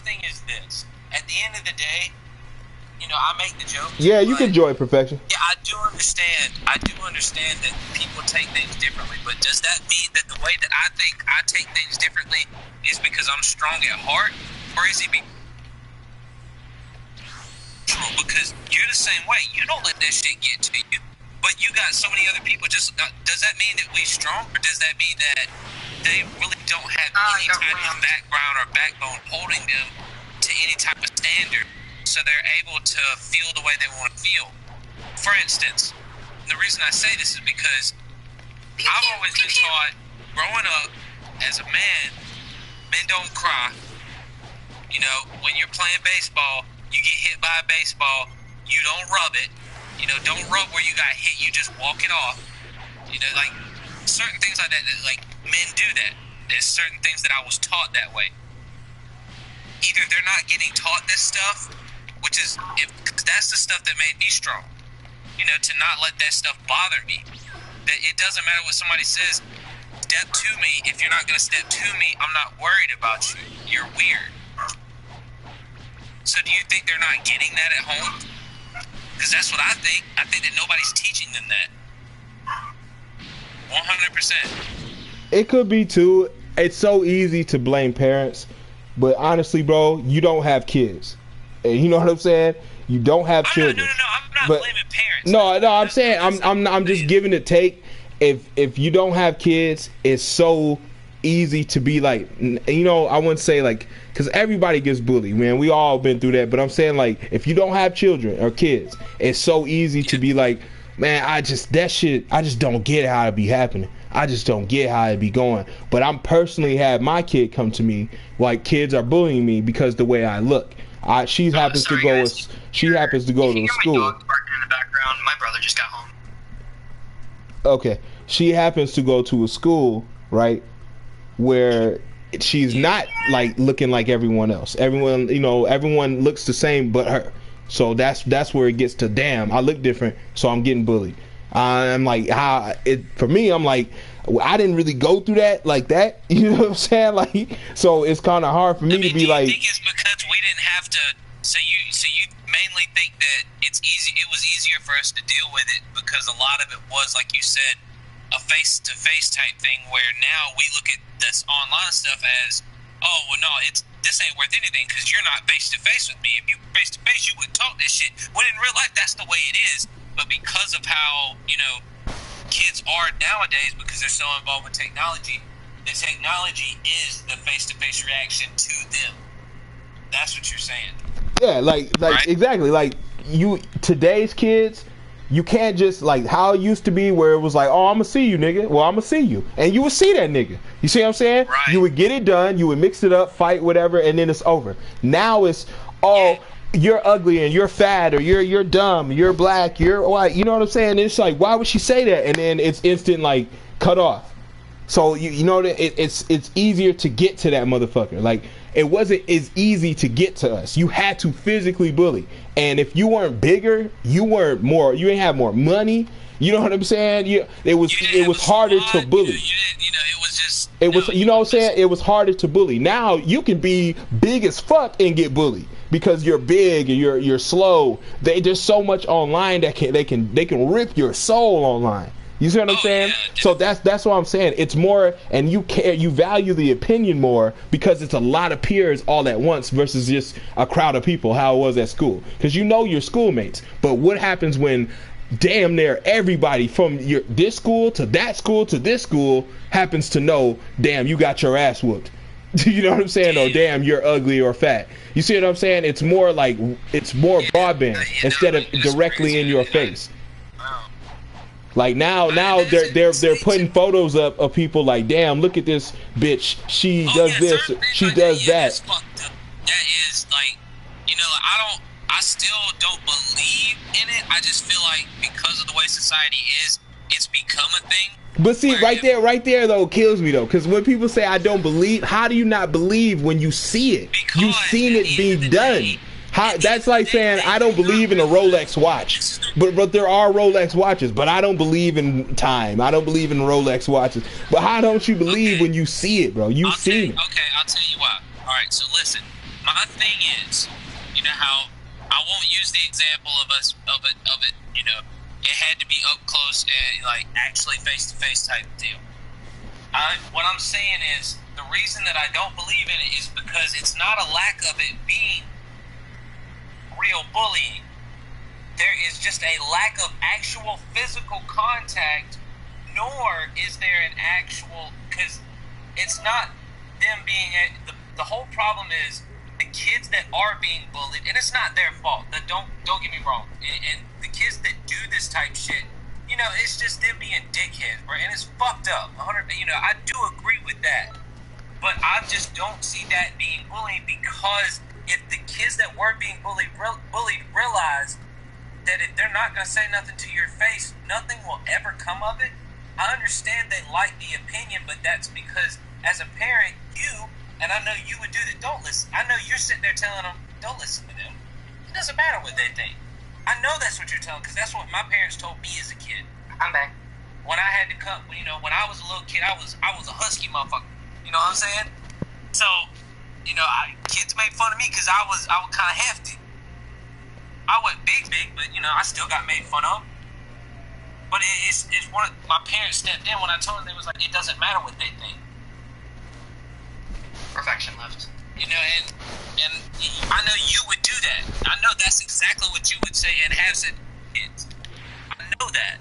thing is this. At the end of the day, you know, I make the joke. Yeah, you can enjoy perfection. Yeah, I do understand that people take things differently, but does that mean that the way that I think I take things differently is because I'm strong at heart, or is it because you're the same way? You don't let that shit get to you, but you got so many other people. Just does that mean that we strong, or does that mean that they really don't have any type of background or backbone holding them to any type of standard, so they're able to feel the way they want to feel? For instance, the reason I say this is because I've always been taught growing up as a man, men don't cry. You know, when you're playing baseball, you get hit by a baseball, you don't rub it. You know, don't rub where you got hit, you just walk it off. You know, like, certain things like that, like, men do that. There's certain things that I was taught that way. Either they're not getting taught this stuff, which is, cause that's the stuff that made me strong. You know, to not let that stuff bother me. That it doesn't matter what somebody says, step to me. If you're not gonna step to me, I'm not worried about you. You're weird. So do you think they're not getting that at home? Because that's what I think. I think that nobody's teaching them that. 100%. It could be too. It's so easy to blame parents, but honestly, bro, you don't have kids. And you know what I'm saying? You don't have children. No. I'm not blaming parents. No. I'm saying I'm just giving a take. If you don't have kids, it's so easy to be like, you know, I wouldn't say like, because everybody gets bullied, man. We all been through that. But I'm saying, like, if you don't have children or kids, it's so easy to be like, man, I just don't get how it be happening. I just don't get how it be going. But I'm personally had my kid come to me like kids are bullying me because the way I look. She happens to go to a school. My dog barking in the background. My brother just got home. Okay, she happens to go to a school, right, where she's not like looking like everyone else. Everyone, you know, everyone looks the same but her. So that's where it gets to, damn, I look different, so I'm getting bullied. I'm like, for me, I'm like, I didn't really go through that like that. You know what I'm saying? Like, so it's kind of hard for me to be like. I think it's because we didn't have to. So you mainly think that it's easy. It was easier for us to deal with it because a lot of it was, like you said, a face-to-face type thing. Where now we look at this online stuff as, oh well, no, this ain't worth anything because you're not face-to-face with me. If you face-to-face, you wouldn't talk this shit. When in real life, that's the way it is. But because of how, you know, kids are nowadays, because they're so involved with technology, the technology is the face-to-face reaction to them. That's what you're saying. Yeah, like right? Exactly. Like today's kids, you can't just like how it used to be where it was like, oh, I'm gonna see you, nigga. Well, I'm gonna see you, and you would see that nigga. You see what I'm saying? Right. You would get it done, you would mix it up, fight, whatever, and then it's over. Now it's you're ugly and you're fat or you're dumb, you're black, you're white. You know what I'm saying? And it's like, why would she say that? And then it's instant like cut off. So you know that it's easier to get to that motherfucker. Like it wasn't as easy to get to us. You had to physically bully, and if you weren't bigger, you ain't have more money. You know what I'm saying? It was harder to bully. You know what I'm saying? It was harder to bully. Now you can be big as fuck and get bullied because you're big and you're slow. There's so much online that they can rip your soul online. You see what I'm saying? Yeah, so that's what I'm saying. It's more, and you value the opinion more because it's a lot of peers all at once versus just a crowd of people. How it was at school, because you know your schoolmates. But what happens when damn near everybody from this school to that school to this school happens to know, damn, you got your ass whooped. You know what I'm saying? Oh, damn, you're ugly or fat. You see what I'm saying? It's more like it's more broadband instead of directly in your face. Like now they're putting photos up of people like, damn, look at this bitch. She does this, she does that. That is like, you know, I still don't believe in it. I just feel like because of the way society is, it's become a thing. But see, right there though kills me though, because when people say I don't believe, how do you not believe when you see it? You've seen it being done. That's like saying I don't believe in a Rolex watch, but there are Rolex watches, but I don't believe in time. I don't believe in Rolex watches. But how don't you believe when you see it, bro? You've seen it. Okay, I'll tell you why. All right, so listen. My thing is, you know how I won't use the example of it. You know, it had to be up close and like actually face to face type deal. What I'm saying is the reason that I don't believe in it is because it's not a lack of it being real bullying. There is just a lack of actual physical contact, nor is there an actual, because it's not them being the whole problem is the kids that are being bullied, and it's not their fault. Don't get me wrong. And the kids that do this type shit, you know, it's just them being dickheads, bro, and it's fucked up. You know, I do agree with that, but I just don't see that being bullying because if the kids that were being bullied realize that if they're not going to say nothing to your face, nothing will ever come of it. I understand they like the opinion, but that's because as a parent, and I know you would do that, don't listen. I know you're sitting there telling them, don't listen to them. It doesn't matter what they think. I know that's what you're telling, because that's what my parents told me as a kid. I'm back. When I had to come, you know, when I was a little kid, I was a husky motherfucker. You know what I'm saying? So, you know, kids made fun of me because I was kind of hefty. I wasn't big, but you know, I still got made fun of. But it's one of my parents stepped in when I told them, they was like, it doesn't matter what they think. Perfection left. You know, and I know you would do that. I know that's exactly what you would say and have said. I know that.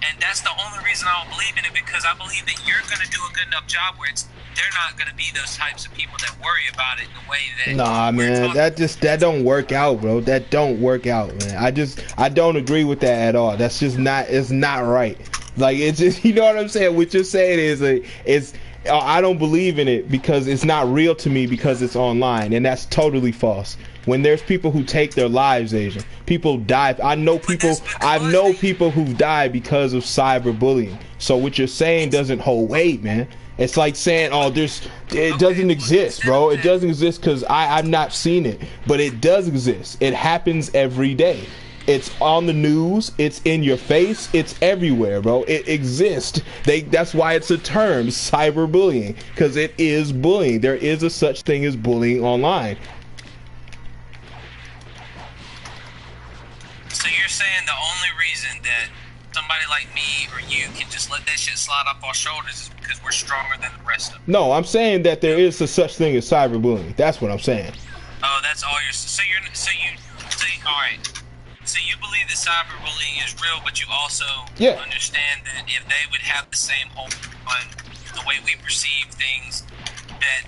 And that's the only reason I don't believe in it, because I believe that you're going to do a good enough job where they're not going to be those types of people that worry about it the way that. Nah, man, that don't work out, bro. That don't work out, man. I don't agree with that at all. That's just not. It's not right. Like, it's just, you know what I'm saying? What you're saying is I don't believe in it because it's not real to me because it's online, and that's totally false. When there's people who take their lives, Asian people die. I know people who've died because of cyberbullying. So what you're saying doesn't hold weight, man. It's like saying, oh, it doesn't exist, bro. It doesn't exist because I've not seen it, but it does exist. It happens every day. It's on the news. It's in your face. It's everywhere, bro. It exists. That's why it's a term, cyberbullying, because it is bullying. There is a such thing as bullying online. So you're saying the only reason that somebody like me or you can just let that shit slide off our shoulders is because we're stronger than the rest of them? No, I'm saying that there is a such thing as cyberbullying. That's what I'm saying. Oh, that's all you're. All right. So you believe that cyberbullying is real, but you also understand that if they would have the same hold on the way we perceive things, that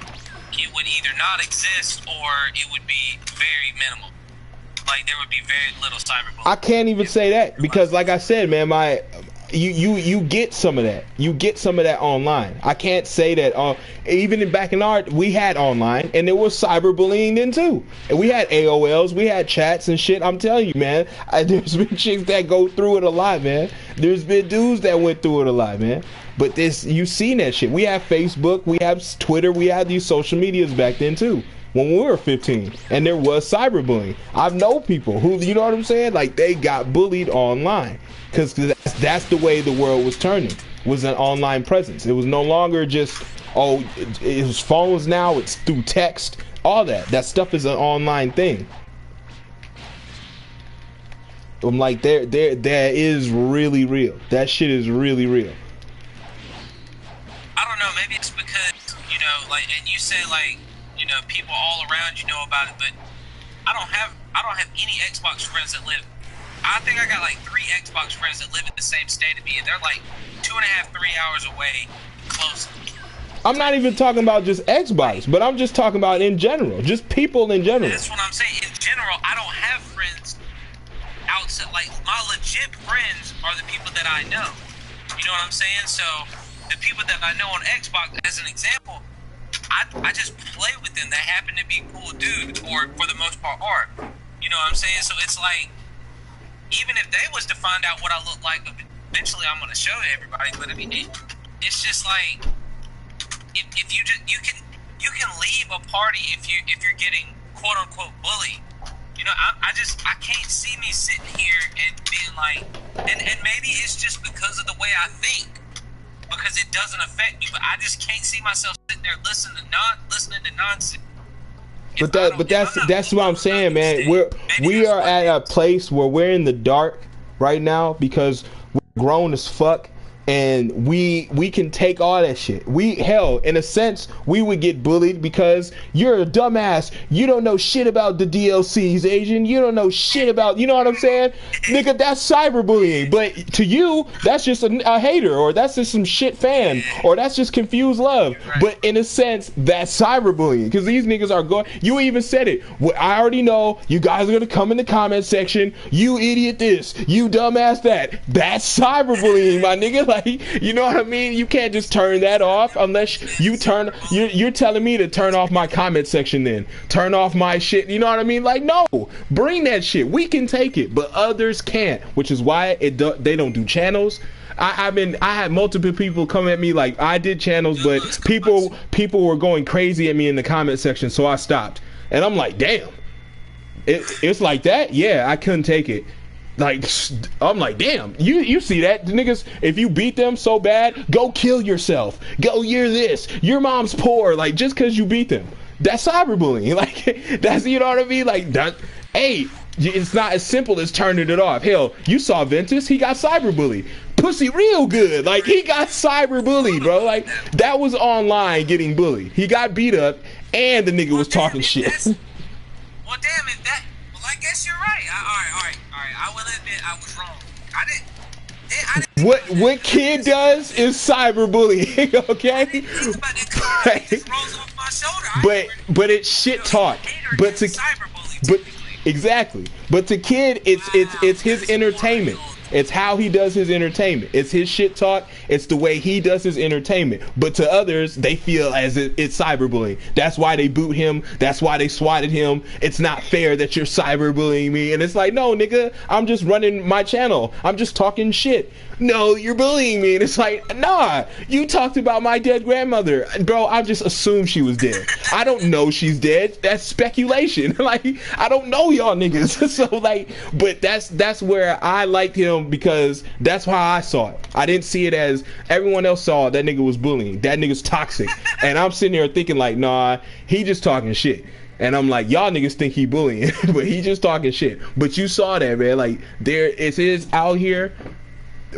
it would either not exist or it would be very minimal. Like there would be very little cyberbullying. I can't even say that because, like I said, man, you get some of that. You get some of that online. I can't say that. Even back in art, we had online, and there was cyberbullying then too. And we had AOLs, we had chats and shit. I'm telling you, man. There's been chicks that go through it a lot, man. There's been dudes that went through it a lot, man. But you seen that shit. We have Facebook, we have Twitter, we had these social medias back then too. When we were 15, and there was cyberbullying. I've known people who, you know what I'm saying? Like they got bullied online because that's the way the world was turning. Was an online presence. It was no longer just it was phones now. It's through text. All that stuff is an online thing. I'm like that is really real. That shit is really real. I don't know. Maybe it's because and you say people all around you know about it, but I don't have any Xbox friends that live. I think I got like 3 Xbox friends that live in the same state of me, and they're like 2.5, 3 hours away, close. I'm not even talking about just Xbox, but I'm just talking about in general, just people in general. That's what I'm saying. In general, I don't have friends outside. Like my legit friends are the people that I know. You know what I'm saying? So the people that I know on Xbox, as an example, I just play with them. They happen to be cool dudes, or for the most part are. You know what I'm saying? So it's like, even if they was to find out what I look like, eventually I'm gonna show everybody. But I mean, it's just like, if you can leave a party if you're getting quote unquote bullied. You know, I can't see me sitting here and being like, and maybe it's just because of the way I think. Because it doesn't affect me, but I just can't see myself sitting there listening to nonsense. But that's what I'm saying, man. We are at a place where we're in the dark right now because we're grown as fuck, and we can take all that shit. Hell, in a sense, we would get bullied because you're a dumbass. You don't know shit about the DLCs, Asian. You don't know shit about, you know what I'm saying? Nigga, that's cyberbullying. But to you, that's just a hater, or that's just some shit fan, or that's just confused love. But in a sense, that's cyberbullying because these niggas are going. You even said it. Well, I already know you guys are gonna come in the comment section. You idiot this. You dumbass that. That's cyberbullying, my nigga. Like, you know what I mean? You can't just turn that off unless you you're telling me to turn off my comment section, then turn off my shit. You know what I mean? Like, no, bring that shit. We can take it, but others can't, which is why they don't do channels. I had multiple people come at me like I did channels, but people were going crazy at me in the comment section, so I stopped. And I'm like, damn, it's like that? Yeah, I couldn't take it. Like, I'm like, damn, you see that? The niggas, if you beat them so bad, go kill yourself. Go, you're this. Your mom's poor. Like, just because you beat them. That's cyberbullying. Like, that's, you know what I mean? Like, that, hey, it's not as simple as turning it off. Hell, you saw Ventus. He got cyberbullied. Pussy real good. Like, he got cyberbullied, bro. Like, that was online getting bullied. He got beat up, and the nigga was talking shit. Well, damn, if that... Well, I guess you're right. All right. I will admit I was wrong. I didn't what kid does is cyberbullying, okay? But it's shit talk. Exactly. But to kid, it's his entertainment. It's how he does his entertainment. It's his shit talk. It's the way he does his entertainment. But to others, they feel as it's cyberbullying. That's why they boot him. That's why they swatted him. It's not fair that you're cyberbullying me. And it's like, no, nigga, I'm just running my channel. I'm just talking shit. No, you're bullying me. And it's like, nah, you talked about my dead grandmother. Bro, I just assumed she was dead. I don't know she's dead. That's speculation. Like, I don't know y'all niggas. So like, but that's where I liked him, because that's how I saw it. I didn't see it as everyone else saw it. That nigga was bullying. That nigga's toxic. And I'm sitting there thinking like, nah, he just talking shit. And I'm like, y'all niggas think he bullying, but he just talking shit. But you saw that, man. Like, there it is out here.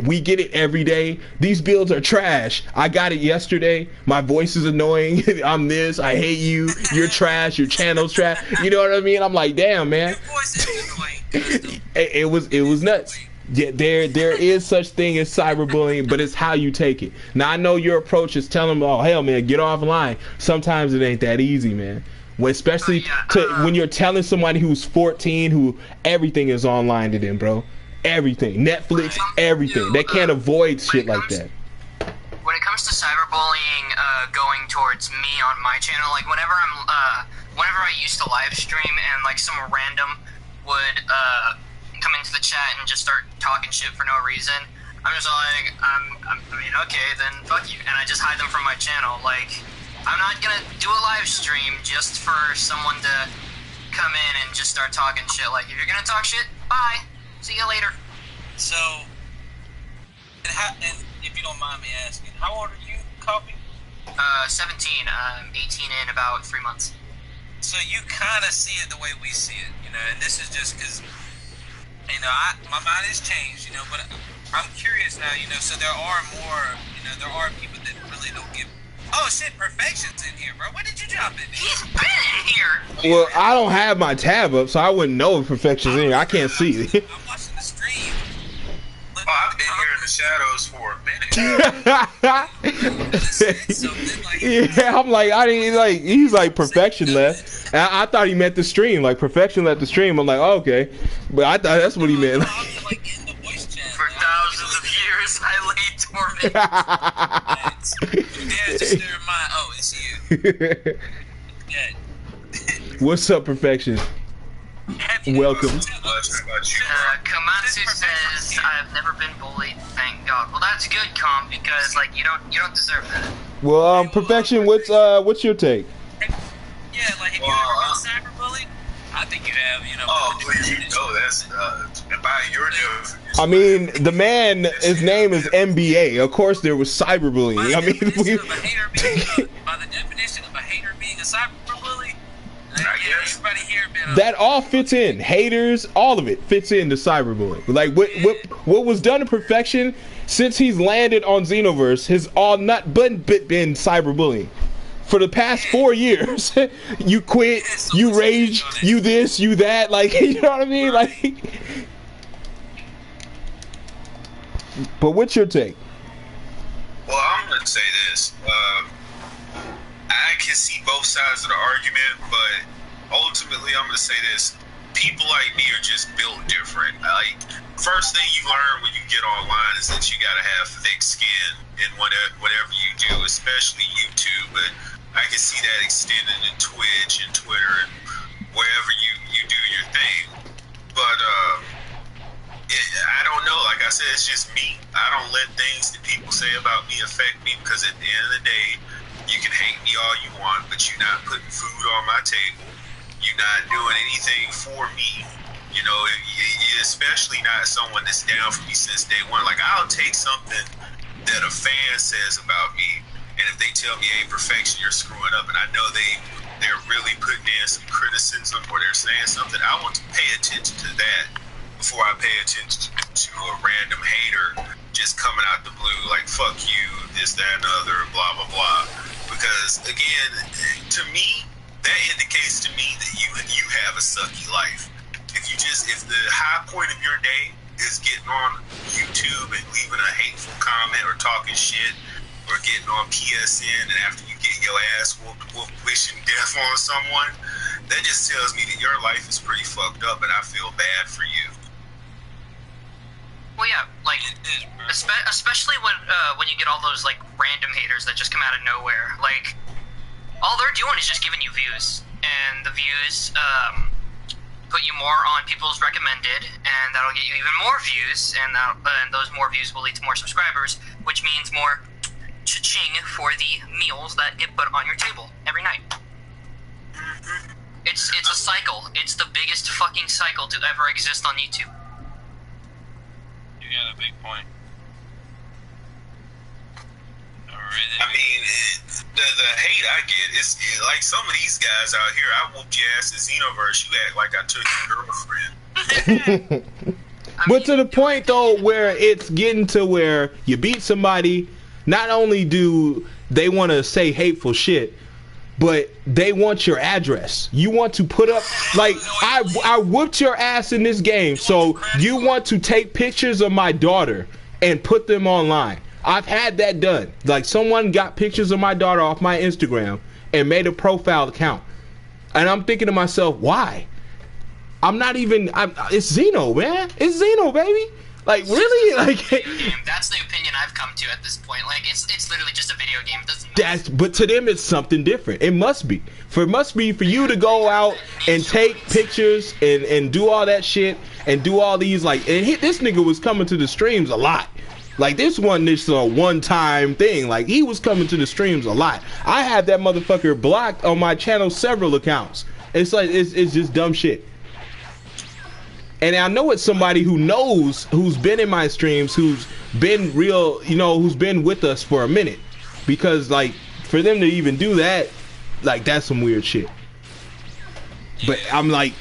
We get it every day. These builds are trash. I got it yesterday. My voice is annoying. I'm this. I hate you. You're trash. Your channel's trash. You know what I mean? I'm like, damn, man. Your voice is annoying. It was nuts. Yeah, there is such thing as cyberbullying, but it's how you take it. Now I know your approach is telling them, oh hell, man, get offline. Sometimes it ain't that easy, man. Especially when you're telling somebody who's 14, who everything is online to them, bro. Everything, Netflix, everything. They can't avoid shit like that. When it comes to cyberbullying, going towards me on my channel, like whenever I used to live stream and like some random would come into the chat and just start talking shit for no reason, I'm just like, I mean, okay, then fuck you, and I just hide them from my channel. Like, I'm not gonna do a live stream just for someone to come in and just start talking shit. Like, if you're gonna talk shit, bye. See you later. So, and if you don't mind me asking, how old are you, Coffee? 17. 18 in about 3 months. So you kind of see it the way we see it, you know, and this is just because, you know, my mind has changed, you know, but I'm curious now, you know, so there are more, you know, there are people that really don't give. Oh shit, Perfection's in here, bro. When did you jump in? He's been in here. Well, I don't have my tab up, so I wouldn't know if Perfection's in here. I can't see. I'm watching the stream. Oh, I've been here in the shadows for a minute. Yeah, I'm like, I didn't like. He's like, Perfection left. And I thought he meant the stream. Like, Perfection left the stream. I'm like, oh, okay, but I thought that's what he meant. For thousands of years, I lay dormant. Oh, it's you. What's up, Perfection? Welcome. Kamatsu says, I've never been bullied, thank God. Well, that's good, Com, because like you don't deserve that. Well, Perfection, what's your take? Yeah, like, have you ever been cyberbullied? I think you have, you know. Oh, please, you know, that's by your definition. I mean, the man, his name is NBA. Of course, there was cyberbullying. By the definition of a hater being a cyberbully, everybody here been that all fits in. Haters, all of it fits into cyberbullying. Like what was done to Perfection since he's landed on Xenoverse has all not been cyberbullying. For the past 4 years, you quit, you rage, you this, you that, like, you know what I mean? Like, but what's your take? Well, I'm gonna say this. I can see both sides of the argument, but ultimately, I'm gonna say this: people like me are just built different. Like, first thing you learn when you get online is that you gotta have thick skin in whatever you do, especially YouTube. But I can see that extending in Twitch and Twitter and wherever you do your thing. But I don't know. Like I said, it's just me. I don't let things that people say about me affect me, because at the end of the day, you can hate me all you want, but you're not putting food on my table. You're not doing anything for me. You know, you're especially not someone that's down for me since day one. Like, I'll take something that a fan says about me, and if they tell me, hey, Perfection, you're screwing up, and I know they're really putting in some criticism or they're saying something, I want to pay attention to that before I pay attention to a random hater just coming out the blue, like, fuck you, this, that, and the other, blah, blah, blah. Because, again, to me, that indicates to me that you have a sucky life. If the high point of your day is getting on YouTube and leaving a hateful comment or talking shit, or getting on PSN, and after you get your ass whooped wishing death on someone, that just tells me that your life is pretty fucked up, and I feel bad for you. Well, yeah, like especially when you get all those like random haters that just come out of nowhere. Like all they're doing is just giving you views, and the views put you more on people's recommended, and that'll get you even more views, and those more views will lead to more subscribers, which means more cha-ching for the meals that get put on your table every night. It's a cycle. It's the biggest fucking cycle to ever exist on YouTube. You got a big point. I mean, the hate I get is like some of these guys out here. I whooped your ass in Xenoverse. You act like I took your girlfriend. But to the point though, where it's getting to where you beat somebody, not only do they want to say hateful shit, but they want your address. You want to put up, like, I whooped your ass in this game, so you want to take pictures of my daughter and put them online. I've had that done. Like, someone got pictures of my daughter off my Instagram and made a profile account. And I'm thinking to myself, why? It's Xeno, man. It's Xeno, baby. Like, really? Like, that's the opinion I've come to at this point. Like, it's literally just a video game. It doesn't. But to them, it's something different. It must be. For you to go out and take pictures and do all that shit and do all these, like, and this nigga was coming to the streams a lot. Like, this wasn't just a one-time thing. Like, he was coming to the streams a lot. I had that motherfucker blocked on my channel, several accounts. It's like, it's just dumb shit. And I know it's somebody who knows, who's been in my streams, who's been real, who's been with us for a minute. Because, like, for them to even do that, like, that's some weird shit. But I'm like,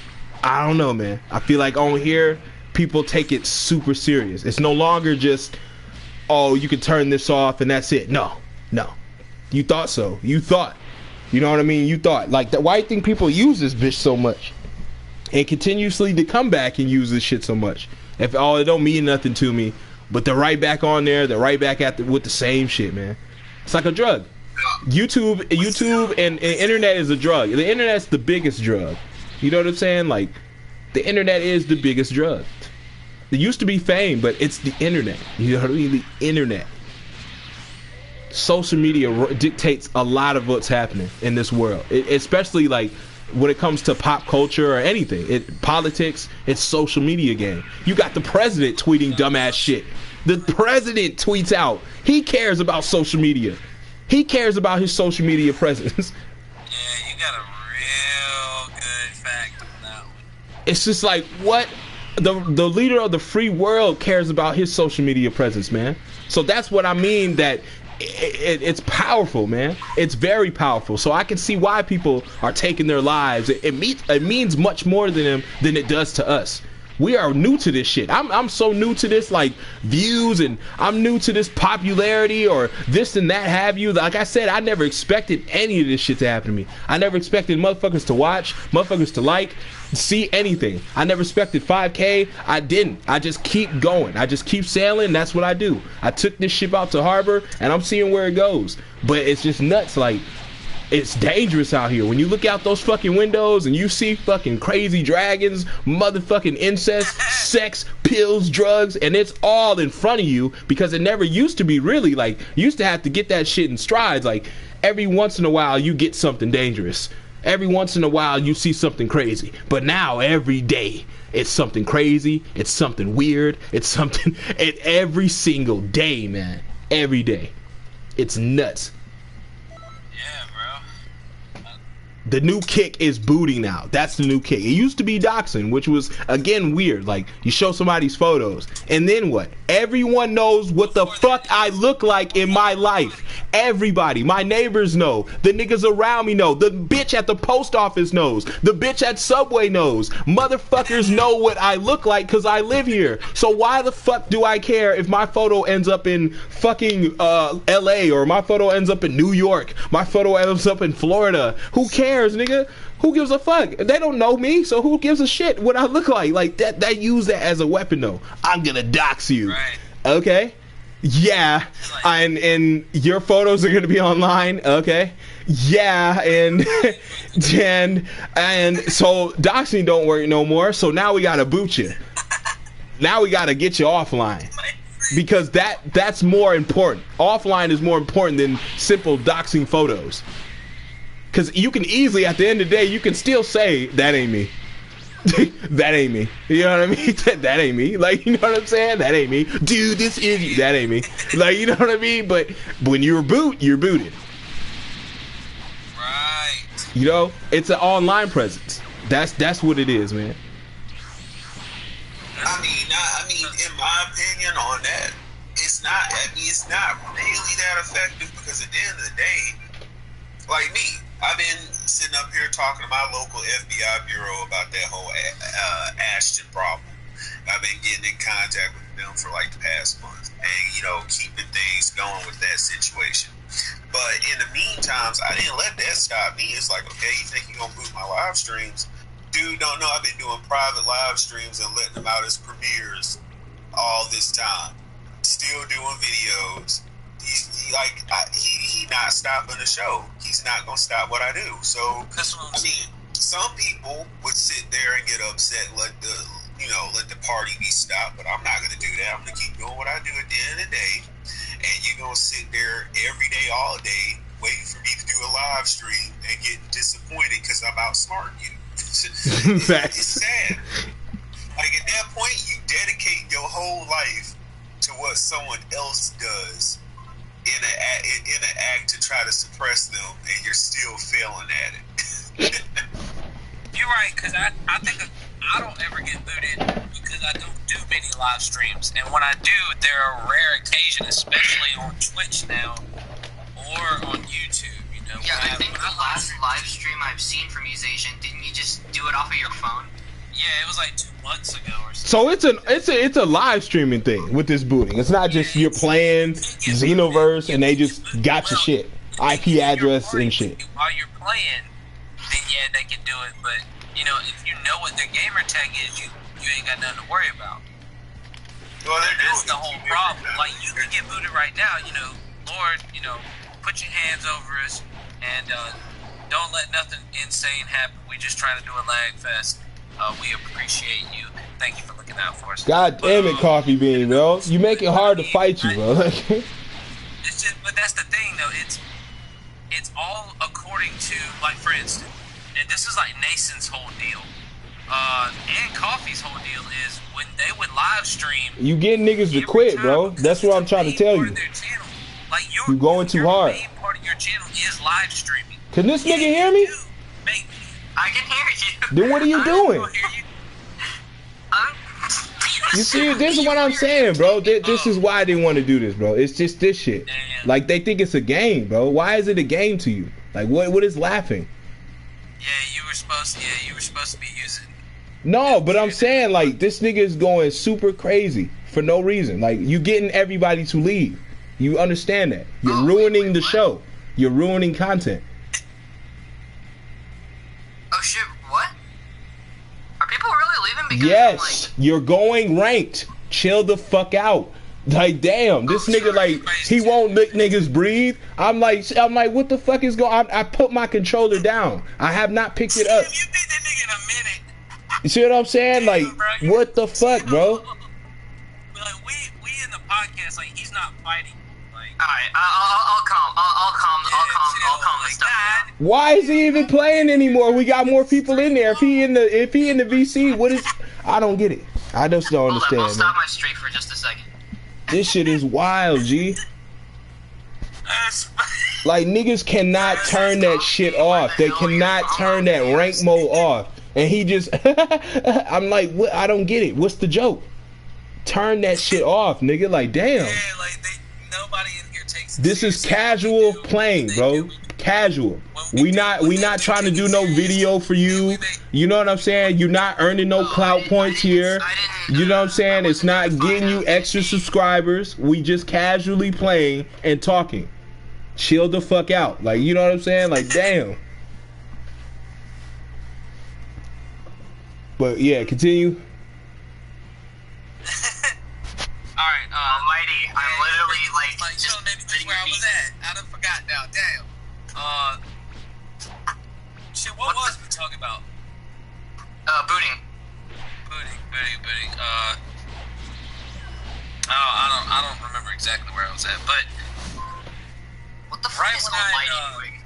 I don't know, man. I feel like on here, people take it super serious. It's no longer just, oh, you can turn this off and that's it. No. You thought so. You thought. You know what I mean? You thought. Like, why do you think people use this bitch so much? And continuously to come back and use this shit so much. It don't mean nothing to me, but they're right back on there. They're right back with the same shit, man. It's like a drug. YouTube and internet is a drug. The internet's the biggest drug. You know what I'm saying? Like, the internet is the biggest drug. There used to be fame, but it's the internet. You know what I mean? The internet. Social media dictates a lot of what's happening in this world, especially like when it comes to pop culture or anything. Politics, it's social media game. You got the president tweeting dumbass shit. The president tweets out. He cares about social media. He cares about his social media presence. Yeah, you got a real good fact on that one. It's just like, what? The leader of the free world cares about his social media presence, man. So that's what I mean, that it's powerful, man. It's very powerful. So I can see why people are taking their lives. It means much more to them than it does to us. We are new to this shit. I'm so new to this, like, views, and I'm new to this popularity or this and that have you. Like I said, I never expected any of this shit to happen to me. I never expected motherfuckers to watch, motherfuckers to like, see anything. I never expected 5K. I didn't. I just keep going. I just keep sailing. That's what I do. I took this ship out to harbor and I'm seeing where it goes. But it's just nuts. Like, it's dangerous out here. When you look out those fucking windows and you see fucking crazy dragons, motherfucking incest, sex, pills, drugs, and it's all in front of you, because it never used to be really. Like, you used to have to get that shit in strides. Like, every once in a while you get something dangerous. Every once in a while you see something crazy. But now every day it's something crazy, it's something weird, it's something every single day, man. Every day. It's nuts. Yeah, bro. The new kick is booty now. That's the new kick. It used to be doxing, which was, again, weird. Like, you show somebody's photos, and then what? Everyone knows what the fuck I look like in my life. Everybody. My neighbors know. The niggas around me know. The bitch at the post office knows. The bitch at Subway knows. Motherfuckers know what I look like because I live here. So why the fuck do I care if my photo ends up in fucking LA, or my photo ends up in New York? My photo ends up in Florida. Who cares, nigga? Who gives a fuck? They don't know me, so who gives a shit what I look like? Like, that they use that as a weapon, though. I'm gonna dox you. Right. Okay? Yeah. And your photos are gonna be online. Okay? Yeah. And and so doxing don't work no more, so now we gotta boot you. Now we gotta get you offline. Because that's more important. Offline is more important than simple doxing photos. Because you can easily, at the end of the day, you can still say, that ain't me. That ain't me. You know what I mean? That ain't me. Like, you know what I'm saying? That ain't me. Dude, this is you. That ain't me. Like, you know what I mean? But when you're booted. Right. You know? It's an online presence. That's what it is, man. I mean, in my opinion on that, it's not really that effective because at the end of the day, like me, I've been sitting up here talking to my local FBI bureau about that whole Ashton problem. I've been getting in contact with them for like the past month and, you know, keeping things going with that situation. But in the meantime, I didn't let that stop me. It's like, okay, you think you're going to boot my live streams? Dude, don't know I've been doing private live streams and letting them out as premieres all this time. Still doing videos. He not stopping the show. He's not gonna stop what I do. So I mean, some people would sit there and get upset, let the party be stopped. But I'm not gonna do that. I'm gonna keep doing what I do at the end of the day. And you're gonna sit there every day, all day, waiting for me to do a live stream and getting disappointed because I'm outsmarting you. It's sad. Like at that point, you dedicate your whole life to what someone else does in an act to try to suppress them, and you're still failing at it. You're right, because I think I don't ever get booted because I don't do many live streams, and when I do, they're a rare occasion, especially on Twitch now or on YouTube. Yeah, I think the last live stream I've seen from Musasian, didn't you just do it off of your phone? Yeah, it was like 2 months ago or something. So it's a live streaming thing with this booting. It's not just you're playing Xenoverse and they just got your shit, IP address and shit. While you're playing, then yeah, they can do it. But you know, if you know what their gamer tag is, you ain't got nothing to worry about. Well, that's the whole problem. Like you can get booted right now. You know, Lord, you know, put your hands over us. And don't let nothing insane happen. We just trying to do a Lagfest. We appreciate you. Thank you for looking out for us. God damn it, Coffee Bean, bro. You make it hard to fight you, bro. It's just, but that's the thing, though. It's all according to, like, for instance, and this is like Nason's whole deal. And Coffee's whole deal is when they would live stream. You get niggas to quit, bro. That's what I'm trying to tell you. Like you're going too hard. Main part of your channel is live streaming. Can this nigga hear me? I can hear you. Then what are you doing? You see, this is what I'm saying, bro. This is why they want to do this, bro. It's just this shit. Damn. Like they think it's a game, bro. Why is it a game to you? Like what is laughing? Yeah, you were supposed to be using. No, but I'm saying like this nigga is going super crazy for no reason. Like you getting everybody to leave. You understand that? You're ruining the show. You're ruining content. Oh shit! What? Are people really leaving because? Yes, you're going ranked. Chill the fuck out. Like damn, this nigga like he won't let niggas breathe. I'm like what the fuck is going? I put my controller down. I have not picked it up. You beat that nigga in a minute. You see what I'm saying? Like what the fuck, bro? Like we in the podcast, like he's not fighting. Alright, I'll calm this stuff down. Why is he even playing anymore? We got more people in there. If he in the VC, what is? I don't get it. I just don't understand. I'll stop my streak for just a second. This shit is wild, G. Like niggas cannot turn that shit off. They cannot turn that rank mode off. And he just, I'm like, what? I don't get it. What's the joke? Turn that shit off, nigga. Like damn. Yeah, like nobody in here takes. This is casual playing, bro. Casual. We not trying to do no video for you. You know what I'm saying? You're not earning no clout points here. You know what I'm saying? It's not getting you extra subscribers. We just casually playing and talking. Chill the fuck out. Like, you know what I'm saying? Like, damn. But yeah, continue. Alright, Mighty, I'm literally like just where I was at. I done forgot now. Damn. Shit, what was we talking about? Booting. Booting. But what the fuck is Almighty doing?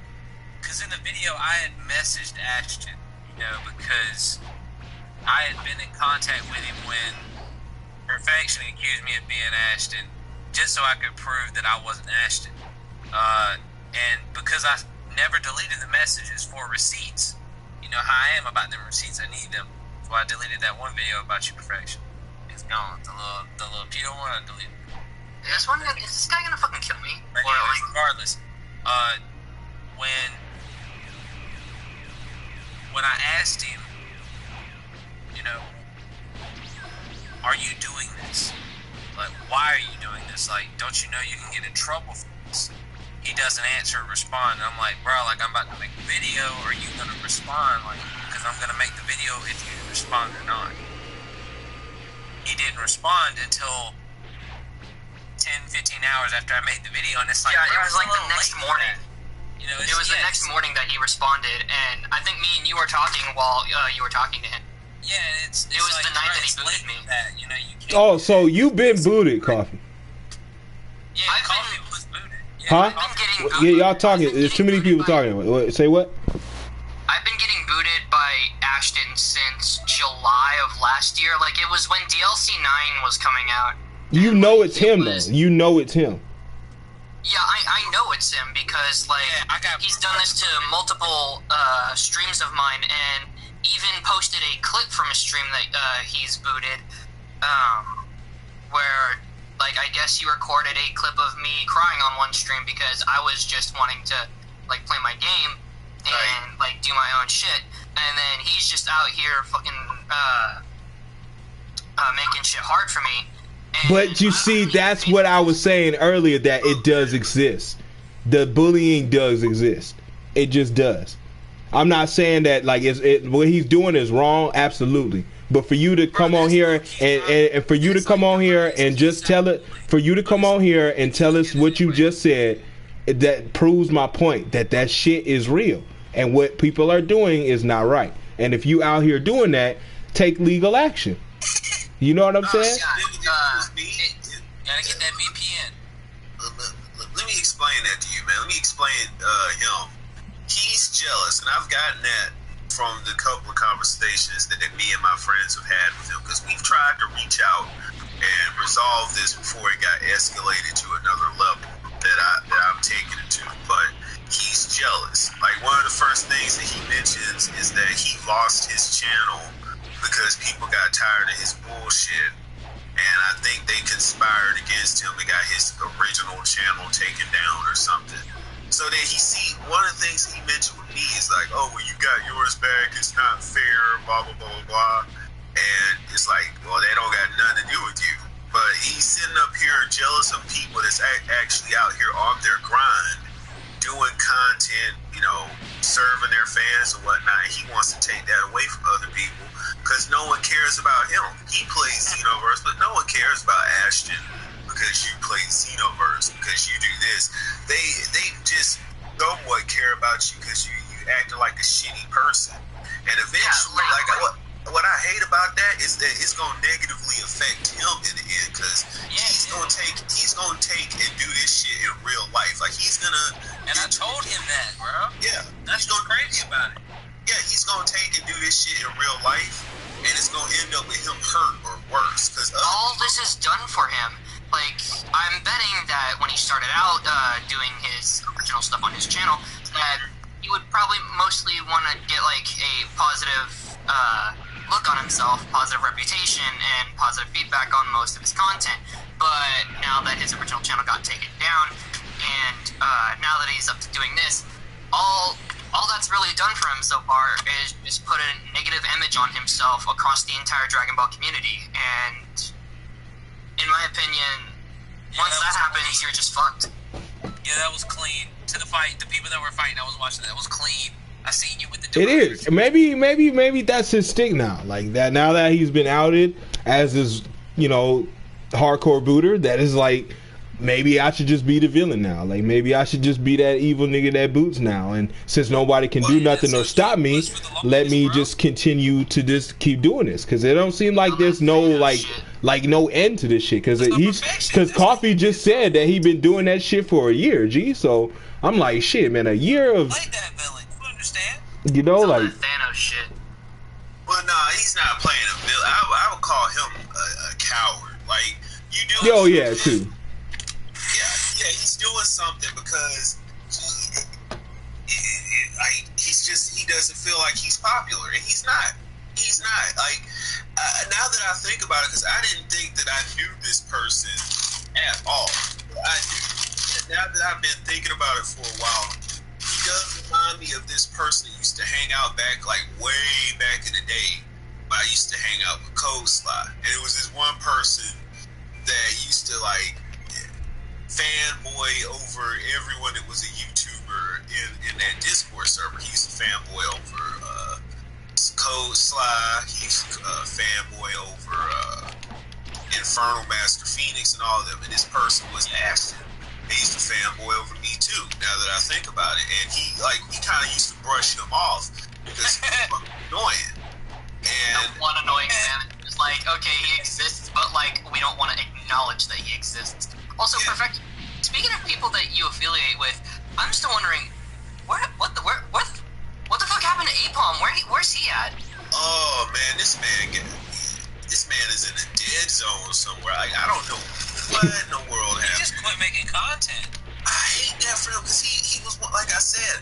Because in the video I had messaged Ashton, you know, because I had been in contact with him when Perfection accused me of being Ashton, just so I could prove that I wasn't Ashton. And because I never deleted the messages for receipts, you know how I am about them receipts, I need them. So I deleted that one video about you, Perfection. It's gone. The little Peter one, I deleted. Is this guy gonna fucking kill me? But regardless, when I asked him, you know, are you doing this? Like, why are you doing this? Like, don't you know you can get in trouble for this? He doesn't answer or respond. And I'm like, bro, like, I'm about to make a video. Are you gonna respond? Like, because I'm gonna make the video if you respond or not. He didn't respond until 10, 15 hours after I made the video, and it's like, yeah, it was like the next morning. You know, it was the next morning that he responded, and I think me and you were talking while you were talking to him. Yeah, it was like, the night that he booted me. That, you know, you oh, so you've been booted, Coffee? Yeah, Coffee was booted. Yeah, huh? Y'all talking? There's too many people talking. Say what? I've been getting booted by Ashton since July of last year. Like, it was when DLC 9 was coming out. You know it's him, though. You know it's him. Yeah, I know it's him because, like, he's done this to multiple streams of mine, and even posted a clip from a stream that he's booted, where, like, I guess he recorded a clip of me crying on one stream because I was just wanting to, like, play my game and, like, do my own shit, and then he's just out here fucking making shit hard for me. But you see, that's what I was saying earlier, that it does exist. The bullying does exist. It just does. I'm not saying that, like, what he's doing is wrong, absolutely. But for you to come on here and for you to come on here and just tell it, for you to come on here and tell us what you just said, that proves my point, that shit is real. And what people are doing is not right. And if you out here doing that, take legal action. You know what I'm saying? Gotta get that VPN. Let me explain that to you, man. Let me explain him. He's jealous, and I've gotten that from the couple of conversations that me and my friends have had with him, because we've tried to reach out and resolve this before it got escalated to another level that I'm taking it to. But he's jealous. Like, one of the first things that he mentions is that he lost his channel because people got tired of his bullshit, and I think they conspired against him and got his original channel taken down or something. So then one of the things he mentioned with me is like, oh, well, you got yours back, it's not fair, blah, blah, blah, blah. And it's like, well, they don't got nothing to do with you. But he's sitting up here jealous of people that's actually out here on their grind, doing content, you know, serving their fans and whatnot. He wants to take that away from other people because no one cares about him. He plays Xenoverse, but no one cares about Ashton because you play Xenoverse, because you do this. They just somewhat care about you because you acting like a shitty person. And eventually, what I hate about that is that it's gonna negatively affect him in the end, because he's gonna take and do this shit in real life. Like, he's gonna. And I told him that, bro. Yeah, that's what's crazy about it. Yeah, he's gonna take and do this shit in real life, and it's gonna end up with him hurt or worse. Because all this is done for him. Like, I'm betting that when he started out doing his original stuff on his channel, that he would probably mostly want to get, like, a positive look on himself, positive reputation, and positive feedback on most of his content. But now that his original channel got taken down, and now that he's up to doing this, all that's really done for him so far is just put a negative image on himself across the entire Dragon Ball community. And in my opinion, once that happens, you're just fucked. Yeah, that was clean. To the fight, the people that were fighting, I was watching that was clean. I seen you with the. It is. Maybe that's his stick now. Like that. Now that he's been outed as this, you know, hardcore booter, that is like maybe I should just be the villain now. Like, maybe I should just be that evil nigga that boots now. And since nobody can do nothing or stop me, let me just continue to just keep doing this. Because it don't seem like there's no, like no end to this shit. Because Coffee just said that he been doing that shit for a year, G. So I'm like, shit, man, a year of... Like that villain, you understand? You know, like... Thanos shit. Well, nah, he's not playing a villain. I would call him a coward. Like, you do... Oh, yeah, too. Yeah, he's doing something because he doesn't feel like he's popular, and he's not. He's not. Like, now that I think about it, because I didn't think that I knew this person at all. Now that I've been thinking about it for a while, he does remind me of this person that used to hang out way back in the day. I used to hang out with Cold Sly, and it was this one person that used to fanboy over everyone that was a YouTuber in that Discord server. He used to fanboy over Cold Sly. He used to fanboy over Infernal Master Phoenix and all of them. And this person was Ashton. He used to fanboy over me too, now that I think about it. And we kind of used to brush him off because he was annoying. And one annoying man is like, okay, he exists, but we don't want to acknowledge that he exists. Also, Perfect, speaking of people that you affiliate with, I'm still wondering, what the fuck happened to Apom? Where's he at? Oh man, this man is in a dead zone somewhere. I don't know what in the world happened. He just quit making content. I hate that for him because he was, like I said,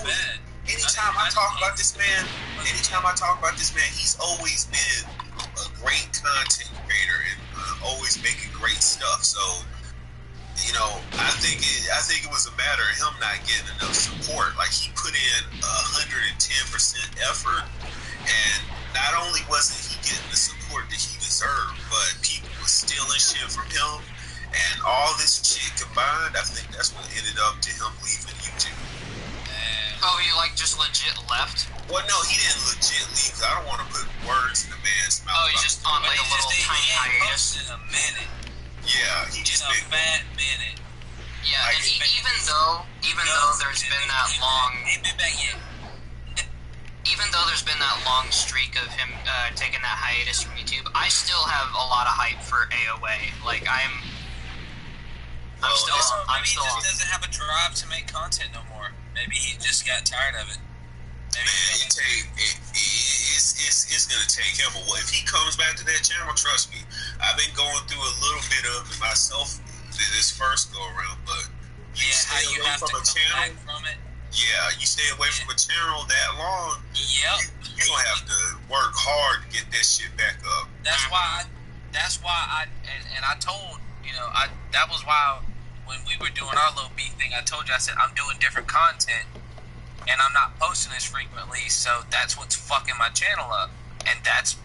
bad. Anytime I talk about this man, he's always been a great content creator and always making great stuff. So, I think it was a matter of him not getting enough support. Like, he put in 110% effort, and not only wasn't he getting the support that he deserved, but people were stealing shit from him, and all this shit combined, I think that's what ended up to him leaving YouTube. Oh, he just legit left? Well, no, he didn't legit leave. Cause I don't want to put words in the man's mouth. Oh, he's just on a little tiny hiatus. In a minute. Yeah, he just been a fat minute. Yeah, and even though there's been that long, even though there's been that long streak of him taking that hiatus from YouTube, I still have a lot of hype for AOA. Like, I'm still maybe he just doesn't have a drive to make content no more. Maybe he just got tired of it. It's gonna take him a while. If he comes back to that channel, trust me, I've been going through a little bit of it myself this first go around, but you stay away from a channel. Yeah, you stay away from a channel that long. Yep. You're gonna have to work hard to get that shit back up. That's why I told that was why when we were doing our little beat thing, I told you, I said, I'm doing different content and I'm not posting as frequently, so that's what's fucking my channel up. And that's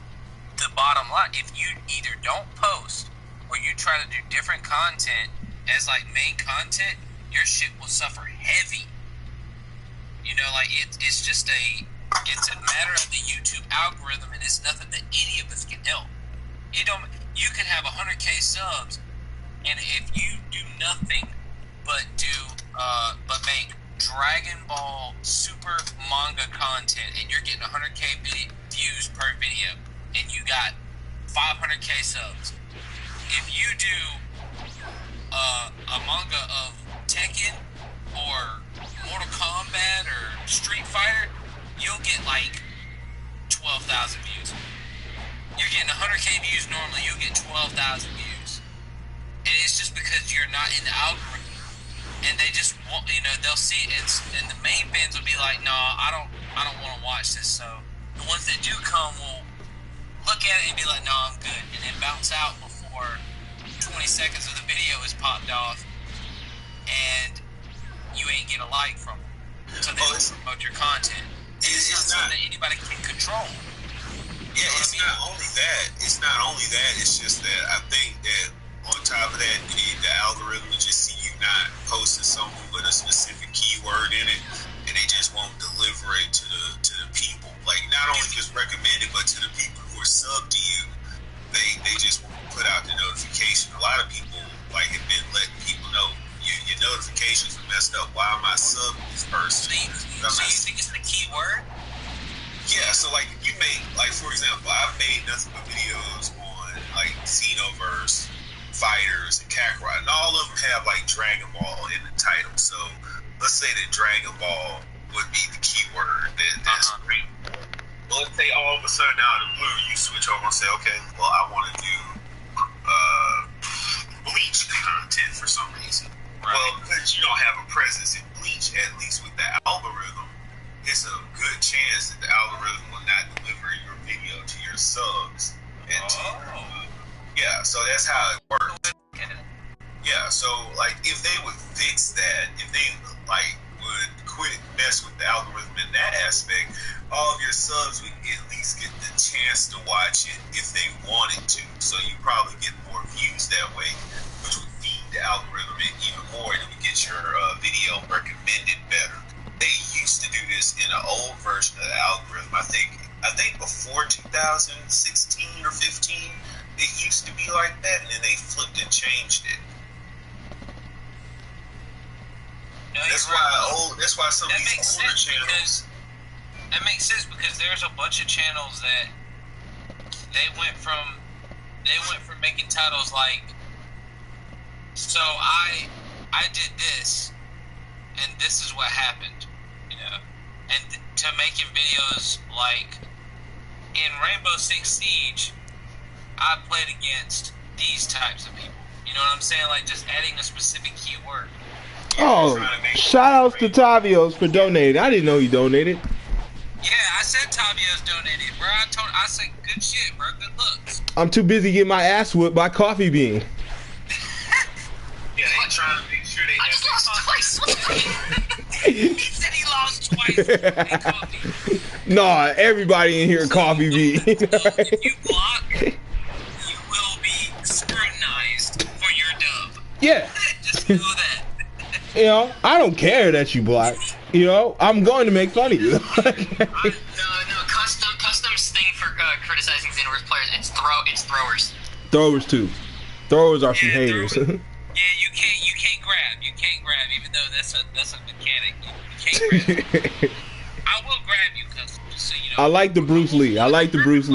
the bottom line. If you either don't post or you try to do different content as main content, your shit will suffer heavy. It's just it's a matter of the YouTube algorithm, and it's nothing that any of us can help. You can have 100K subs, and if you do nothing but make Dragon Ball Super manga content, and you're getting 100K views per video, and you got 500K subs. If you do a manga of Tekken or Mortal Kombat or Street Fighter, you'll get 12,000 views. You're getting 100K views normally, you'll get 12,000 views. And it's just because you're not in the algorithm. And they just want, they'll see it, and the main fans will be like, no, I don't want to watch this. So the ones that do come will look at it and be like, no, I'm good. And then bounce out before 20 seconds of the video is popped off, and you ain't get a like from them. So they don't promote your content. It's not something that anybody can control. Yeah, it's not only that. It's just that I think that on top of that, the algorithm will just see you not posting something with a specific keyword in it, and they just won't deliver it to the people. Like, not only just recommend it, but to the people who are sub to you, they just won't put out the notification. A lot of people have been letting person. So you think it's the keyword? Yeah, so like you make, like for example, I've made nothing but videos on like Xenoverse, Fighters, and Kakarot, and all of them have like Dragon Ball in the title. So let's say that Dragon Ball would be the keyword. That's great. Well, let's say all of a sudden out of the blue, you switch over and say, okay, well, I want to do Bleach content for some reason. Right. Well, because you don't have a presence in Bleach, at least with the algorithm, it's a good chance that the algorithm will not deliver your video to your subs. And yeah, so that's how it works. Yeah, so like if they would fix that, if they like would quit mess with the algorithm in that aspect, all of your subs would at least get the chance to watch it if they wanted to. So you probably get more views that way, which would feed the algorithm even more, and it would get your video recommended better. They used to do this in an old version of the algorithm. I think before 2016 or 15, it used to be like that, and then they flipped and changed it. No, that's why some of these older channels. That makes sense because there's a bunch of channels that they went from making titles like, so I did this and this is what happened, you know, and to making videos like in Rainbow Six Siege, I played against these types of people. You know what I'm saying? Like just adding a specific keyword. Oh, shout outs to Tavios for donating. I didn't know you donated. Yeah, I said Tavios donated, bro. I said good shit, bro. Good looks. I'm too busy getting my ass whipped by Coffee Bean. Yeah, they trying to make sure they. I just lost twice. He said he lost twice. Hey, Coffee. Nah, everybody in here Coffee Bean. If you block, you will be scrutinized for your dub. Yeah. Just know that. You know, I don't care that you block. You know, I'm going to make fun of you. No, customs thing for criticizing Xenoverse players. It's throwers. Throwers too. Throwers are some haters. Yeah, you can't grab, even though that's a mechanic. You can't grab. I will grab you, custom, just so you know. I like the Bruce Lee.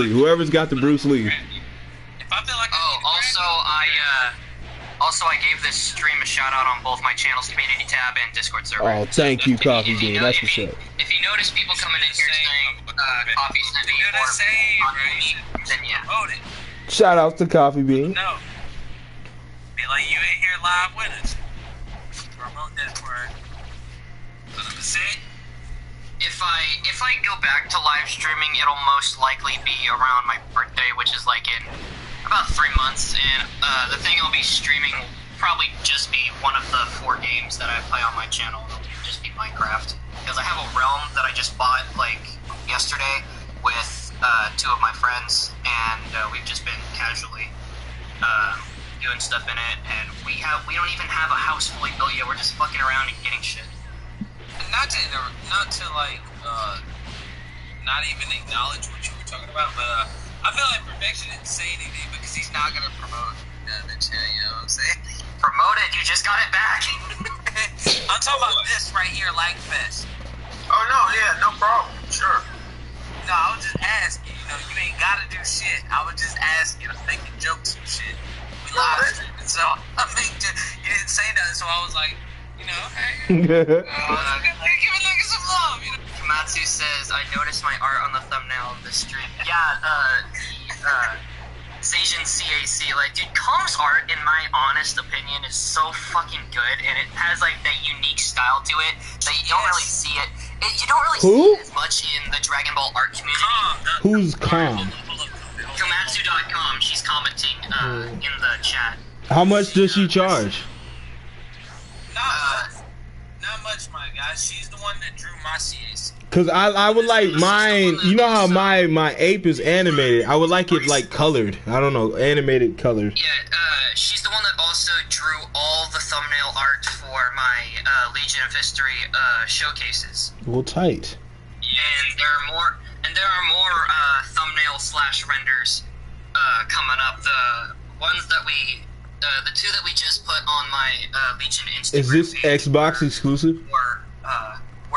Whoever's got the Bruce Lee. If I feel like Also, I gave this stream a shout out on both my channels, community tab and Discord server. Oh, thank you, Coffee Bean. That's what's up. If you notice people coming in here saying Coffee sent me or then yeah. Shout out to Coffee Bean. No. Be like you ain't here live with us. Promote that word. If I go back to live streaming, it'll most likely be around my birthday, which is like in about 3 months, and the thing I'll be streaming will probably just be one of the 4 games that I play on my channel. It'll just be Minecraft, because I have a realm that I just bought like yesterday with 2 of my friends, and we've just been casually doing stuff in it, and we don't even have a house fully built yet. We're just fucking around and getting shit. Not to like not even acknowledge what you were talking about, but I feel like Perfection didn't say anything because he's not gonna promote the chat. You know what I'm saying? Promote it. You just got it back. I'm talking about this right here, Lagfest. Oh no, yeah, no problem. Sure. No, I was just asking. You know, you ain't gotta do shit. I was just asking. I'm making jokes and shit. We live streaming, so I mean, you didn't say nothing, so I was like, you know, hey, give a nigga some love. You know? Kamatsu says, I noticed my art on the thumbnail of this stream. Yeah, Zajan CAC, like, dude, Calm's art, in my honest opinion, is so fucking good, and it has, like, that unique style to it that you don't really see it. You don't really see it as much in the Dragon Ball art community. Who's Calm? Kamatsu.com, she's commenting in the chat. How much does she charge? Not much, my guy. She's the one that drew my CAC. Cause I would like mine. You know how my ape is animated. I would like it like colored. I don't know, animated colored. Yeah, she's the one that also drew all the thumbnail art for my Legion of History showcases. Well, tight. And there are more thumbnail / renders coming up. The ones that the 2 that we just put on my Legion Instagram. Is this Xbox exclusive? Were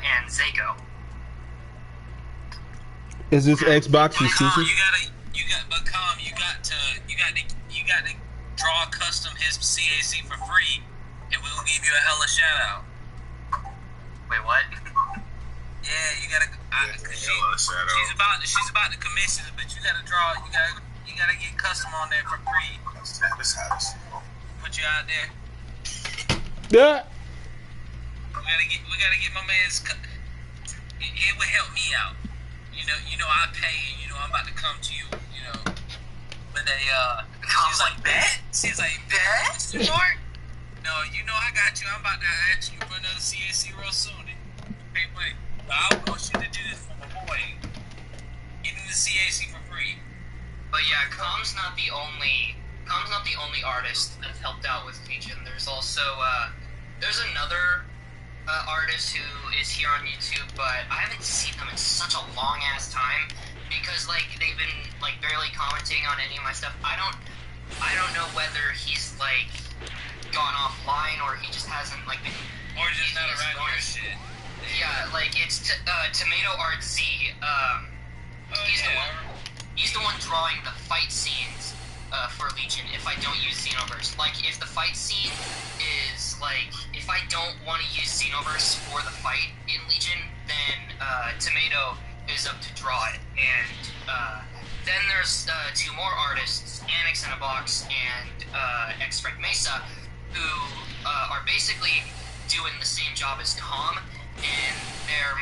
and Zago. Is this Xbox exclusive? You got to draw custom his CAC for free, and we'll give you a hella shout out. Wait, what? Yeah, you gotta. She's about the commissions, but you gotta draw. You gotta get custom on there for free. Put you out there. Yeah. We gotta get my man's. It would help me out. You know I pay, and I'm about to come to you. When they she's like bet. No, I got you. I'm about to ask you for another CAC real soon. Hey, wait. I want you to do this for my boy. Give him the CAC for free. But yeah, Com's not the only artist that's helped out with Legion. There's also there's another artist who is here on YouTube, but I haven't seen them in such a long ass time because like they've been like barely commenting on any of my stuff. I don't know whether he's like gone offline or he just hasn't like been or just not around your shit. Yeah, like it's Tomato Art Z. He's the one drawing the fight scenes for Legion. If I don't use Xenoverse, like if the fight scene is like if I don't want to use Xenoverse for the fight in Legion, then Tomato is up to draw it. And then there's two more artists, Annex in a Box and Xkpc Mesa, who are basically doing the same job as Com. And they're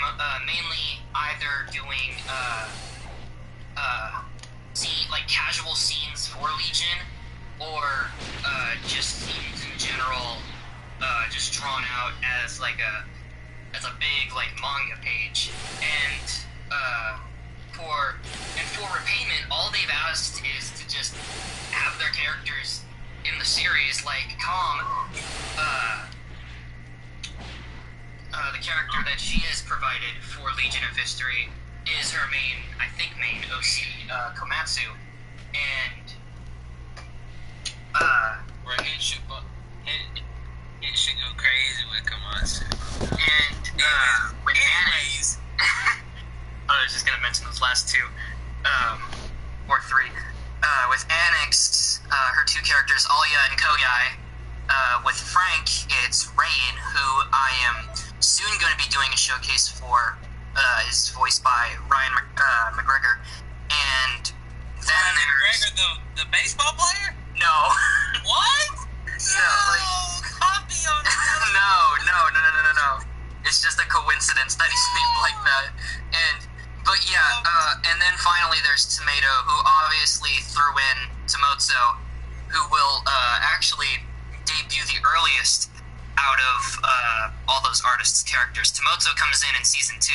mainly either doing like casual scenes for Legion, or just scenes in general, just drawn out as like a big like manga page. And for repayment, all they've asked is to just have their characters in the series, like Com. The character that she has provided for Legion of History is her main OC, Komatsu, and it should go crazy with Komatsu. And with Annex, I was just gonna mention those last two, or three. With Annex, her two characters, Alya and Kogai. With Frank, it's Rain, who I am soon going to be doing a showcase for. Is voiced by Ryan McGregor, and then Ryan there's McGregor, the baseball player. No. What? No, like, copy on no. It's just a coincidence that he's named like that. But and then finally there's Tomato, who obviously threw in Tomozo, who will actually debut the earliest out of all those artists' characters. Tomozo comes in season 2,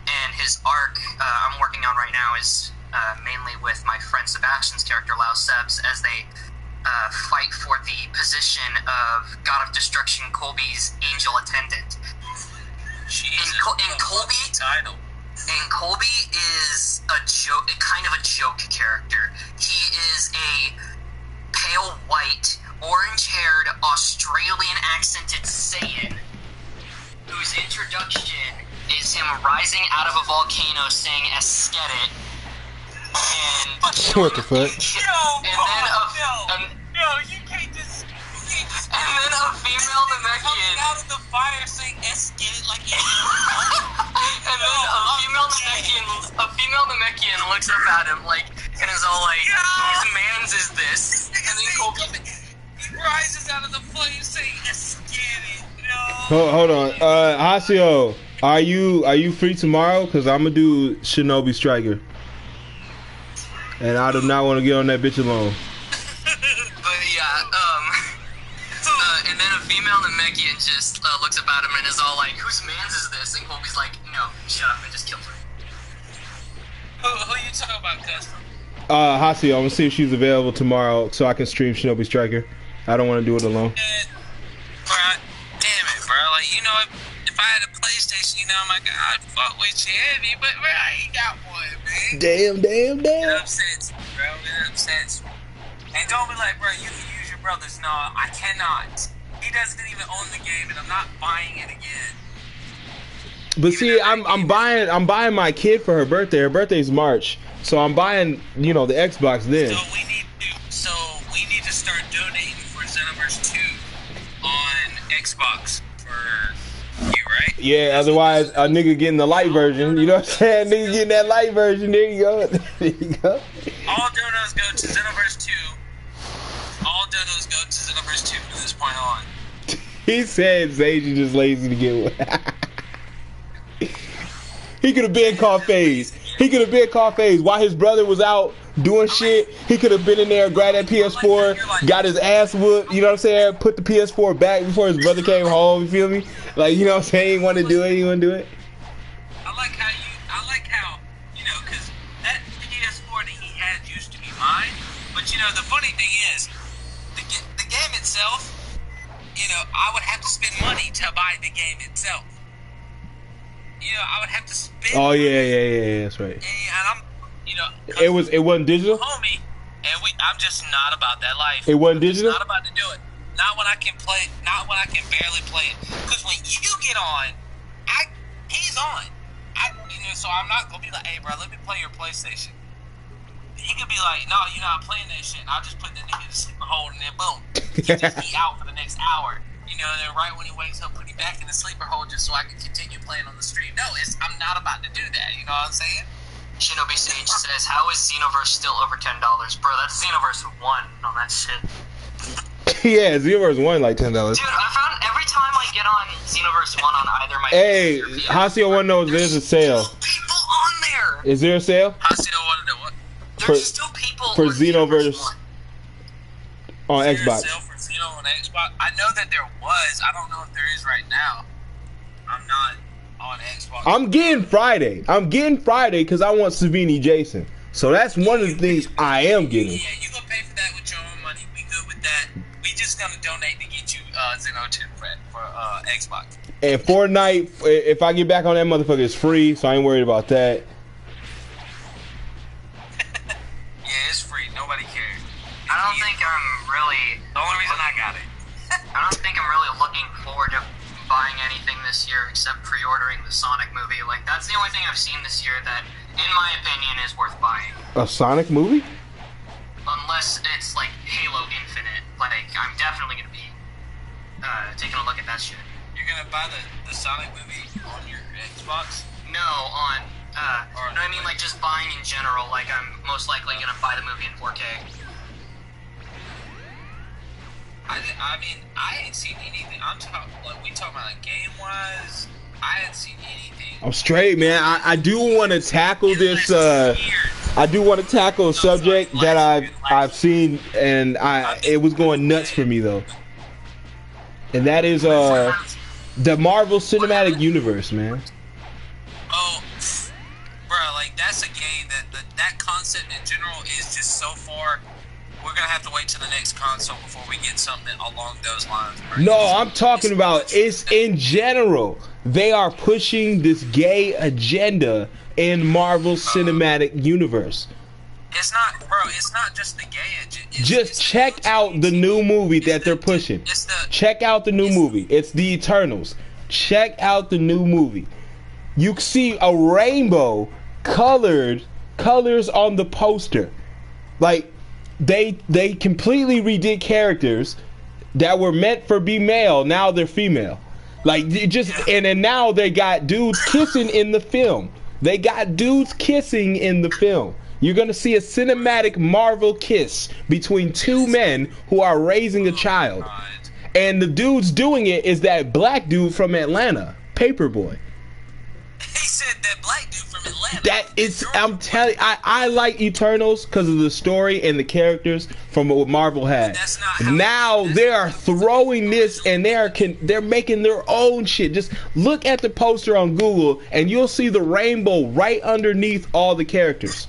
and his arc I'm working on right now is mainly with my friend Sebastian's character, Lao Sebs, as they fight for the position of God of Destruction Colby's angel attendant. And Colby is a joke, kind of a joke character. He is a pale white, orange-haired, Australian accented Saiyan whose introduction is him rising out of a volcano saying "Esketit," and what the fuck? You can't just. And then a female Namekian out of the fire saying "Esketit" like. And then a female Namekian looks up at him like and is all like, "Whose man's is this?" And then Colby rises out of the flames saying "Esketit." Hold on, Hasio, are you free tomorrow? Cause I'm gonna do Shinobi Striker, and I do not want to get on that bitch alone. But yeah, and then a female Namekian just looks up at him and is all like, "Whose man's is this?" And Colby's like, "No, shut up," and just kills her. Who you talking about, custom? Hasio, I'm gonna see if she's available tomorrow so I can stream Shinobi Striker. I don't want to do it alone. Bro, damn it, bro. Like, if I had a PlayStation, I'd fuck with you heavy, but bro, I ain't got one, man. Damn. It upsets me, bro. It upsets me. And don't be like, bro, you can use your brother's. No, I cannot. He doesn't even own the game, and I'm not buying it again. But see, I'm buying my kid for her birthday. Her birthday's March, so I'm buying, you know, the Xbox then. So we need to start donating for Xenoverse 2 on Xbox for you, right? Yeah, otherwise a nigga getting the light version. You know what I'm saying? Nigga getting that light version. There you go. There you go. All donos go to Xenoverse 2. All donos go to Xenoverse 2 from this point on. He said Zajan just lazy to get one. He could have been caught phase. He could have been caught phase while his brother was out doing shit. He could have been in there, grabbed that PS4, got his ass whooped. You know what I'm saying? Put the PS4 back before his brother came home. You feel me? Like, you know what I'm saying? He want to do it. He want to do it. I like how you know, because that PS4 that he had used to be mine. But you know, the funny thing is, the game itself, you know, I would have to spend money to buy the game itself. You know, I would have to spend. Oh yeah, that's right. And I'm, you know, it wasn't digital. Homie, and I'm just not about that life. It wasn't digital. Not about to do it. Not when I can play. Not when I can barely play it. Because when you get on, he's on. You know, so I'm not gonna be like, hey, bro, let me play your PlayStation. He could be like, no, you're not playing that shit. And I'll just put the nigga in the sleeper hole and then boom, he just be out for the next hour. You know, and then right when he wakes up, put him back in the sleeper hole just so I can continue playing on the stream. No, I'm not about to do that. You know what I'm saying? Shinobi Sage says, how is Xenoverse still over $10? Bro, that's Xenoverse 1 on that shit. Yeah, Xenoverse 1 like $10. Dude, I found every time I get on Xenoverse 1 on either my hey, Hasio one knows there's a sale. People on there. Is there a sale? Hasio wanted to what? There's still people for Xenoverse on Xbox. Xbox. Sale for Xeno on Xbox. I know that there was. I don't know if there is right now. I'm not on Xbox. I'm getting Friday because I want Savini Jason. So that's one of the things I am getting. Yeah, you gonna pay for that with your own money. We good with that. We just gonna donate to get you Xeno 2 for Xbox. And Fortnite, if I get back on that motherfucker, it's free, so I ain't worried about that. Yeah, it's free. Nobody cares. I don't think I'm really... The only reason I got it. I don't think I'm really looking forward to buying anything this year except pre-ordering the Sonic movie. Like, that's the only thing I've seen this year that, in my opinion, is worth buying. A Sonic movie? Unless it's, like, Halo Infinite. Like, I'm definitely going to be taking a look at that shit. You're going to buy the Sonic movie on your Xbox? No, on... no, I mean, like, just buying in general. Like, I'm most likely going to buy the movie in 4K. I mean, I ain't seen anything. I'm talking, like, we talking about, like, game-wise, I hadn't seen anything. I'm straight, man. I do want to tackle this, I do want to tackle a subject that I've seen, and it was going nuts for me, though. And that is, the Marvel Cinematic Universe, man. Oh, bro, like, that's a game that concept in general is just so far. We're gonna have to wait till the next console before we get something along those lines. Right? No, I'm talking about it's in general. They are pushing this gay agenda in Marvel Cinematic Universe. It's not, bro. It's not just the gay agenda. Just check out the new movie that they're pushing. Check out the new movie. It's The Eternals. Check out the new movie. You see a rainbow colors on the poster. Like, they completely redid characters that were meant for be male. Now they're female. Like, and then now they got dudes kissing in the film. They got dudes kissing in the film. You're gonna see a cinematic Marvel kiss between two men who are raising a child. And the dude's doing it is that black dude from Atlanta, Paperboy. He said that black dude from Atlanta. That is, I'm telling you, I like Eternals because of the story and the characters from what Marvel had. Now they are throwing this and they're making their own shit. Just look at the poster on Google and you'll see the rainbow right underneath all the characters.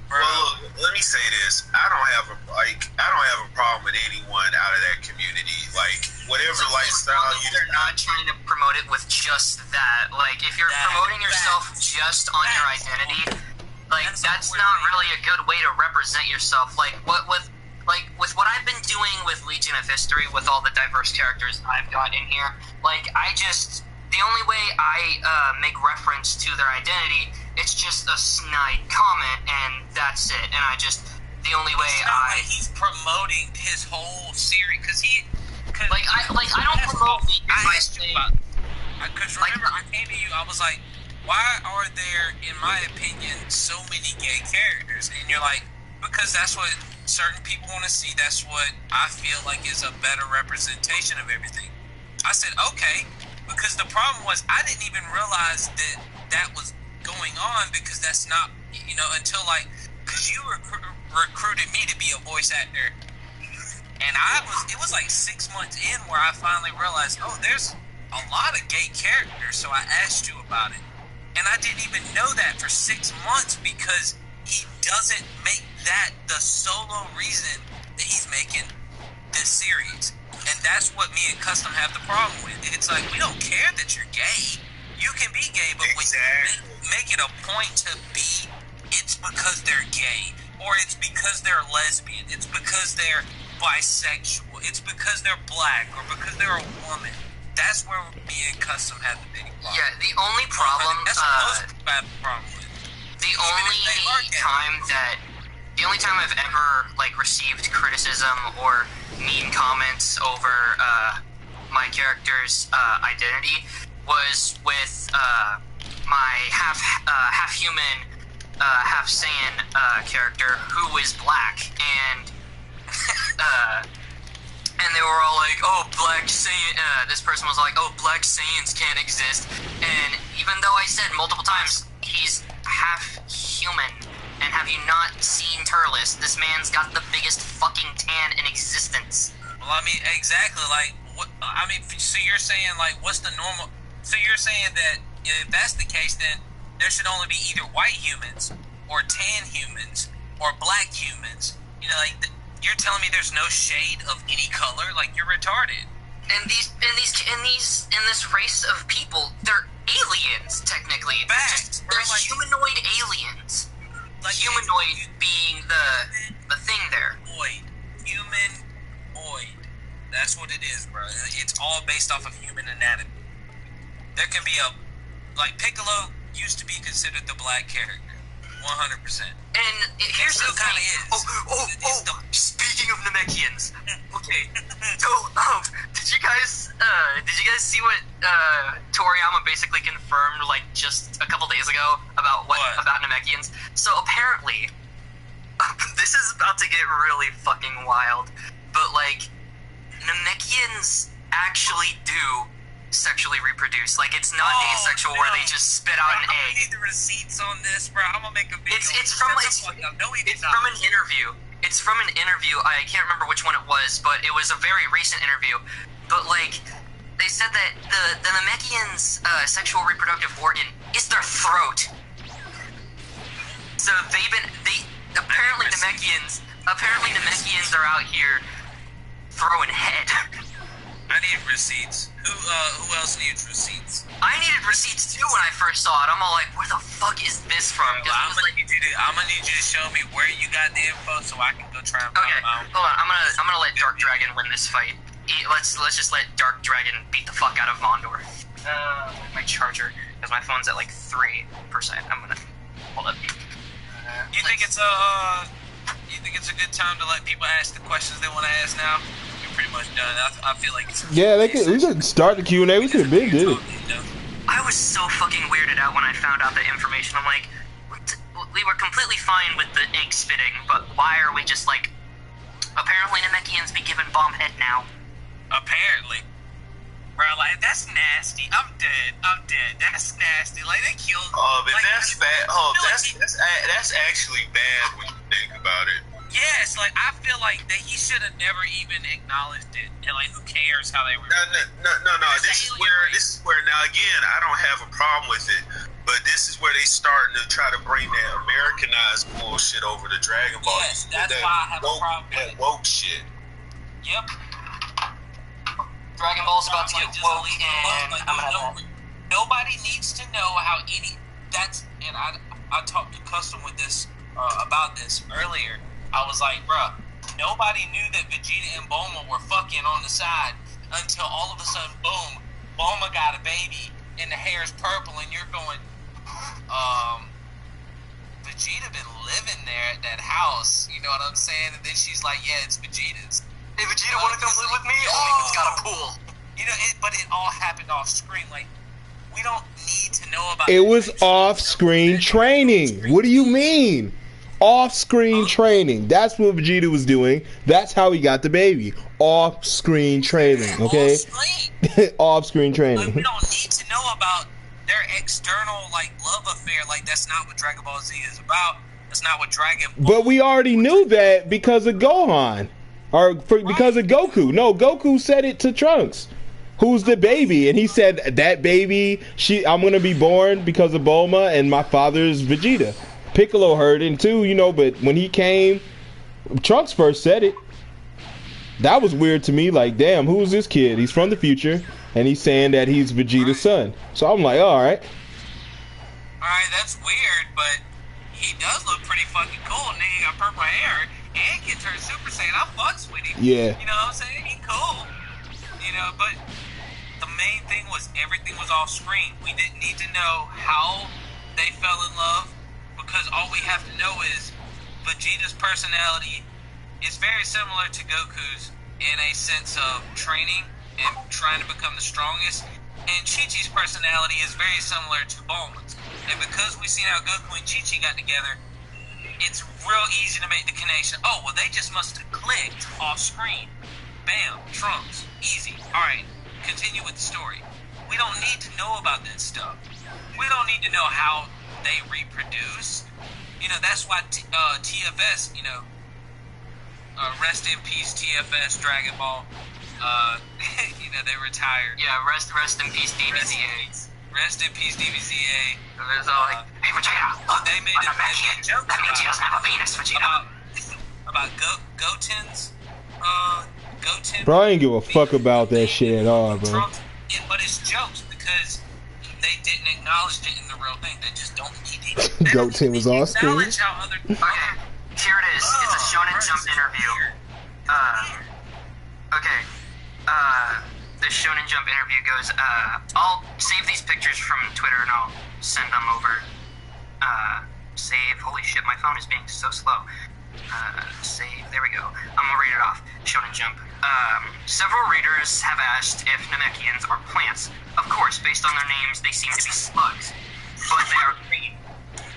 Well, let me say this: I don't have a problem with anyone out of that community. Like, whatever lifestyle they're not trying to promote it with just that. Like, if you're promoting yourself just on your identity, like, that's not really a good way to represent yourself. Like, with what I've been doing with Legion of History, with all the diverse characters I've got in here, like, the only way I make reference to their identity, it's just a snide comment, and that's it. And the only way he's promoting his whole series, because I don't promote because remember, I came to you, I was like, why are there, in my opinion, so many gay characters? And you're like, because that's what certain people want to see. That's what I feel like is a better representation of everything. I said, okay, because the problem was I didn't even realize that was going on, because that's not, until because you recruited me to be a voice actor. And it was like 6 months in where I finally realized, oh, there's a lot of gay characters, so I asked you about it. And I didn't even know that for 6 months, because he doesn't make that the solo reason that he's making this series. And that's what me and Custom have the problem with. It's like, we don't care that you're gay. You can be gay, but when you make it a point to be, it's because they're gay, or it's because they're lesbian, it's because they're bisexual, it's because they're black, or because they're a woman. That's where me and Custom have the big problem. Yeah, the only problem, that's what most people have the problem with. The only time I've ever received criticism or mean comments over my character's identity was with my half human, half Saiyan character who is black, and and they were all like, oh, black Saiyan, this person was like, oh, black Saiyans can't exist. And even though I said multiple times, he's half human, and have you not seen Turles? This man's got the biggest fucking tan in existence. Well, I mean, exactly, so you're saying, what's the normal, so you're saying that if that's the case, then there should only be either white humans, or tan humans, or black humans, you're telling me there's no shade of any color? You're retarded. And in this race of people, they're aliens, technically. They're humanoid aliens. Humanoid being the thing there. Humanoid. That's what it is, bro. It's all based off of human anatomy. There can be Piccolo used to be considered the black character. 100%. And here's the kind thing. of is. Speaking of Namekians, okay. So, did you guys see what Toriyama basically confirmed just a couple days ago about Namekians? So apparently, this is about to get really fucking wild, but Namekians actually do sexually reproduce. It's not asexual where they just spit out an egg. I need the receipts on this, bro. I'm gonna make a video. It's from an interview. It's from an interview. I can't remember which one it was, but it was a very recent interview. But they said that the Namekians' sexual reproductive organ is their throat. So apparently Namekians are out here throwing head. I need receipts. Who else needs receipts? I needed receipts too when I first saw it. I'm all like, where the fuck is this from? I'm gonna need you to show me where you got the info so I can go try and find my own. Hold on. I'm gonna let Dark Dragon win this fight. Let's just let Dark Dragon beat the fuck out of Vondor. My charger, because my phone's at 3%. I'm gonna hold up. You think it's a good time to let people ask the questions they want to ask now? We're pretty much done. I feel like it's we could start the Q&A. We could have been did it. I was so fucking weirded out when I found out the information. I'm like, we were completely fine with the egg spitting, but why are we just apparently Namekians be given bomb head now? Apparently. Bro, that's nasty. I'm dead. That's nasty. They killed. But that's bad. That's actually bad when you think about it. Yes, I feel like that he should have never even acknowledged it. And who cares how they were? No. This is where now again I don't have a problem with it, but this is where they starting to try to bring that Americanized bullshit over to Dragon Ball. Yes, that's why I have a problem with it. Woke shit. Yep. Dragon Ball's about to get woke, and I'm gonna have nobody needs to know how and I talked to Custom with this about this earlier. I was like, bruh, nobody knew that Vegeta and Bulma were fucking on the side until all of a sudden, boom, Bulma got a baby, and the hair's purple, and you're going, Vegeta been living there at that house, you know what I'm saying? And then she's like, yeah, it's Vegeta's. Hey, Vegeta, want to come live with me? Only if it's got a pool. You know, but it all happened off screen. Like, we don't need to know about it. Was off-screen training. What do you mean? Off-screen training. That's what Vegeta was doing. That's how he got the baby. Off-screen training, okay? Off-screen training. Like, we don't need to know about their external, like, love affair. Like, that's not what Dragon Ball Z is about. That's not what Dragon Ball... But we already knew that because of Gohan. Because of Goku. No, Goku said it to Trunks. Who's the baby? And he said, that baby, I'm going to be born because of Bulma, and my father's Vegeta. Piccolo heard it too, you know, but when he came, Trunks first said it. That was weird to me. Like, damn, who's this kid? He's from the future, and he's saying that he's Vegeta's son. So I'm like, alright. Alright, that's weird, but he does look pretty fucking cool. And then he got purple hair, and can turn Super Saiyan. I fucks with him. Yeah. You know what I'm saying? He cool. You know, but the main thing was everything was off screen. We didn't need to know how they fell in love, because all we have to know is Vegeta's personality is very similar to Goku's in a sense of training and trying to become the strongest, and Chi-Chi's personality is very similar to Bulma's. And because we seen how Goku and Chi-Chi got together, it's real easy to make the connection. Oh, well, they just must have clicked off screen. Bam, Trunks, easy. Alright, continue with the story. We don't need to know about that stuff. We don't need to know how they reproduce. You know, that's why TFS, you know, rest in peace TFS Dragon Ball. You know, they retired. Yeah, rest in peace DBZA. Rest in peace DBZA. There's all like, hey Vegeta, look, they made a joke that means he doesn't have a penis, Vegeta. About Goten's Goten. Bro, I ain't give a fuck about that shit at all, bro. But it's jokes because they didn't acknowledge it in the real thing. They just don't need to. Goten was on screen. Okay, here it is. It's a Shonen Jump interview. The Shonen Jump interview goes, I'll save these pictures from Twitter and I'll send them over. Save. Holy shit, my phone is being so slow. Save. There we go. I'm gonna read it off. Shonen Jump. Several readers have asked if Namekians are plants. Of course, based on their names, they seem to be slugs. But they are green.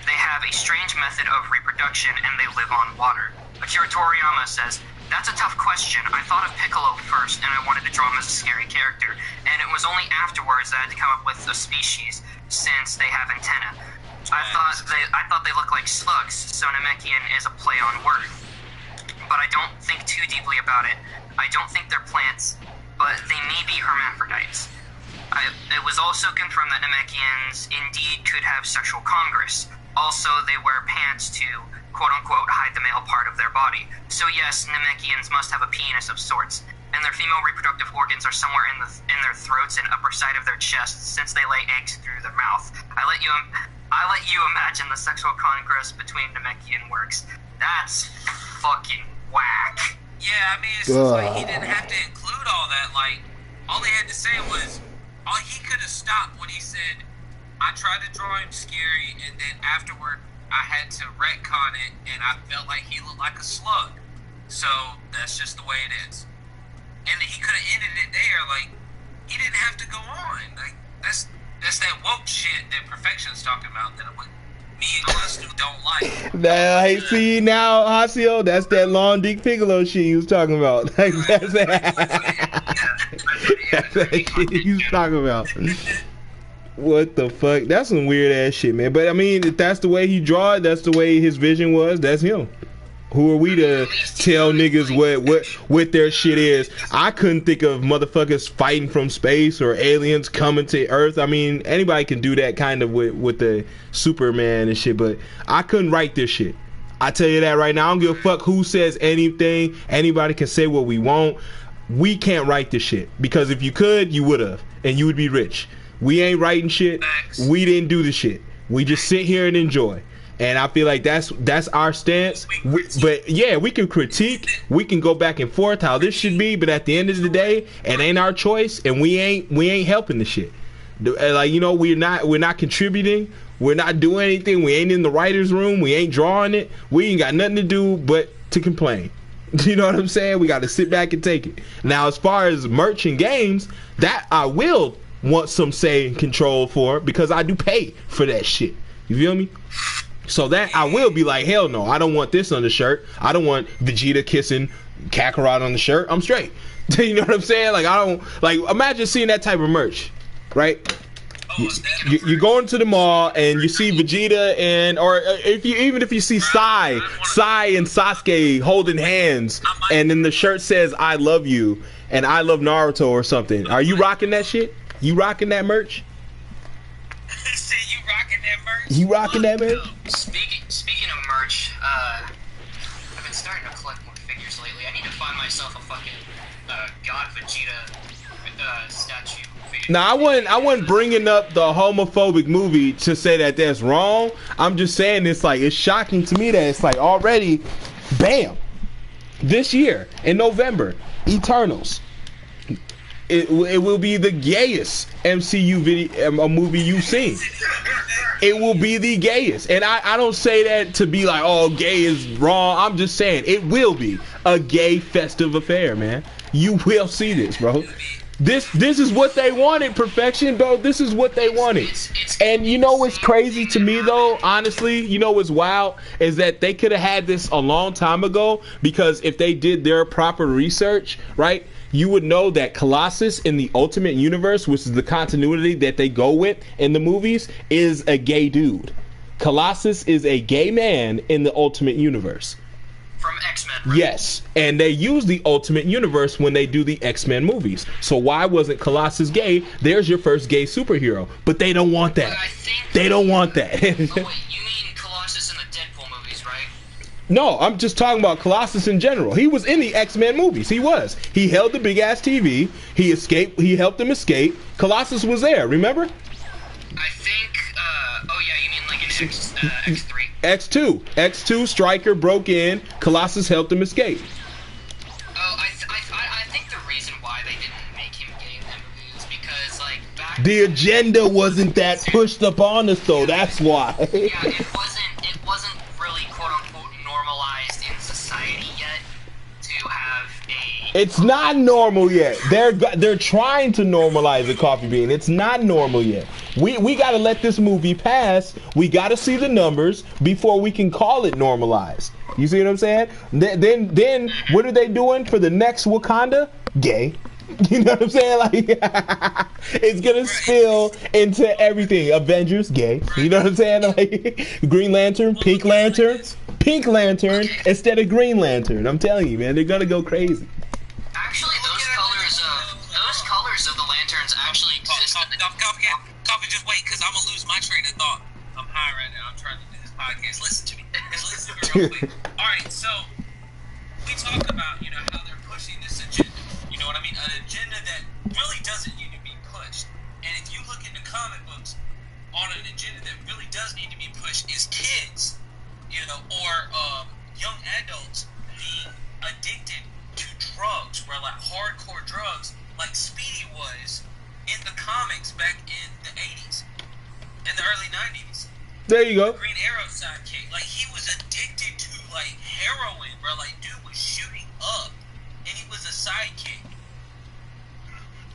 They have a strange method of reproduction and they live on water. Akira Toriyama says, that's a tough question. I thought of Piccolo first and I wanted to draw him as a scary character. And it was only afterwards that I had to come up with a species, since they have antennae. I thought they look like slugs, so Namekian is a play on word. But I don't think too deeply about it. I don't think they're plants, but they may be hermaphrodites. It was also confirmed that Namekians indeed could have sexual congress. Also, they wear pants to, quote-unquote, hide the male part of their body. So yes, Namekians must have a penis of sorts. And their female reproductive organs are somewhere in their throats and upper side of their chests, since they lay eggs through their mouth. I let you imagine the sexual congress between Namekian works. That's fucking whack. Yeah, I mean, it's just like he didn't have to include all that. Like, all he had to say was, he could have stopped when he said, I tried to draw him scary, and then afterward, I had to retcon it, and I felt like he looked like a slug. So, that's just the way it is. And he could have ended it there. Like, he didn't have to go on. Like, that's that woke shit that Perfection's talking about that me and Cluster don't like. Now, hey, see now, Hasio, that's that long dick Piccolo shit he was talking about. Like, that's that shit he was talking about. What the fuck? That's some weird ass shit, man. But I mean, if that's the way he draw it, that's the way his vision was, that's him. Who are we to tell niggas what their shit is? I couldn't think of motherfuckers fighting from space or aliens coming to Earth. I mean, anybody can do that kind of with the Superman and shit, but I couldn't write this shit. I tell you that right now. I don't give a fuck who says anything. Anybody can say what we want. We can't write this shit, because if you could, you would have, and you would be rich. We ain't writing shit. We didn't do the shit. We just sit here and enjoy. And I feel like that's our stance. But yeah, we can critique, we can go back and forth how this should be, but at the end of the day, it ain't our choice, and we ain't helping the shit. Like, you know, we're not contributing. We're not doing anything. We ain't in the writer's room. We ain't drawing it. We ain't got nothing to do but to complain. You know what I'm saying? We got to sit back and take it. Now, as far as merch and games, that I will want some say and control for, because I do pay for that shit. You feel me? So that I will be like, hell no, I don't want this on the shirt. I don't want Vegeta kissing Kakarot on the shirt. I'm straight. You know what I'm saying? Like, I don't, like, imagine seeing that type of merch, right? You go into the mall and you see Vegeta or even if you see Sai and Sasuke holding hands, and then the shirt says "I love you" and "I love Naruto" or something. Are you rocking that shit? You rocking that merch? You rocking that merch? Speaking of merch, I've been starting to collect more figures lately. I need to find myself a fucking God Vegeta statue. Now, I wasn't bringing up the homophobic movie to say that that's wrong. I'm just saying it's like, it's shocking to me that it's like already, bam, this year in November, Eternals. It will be the gayest MCU movie you've seen. It will be the gayest. And I don't say that to be like, oh, gay is wrong. I'm just saying it will be a gay festive affair, man. You will see this, bro. This is what they wanted, perfection, bro. This is what they wanted. And you know what's crazy to me, though, honestly, you know what's wild, is that they could have had this a long time ago, because if they did their proper research, right, you would know that Colossus in the Ultimate Universe, which is the continuity that they go with in the movies, is a gay dude. Colossus is a gay man in the Ultimate Universe. From X-Men, right? Yes, and they use the Ultimate Universe when they do the X-Men movies. So why wasn't Colossus gay? There's your first gay superhero. But they don't want that. They don't want that. Oh, wait, you mean Colossus in the Deadpool movies, right? No, I'm just talking about Colossus in general. He was in the X-Men movies. He was. He held the big-ass TV. He escaped. He helped them escape. Colossus was there, remember? I think, oh yeah, you mean like in X3? X2, Stryker broke in. Colossus helped him escape. Oh, I think the reason why they didn't make him gay in that movie is because, like, back the agenda wasn't that pushed up on us, though. That's why. Yeah, it wasn't really quote unquote normalized in society yet to have a. It's not normal yet. They're trying to normalize the coffee bean. It's not normal yet. We got to let this movie pass. We got to see the numbers before we can call it normalized. You see what I'm saying? Then what are they doing for the next Wakanda? Gay. You know what I'm saying? Like, it's gonna spill into everything. Avengers, gay. You know what I'm saying? Like, Green Lantern, Pink Lantern instead of Green Lantern. I'm telling you, man, they're gonna go crazy. Actually, those colors of the lanterns actually exist. Coffee, just wait, because I'm going to lose my train of thought. I'm high right now. I'm trying to do this podcast. Listen to me. Just listen to me real quick. All right, so we talk about, you know, how they're pushing this agenda. You know what I mean? An agenda that really doesn't need to be pushed. And if you look into comic books on an agenda that really does need to be pushed is kids, you know, or young adults being addicted to drugs, where like hardcore drugs, like Speedy was in the comics back in the 80s, in the early 90s. There you go. Green Arrow sidekick, like he was addicted to like heroin, bro. Like dude was shooting up, and he was a sidekick.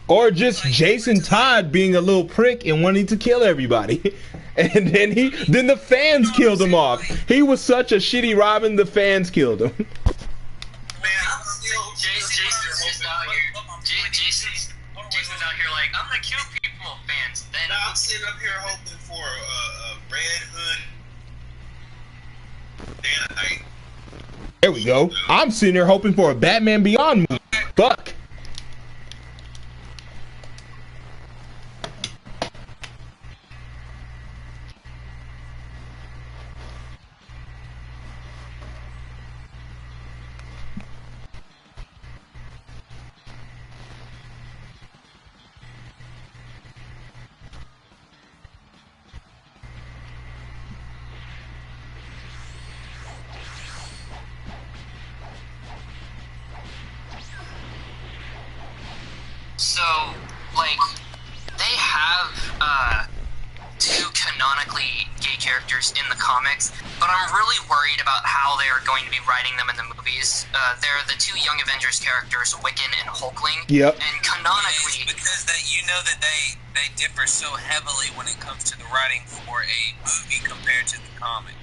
Or just like, Jason Todd being a little prick and wanting to kill everybody, and then the fans killed him off. He was such a shitty Robin, the fans killed him. Jason's out here like, I'm gonna kill people, fans. Then I'm sitting up here hoping for a Red Hood. There we go. I'm sitting there hoping for a Batman Beyond movie. Fuck. So, like, they have two canonically gay characters in the comics, but I'm really worried about how they are going to be writing them in the movies. They're the two Young Avengers characters, Wiccan and Hulkling. Yep. And canonically, because that they differ so heavily when it comes to the writing for a movie compared to the comic.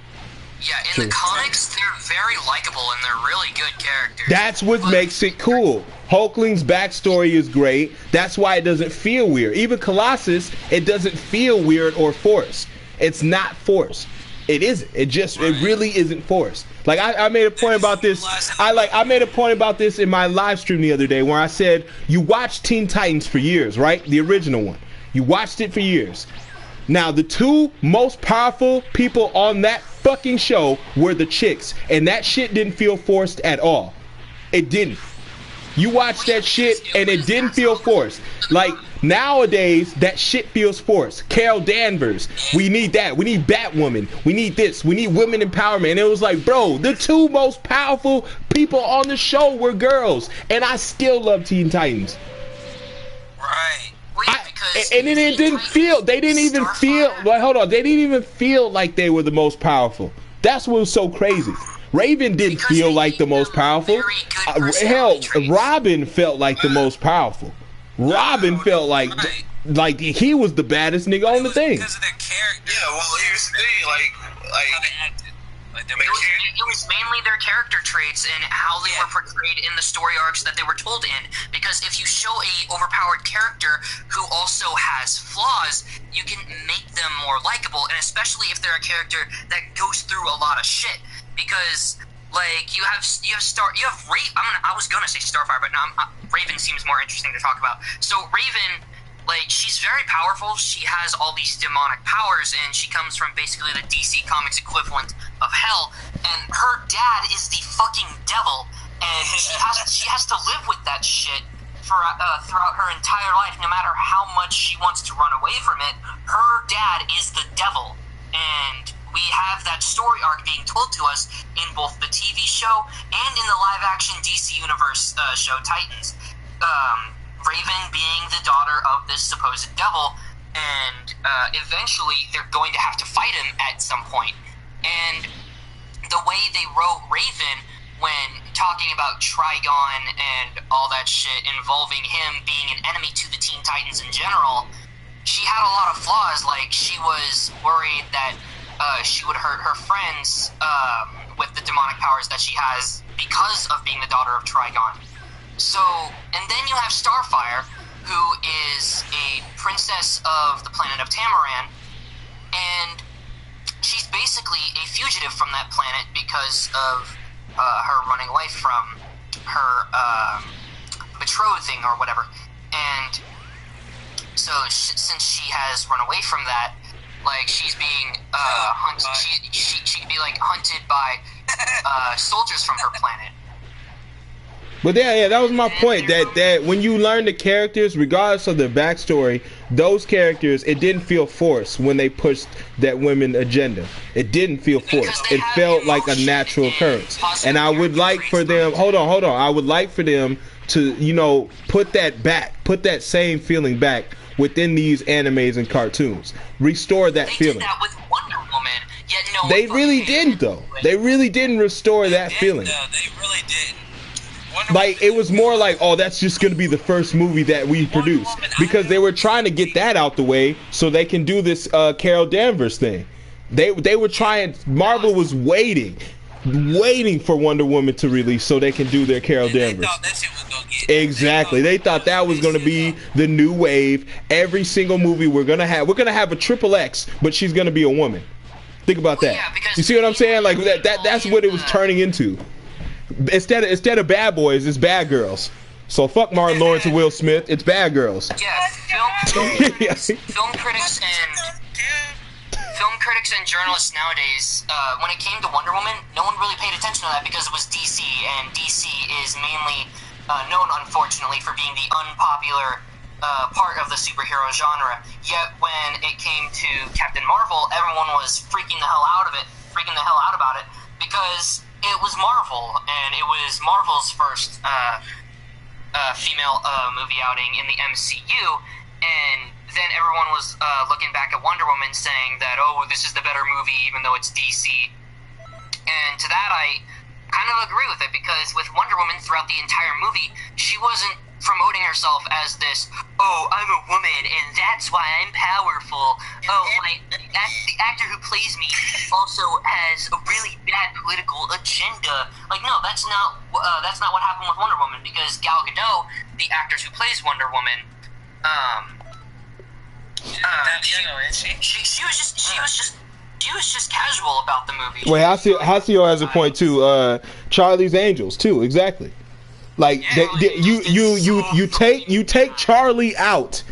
Yeah, in the comics, they're very likable and they're really good characters. That's what makes it cool. Hulkling's backstory is great. That's why it doesn't feel weird. Even Colossus, it doesn't feel weird or forced. It's not forced. It isn't. It really isn't forced. Like I made a point about this. I made a point about this in my live stream the other day where I said you watched Teen Titans for years, right? The original one. You watched it for years. Now the two most powerful people on that fucking show were the chicks, and that shit didn't feel forced at all. It didn't. You watch that shit and it didn't feel forced. Like nowadays that shit feels forced. Carol Danvers, we need that. We need Batwoman. We need this. We need women empowerment. And it was like, bro, the two most powerful people on the show were girls, and I still love Teen Titans. Right. And then it didn't feel. They didn't even feel. Like, hold on. They didn't even feel like they were the most powerful. That's what was so crazy. Raven didn't feel like the most powerful. Hell, Robin felt like the most powerful. Robin felt like he was the baddest nigga on the thing. Because of their character. Yeah, well, here's the thing, it was mainly their character traits and how they were portrayed in the story arcs that they were told in. Because if you show a overpowered character who also has flaws, you can make them more likable, and especially if they're a character that goes through a lot of shit. Because like you have Raven. I was gonna say Starfire, but now Raven seems more interesting to talk about. So Raven, like, she's very powerful. She has all these demonic powers, and she comes from basically the DC Comics equivalent of hell. And her dad is the fucking devil, and she has to live with that shit for throughout her entire life. No matter how much she wants to run away from it, her dad is the devil, and we have that story arc being told to us in both the TV show and in the live-action DC Universe show Titans. Raven being the daughter of this supposed devil, and eventually they're going to have to fight him at some point. And the way they wrote Raven when talking about Trigon and all that shit involving him being an enemy to the Teen Titans in general, she had a lot of flaws. Like, she was worried that she would hurt her friends with the demonic powers that she has because of being the daughter of Trigon. So, and then you have Starfire, who is a princess of the planet of Tamaran, and she's basically a fugitive from that planet because of her running away from her betrothing or whatever. And so, since she has run away from that, like, she's being hunted. She could be like hunted by soldiers from her planet. But yeah, that was my point. That when you learn the characters, regardless of their backstory, those characters, it didn't feel forced when they pushed that women agenda. It didn't feel forced. It felt like a natural occurrence. And I would like for them. Hold on. I would like for them to, put that same feeling back within these animes and cartoons. Restore that feeling. They did that with Wonder Woman. Yet no they really didn't, though. They really didn't restore that feeling. No, they really didn't. Like, it was more like, oh, that's just going to be the first movie that we produce. Because they were trying to get that out the way so they can do this Carol Danvers thing. They were trying, Marvel was waiting for Wonder Woman to release so they can do their Carol Danvers. Exactly. They thought that was going to be the new wave. Every single movie we're going to have a triple X, but she's going to be a woman. Think about that. Yeah, you see what I'm saying? Like, that's what it was turning into. Instead of bad boys, it's bad girls. So fuck Martin Lawrence and Will Smith. It's bad girls. Yeah, film critics and journalists nowadays, when it came to Wonder Woman, no one really paid attention to that because it was DC, and DC is mainly known, unfortunately, for being the unpopular part of the superhero genre. Yet when it came to Captain Marvel, everyone was freaking the hell out about it, because it was Marvel, and it was Marvel's first female movie outing in the MCU, and then everyone was looking back at Wonder Woman saying that, oh, this is the better movie even though it's DC. And to that I kind of agree with it, because with Wonder Woman throughout the entire movie, she wasn't promoting herself as this, oh, I'm a woman and that's why I'm powerful. Oh, the actor who plays me also has a really bad political agenda. Like, no, that's not what happened with Wonder Woman, because Gal Gadot, the actress who plays Wonder Woman, she was just casual about the movie. Wait, Hasio has a point too. Charlie's Angels too, exactly. Like you take Charlie out,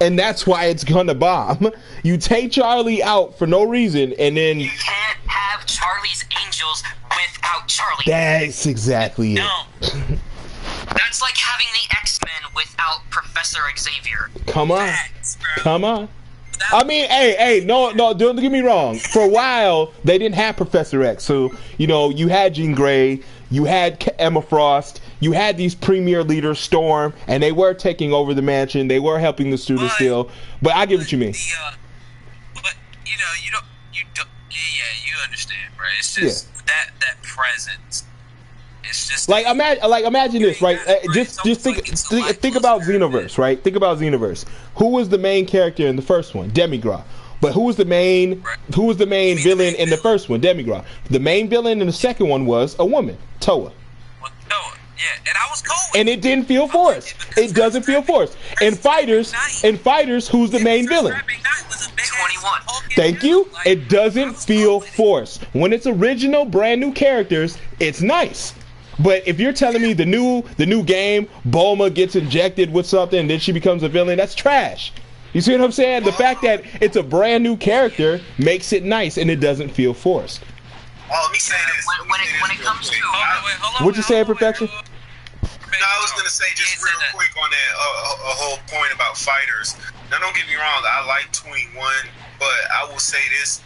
and that's why it's gonna bomb. You take Charlie out for no reason, and then you can't have Charlie's Angels without Charlie. That's exactly it. No. That's like having the X-Men without Professor Xavier. Come on. Come on. I mean, hey, no, don't get me wrong. For a while, they didn't have Professor X. So, you know, you had Jean Grey, you had Emma Frost, you had these premier leaders, Storm, and they were taking over the mansion. They were helping the students still. But I get what you mean. But, you know, you understand, right? It's just that presence. It's just like imagine this, right? Just think about Xenoverse, right? Think about Xenoverse. Who was the main character in the first one? Demigra. But who was the main villain in the first one? Demigra. The main villain in the second one was a woman, Toa. Yeah, and I was cool with and it didn't feel forced. It doesn't feel forced. In Fighters, who's the main villain? 21. Thank you. It doesn't feel forced. When it's original, brand new characters, it's nice. But if you're telling me the new game, Bulma gets injected with something and then she becomes a villain, that's trash. You see what I'm saying? The fact that it's a brand new character makes it nice and it doesn't feel forced. Oh, let me say this. When it comes to what'd you say, Perfection? No, I was gonna say just real quick on that a whole point about Fighters. Now, don't get me wrong, I like 21, but I will say this: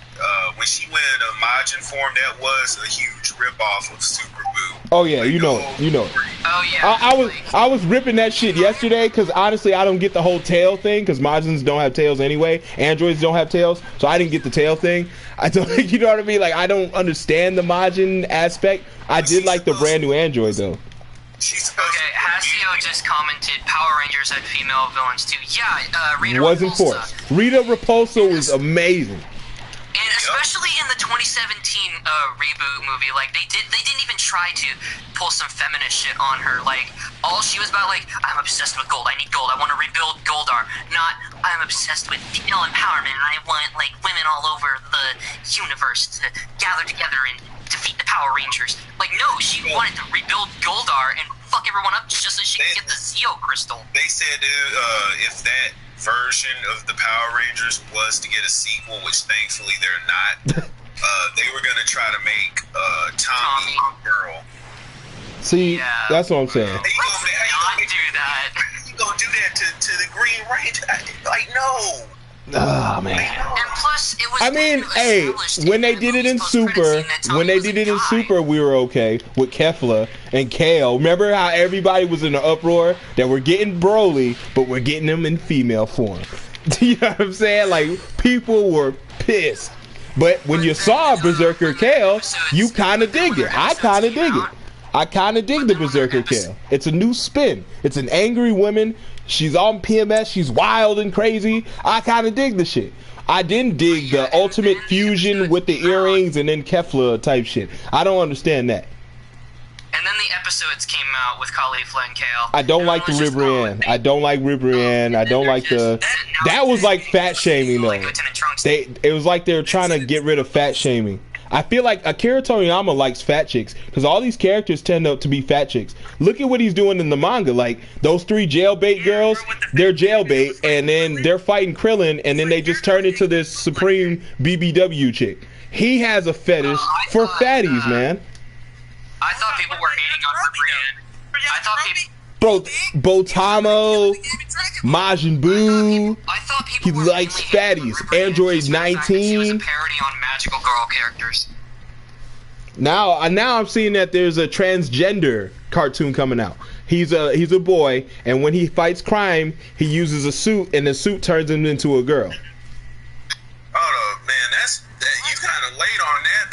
when she went in a Majin form, that was a huge ripoff of Super Boo. Oh yeah, you know. Oh yeah. I was ripping that shit yesterday because honestly, I don't get the whole tail thing because Majins don't have tails anyway. Androids don't have tails, so I didn't get the tail thing. I don't, you know what I mean? Like I don't understand the Majin aspect. I did like the brand new Android though. Okay, Hasio just commented Power Rangers had female villains too. Yeah, Rita wasn't Repulsa. forced. Rita Repulsa was amazing. And especially in the 2017 reboot movie, like they didn't even try to pull some feminist shit on her. Like all she was about, like, I'm obsessed with gold. I need gold. I want to rebuild Goldar. Not I'm obsessed with female empowerment and I want like women all over the universe to gather together and defeat the Power Rangers. Like no, she wanted to rebuild Goldar and fuck everyone up just so she could get the Zeo crystal. They said if that version of the Power Rangers was to get a sequel, which thankfully they're not, they were gonna try to make Tommy a girl. See, that's what I'm saying. How you do that? You gonna do that to the Green Ranger? Like no. Oh man. And plus, it was. I mean, hey, when they did it in Super, we were okay with Kefla and Kale. Remember how everybody was in an uproar that we're getting Broly, but we're getting them in female form. You know what I'm saying? Like people were pissed. But when you saw Berserker Kale, you kind of digged it. I kind of dig it. I kind of dig the Berserker Kale. It's a new spin. It's an angry woman. She's on PMS. She's wild and crazy. I kind of dig the shit. I didn't dig the ultimate fusion with the earrings and then Kefla type shit. I don't understand that. And then the episodes came out with Caulifla and Kale. I don't like the Ribrianne. I don't like Ribrianne. I don't like the... That was like fat shaming though. It was like they were trying to get rid of fat shaming. I feel like Akira Toriyama likes fat chicks because all these characters tend to be fat chicks. Look at what he's doing in the manga. Like those 3 jailbait girls, they're jailbait, and then they're fighting Krillin, and then they just turn into this supreme BBW chick. He has a fetish for fatties, man. I thought people were hating on Ribrianne. I thought people... Bro, Botamo, Majin Buu, he likes fatties. Android 19. Was a parody on magical girl characters. Now I'm seeing that there's a transgender cartoon coming out. He's a boy, and when he fights crime, he uses a suit, and the suit turns him into a girl. Oh man, you kind of late on that.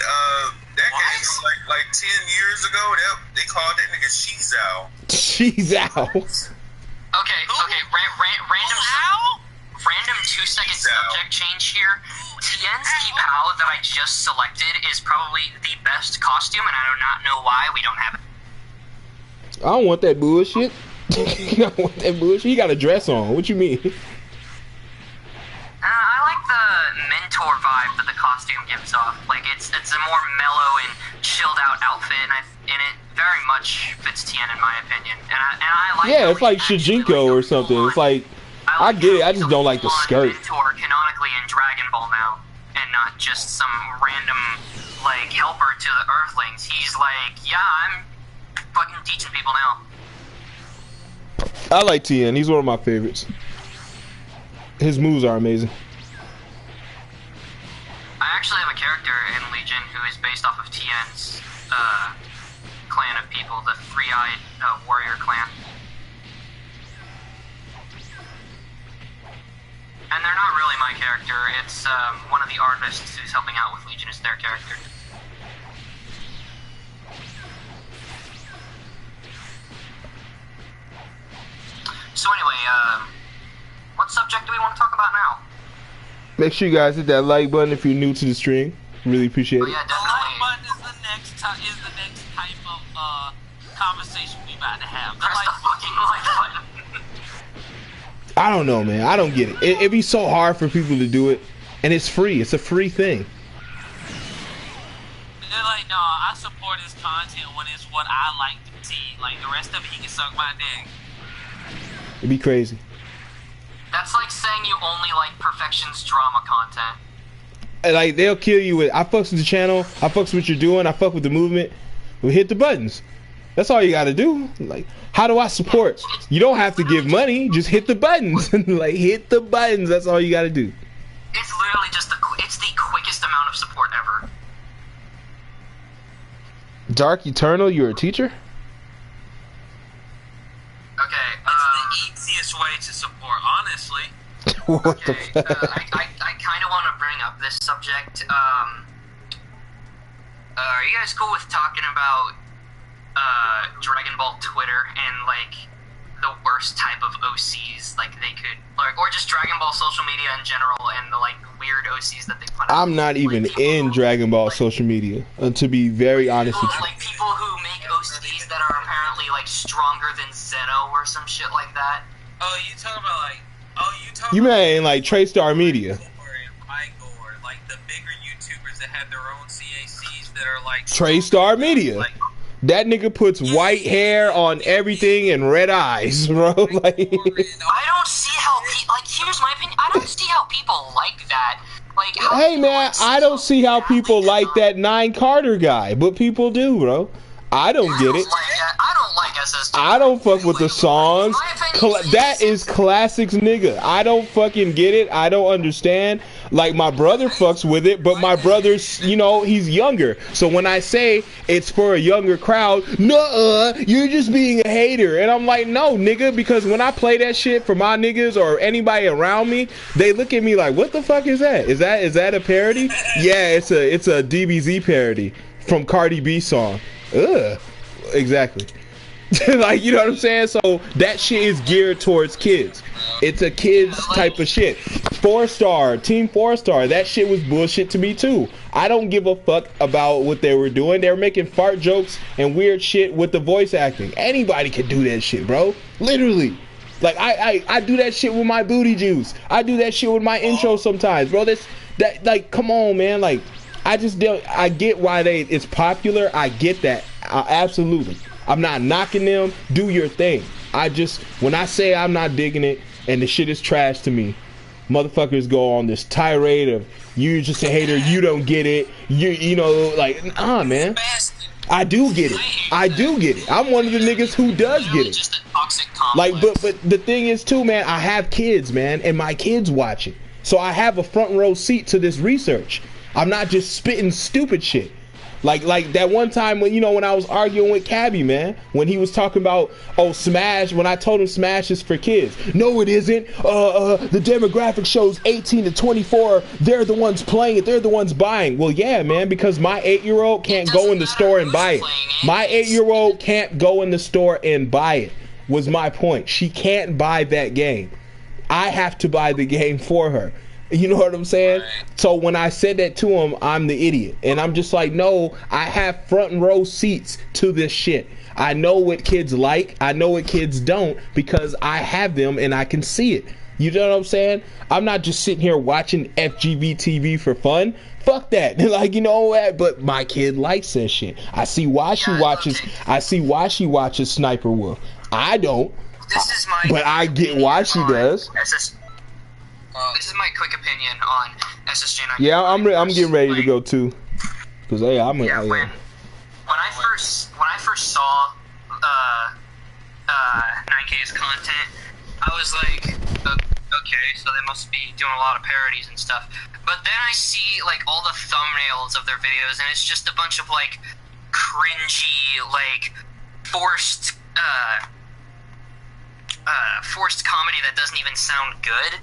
That came like 10 years ago. They called that nigga She's Out. She's out. Okay. Random 2-second subject change here. Tien's Kipao that I just selected is probably the best costume, and I do not know why we don't have it. I don't want that bullshit. I don't want that bullshit. He got a dress on. What you mean? I like the mentor vibe that the costume gives off. Like it's a more mellow and chilled out outfit, and it very much fits Tien in my opinion. And I like. Yeah, it's like Shijinko or something. It's like I get it. I just don't like the skirt. Mentor canonically in Dragon Ball now, and not just some random like helper to the Earthlings. He's like, yeah, I'm fucking teaching people now. I like Tien. He's one of my favorites. His moves are amazing. I actually have a character in Legion who is based off of Tien's clan of people, the Three-Eyed Warrior clan. And they're not really my character, it's one of the artists who's helping out with Legion is their character. So anyway, what subject do we want to talk about now? Make sure you guys hit that like button if you're new to the stream. Really appreciate it. Yeah, the like button is the next type of conversation we about to have. Press the fucking like button. I don't know, man. I don't get it. It'd be so hard for people to do it, and it's free. It's a free thing. They're like, no, I support his content when it's what I like to see. Like the rest of it, he can suck my dick. It'd be crazy. That's like saying you only like Perfection's drama content. And like they'll kill you with, I fucks with the channel, I fucks with what you're doing, I fuck with the movement. We hit the buttons. That's all you gotta do. Like, how do I support? You don't have to give money, just hit the buttons. Like, hit the buttons, that's all you gotta do. It's literally just it's the quickest amount of support ever. Dark Eternal, you're a teacher? Okay, it's the easiest way to support, honestly. What okay, the fuck? I kind of want to bring up this subject. Are you guys cool with talking about Dragon Ball Twitter and like the worst type of OCs like they could, like, or just Dragon Ball social media in general and the like weird OCs that they put out? I'm not even in Dragon Ball social media, to be very honest with you. Like people who make OCs that are apparently like stronger than Zeno or some shit like that. Oh, you talking about like? Oh, you talking? You mean like Traystar Media? Like the bigger YouTubers that have their own CACs that are like Traystar Media. Like, that nigga puts white hair on everything and red eyes, bro. Like, I don't see how here's my opinion. I don't see how people like that. Like, hey man, I don't see how people like that 9 Carter guy, but people do, bro. I don't get it. I don't like SSD. I don't fuck with the songs. That is classics, nigga. I don't fucking get it. I don't understand. Like, my brother fucks with it, but my brother's, you know, he's younger. So when I say it's for a younger crowd, nuh-uh, you're just being a hater. And I'm like, no, nigga, because when I play that shit for my niggas or anybody around me, they look at me like, what the fuck is that? Is that a parody? Yeah, it's a DBZ parody from Cardi B song. Ugh, exactly. Like, you know what I'm saying? So that shit is geared towards kids. It's a kids type of shit. 4-star, Team 4-star, that shit was bullshit to me too. I don't give a fuck about what they were doing. They were making fart jokes and weird shit with the voice acting. Anybody can do that shit, bro. Literally. Like, I do that shit with my booty juice. I do that shit with my intro sometimes, bro. That like, come on, man. Like, I just don't. I get why it's popular. I get that. Absolutely. I'm not knocking them. Do your thing. When I say I'm not digging it and the shit is trash to me, motherfuckers go on this tirade of you're just a hater. You don't get it. You know, like, nah, man. I do get it. I do get it. I'm one of the niggas who does get it. Like, but the thing is too, man. I have kids, man, and my kids watch it, so I have a front row seat to this research. I'm not just spitting stupid shit. Like that one time when, you know, when I was arguing with Cabby, man, when he was talking about, oh, Smash, when I told him Smash is for kids. No, it isn't. The demographic shows 18 to 24. They're the ones playing it. They're the ones buying. Well, yeah, man, because my 8-year-old can't go in the store and buy it. My 8-year-old can't go in the store and buy it, was my point. She can't buy that game. I have to buy the game for her. You know what I'm saying? So when I said that to him, I'm the idiot. And I'm just like, no, I have front row seats to this shit. I know what kids like. I know what kids don't, because I have them and I can see it. You know what I'm saying? I'm not just sitting here watching FGB TV for fun. Fuck that. Like, you know what? But my kid likes that shit. I see why she watches. I see why she watches Sniper Wolf. I don't. But I get why she does. This is my quick opinion on SSJ. Yeah, I'm getting ready to go too. Cause when I first saw 9K's content, I was like, okay, so they must be doing a lot of parodies and stuff. But then I see like all the thumbnails of their videos, and it's just a bunch of like cringy, like forced comedy that doesn't even sound good.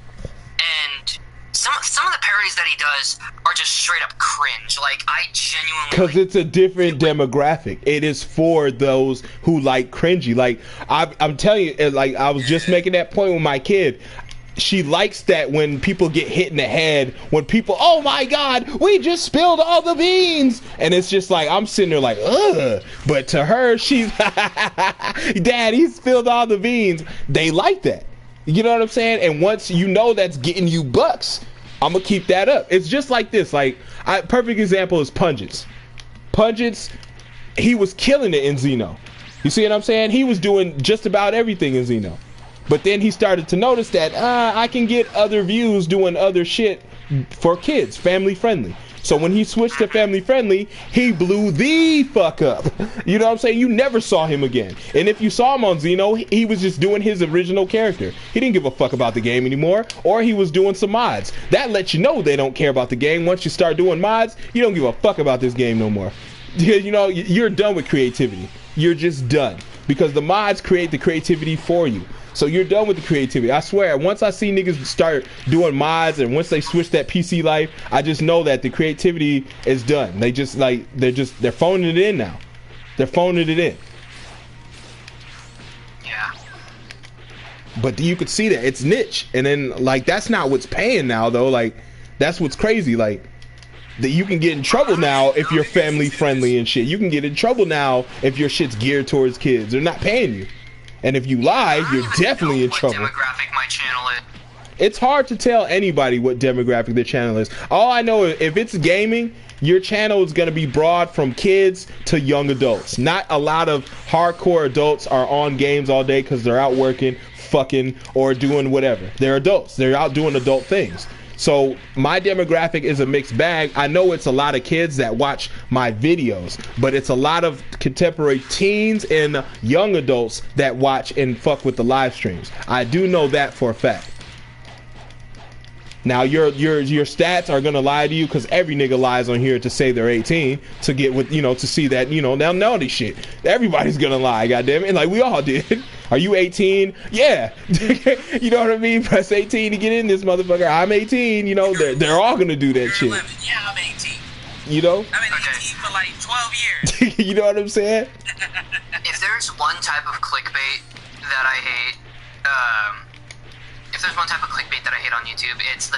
And some of the parodies that he does are just straight up cringe. Like, I genuinely... Because it's a different demographic. It is for those who like cringy. Like, I'm telling you, like, I was just making that point with my kid. She likes that when people get hit in the head, when people, oh my God, we just spilled all the beans. And it's just like, I'm sitting there like, ugh. But to her, she's, Dad, he spilled all the beans. They like that. You know what I'm saying? And once you know that's getting you bucks, I'm going to keep that up. It's just like this. Like, perfect example is Pungence. Pungence, he was killing it in Xeno. You see what I'm saying? He was doing just about everything in Xeno. But then he started to notice that I can get other views doing other shit for kids, family friendly. So when he switched to family friendly, he blew the fuck up. You know what I'm saying? You never saw him again. And if you saw him on Xeno, he was just doing his original character. He didn't give a fuck about the game anymore, or he was doing some mods. That lets you know they don't care about the game. Once you start doing mods, you don't give a fuck about this game no more. You know, you're done with creativity. You're just done. Because the mods create the creativity for you. So you're done with the creativity. I swear, once I see niggas start doing mods and once they switch that PC life, I just know that the creativity is done. They just like, they're phoning it in now. They're phoning it in. Yeah. But you could see that it's niche. And then like, that's not what's paying now though. Like, that's what's crazy. Like, that you can get in trouble now if you're family friendly and shit. You can get in trouble now if your shit's geared towards kids. They're not paying you. And if you lie, you're definitely in trouble. What demographic my channel is. It's hard to tell anybody what demographic their channel is. All I know is if it's gaming, your channel is going to be broad from kids to young adults. Not a lot of hardcore adults are on games all day because they're out working, fucking, or doing whatever. They're adults. They're out doing adult things. So my demographic is a mixed bag. I know it's a lot of kids that watch my videos, but it's a lot of contemporary teens and young adults that watch and fuck with the live streams. I do know that for a fact. Now your stats are gonna lie to you because every nigga lies on here to say they're 18 to get with, you know, to see that, you know, they'll know this shit. Everybody's gonna lie, goddamn it, like we all did. Are you 18? Yeah. You know what I mean? Press 18 to get in this motherfucker. I'm 18. You know, they're all gonna do that shit. Yeah, I'm 18. You know? I've been 18 for like 12 years. You know what I'm saying? If there's one type of clickbait that I hate, if there's one type of clickbait that I hate on YouTube, it's the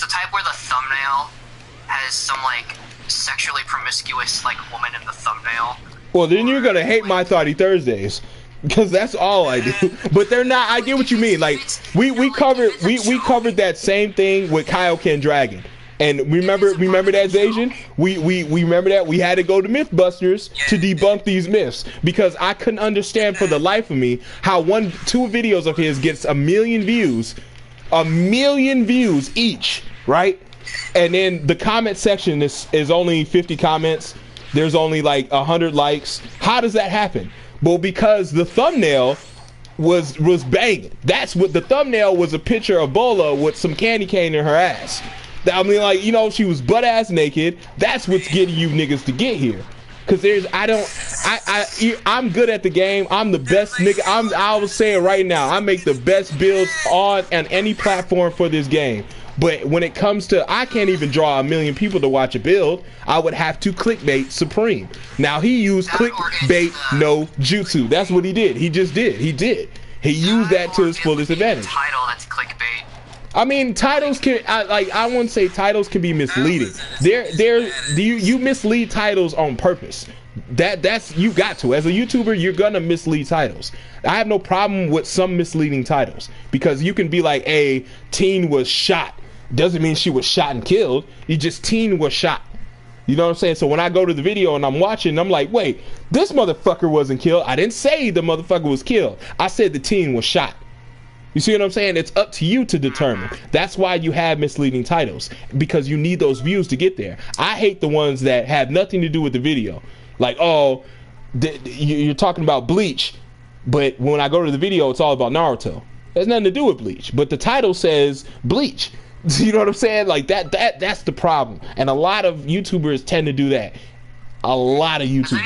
type where the thumbnail has some like sexually promiscuous like woman in the thumbnail. Well, then you're gonna hate my Thoughty Thursdays. Because that's all I do. But they're not, I get what you mean. Like we covered that same thing with Kaioken Dragon. And remember that, Zajan? We remember that we had to go to Mythbusters to debunk these myths because I couldn't understand for the life of me how two videos of his gets 1 million views each, right? And then the comment section is only 50 comments. There's only like 100 likes. How does that happen? Well, because the thumbnail was banging. That's what the thumbnail was, a picture of Bola with some candy cane in her ass. I mean, like, you know, she was butt ass naked. That's what's getting you niggas to get here. Cause I'm good at the game. I'm the best nigga. I will say it right now. I make the best builds on any platform for this game. But when it comes to, I can't even draw 1 million people to watch a build. I would have to clickbait supreme. Now he used clickbait no jutsu. That's what he did. He just did. He used that to his fullest advantage. Title that's clickbait. I mean, titles can, I wouldn't say titles can be misleading. You mislead titles on purpose. That's you got to. As a YouTuber, you're gonna mislead titles. I have no problem with some misleading titles because you can be like, a teen was shot. Doesn't mean she was shot and killed. You just teen was shot. You know what I'm saying? So when I go to the video and I'm watching, I'm like, wait, this motherfucker wasn't killed. I didn't say the motherfucker was killed. I said the teen was shot. You see what I'm saying? It's up to you to determine. That's why you have misleading titles, because you need those views to get there. I hate the ones that have nothing to do with the video. Like, oh, you're talking about Bleach, but when I go to the video, it's all about Naruto. It has nothing to do with Bleach, but the title says Bleach. You know what I'm saying? Like that's the problem. And a lot of YouTubers tend to do that. A lot of YouTubers.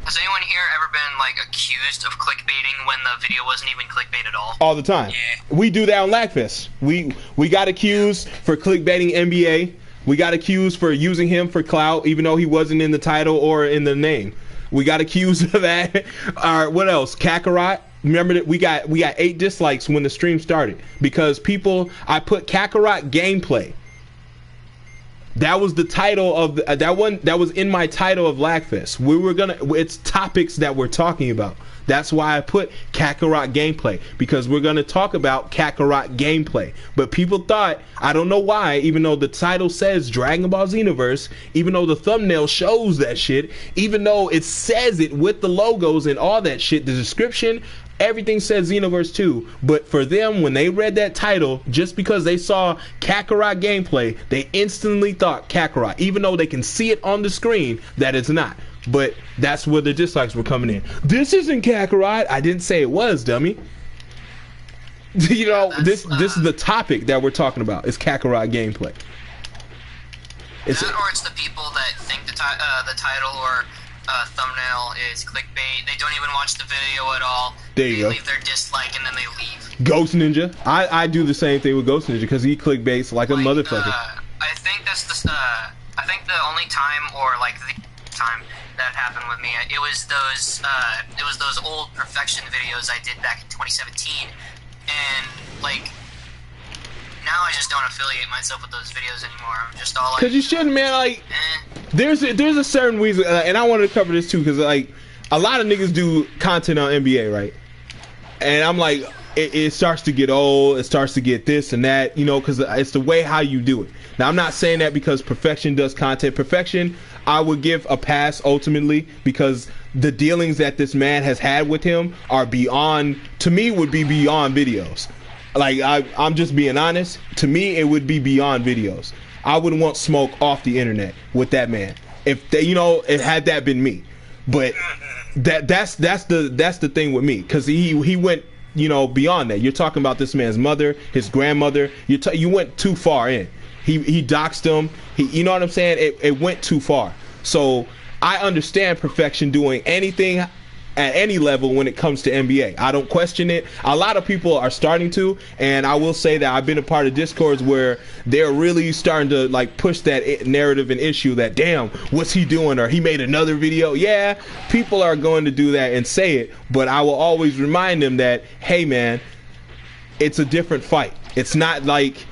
Has anyone here ever been like accused of clickbaiting when the video wasn't even clickbait at all? All the time. Yeah. We do that on Lagfest. We got accused for clickbaiting NBA. We got accused for using him for clout, even though he wasn't in the title or in the name. We got accused of that. What else? Kakarot. Remember that we got 8 dislikes when the stream started because I put Kakarot gameplay. That was the title of that was in my title of Lagfest. It's topics that we're talking about. That's why I put Kakarot gameplay, because we're gonna talk about Kakarot gameplay. But people thought, I don't know why, even though the title says Dragon Ball Xenoverse, even though the thumbnail shows that shit, even though it says it with the logos and all that shit, the description, everything says Xenoverse 2, but for them, when they read that title, just because they saw Kakarot gameplay, they instantly thought Kakarot, even though they can see it on the screen that it's not. But that's where the dislikes were coming in. This isn't Kakarot. I didn't say it was, dummy. You know, this is the topic that we're talking about. It's Kakarot gameplay. It's the people that think the title or thumbnail is clickbait. They don't even watch the video at all. There you go. They leave their dislike and then they leave. Ghost Ninja. I do the same thing with Ghost Ninja because he clickbaits like a motherfucker. I think that's I think the only time, or like the time that happened with me, it was those old perfection videos I did back in 2017, and like now I just don't affiliate myself with those videos anymore. I'm just all like, because you shouldn't, man. Like there's a certain reason, and I wanted to cover this too, because like a lot of niggas do content on NBA, right? And I'm like, it starts to get old, it starts to get this and that, you know, because it's the way how you do it. Now I'm not saying that because Perfection does content. Perfection, I would give a pass ultimately, because the dealings that this man has had with him are beyond, to me, would be beyond videos. Like I'm just being honest. To me, it would be beyond videos. I wouldn't want smoke off the internet with that man. If they, you know, it had that been me. But that's the thing with me, because he went, you know, beyond that. You're talking about this man's mother, his grandmother. You went too far in. He doxed him. You know what I'm saying? It went too far. So I understand Perfection doing anything at any level when it comes to NBA. I don't question it. A lot of people are starting to, and I will say that I've been a part of Discords where they're really starting to like push that narrative and issue that, damn, what's he doing? Or he made another video. Yeah, people are going to do that and say it, but I will always remind them that, hey man, it's a different fight. It's not like,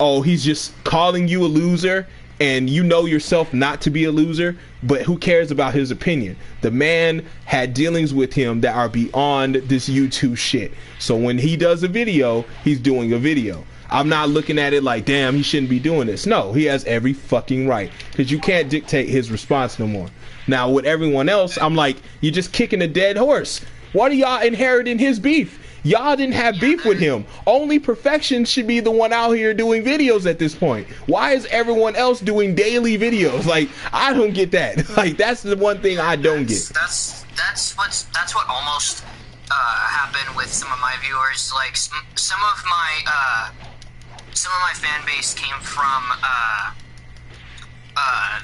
oh, he's just calling you a loser and you know yourself not to be a loser, but who cares about his opinion? The man had dealings with him that are beyond this YouTube shit. So when he does a video, he's doing a video. I'm not looking at it like, damn, he shouldn't be doing this. No, he has every fucking right, because you can't dictate his response no more. Now with everyone else, I'm like, you're just kicking a dead horse. What are y'all inheriting his beef? Y'all didn't have beef with him. Only Perfection should be the one out here doing videos at this point. Why is everyone else doing daily videos? Like, I don't get that. Like, that's the one thing I don't get. That's what almost happened with some of my viewers. Like some of my some of my fan base came from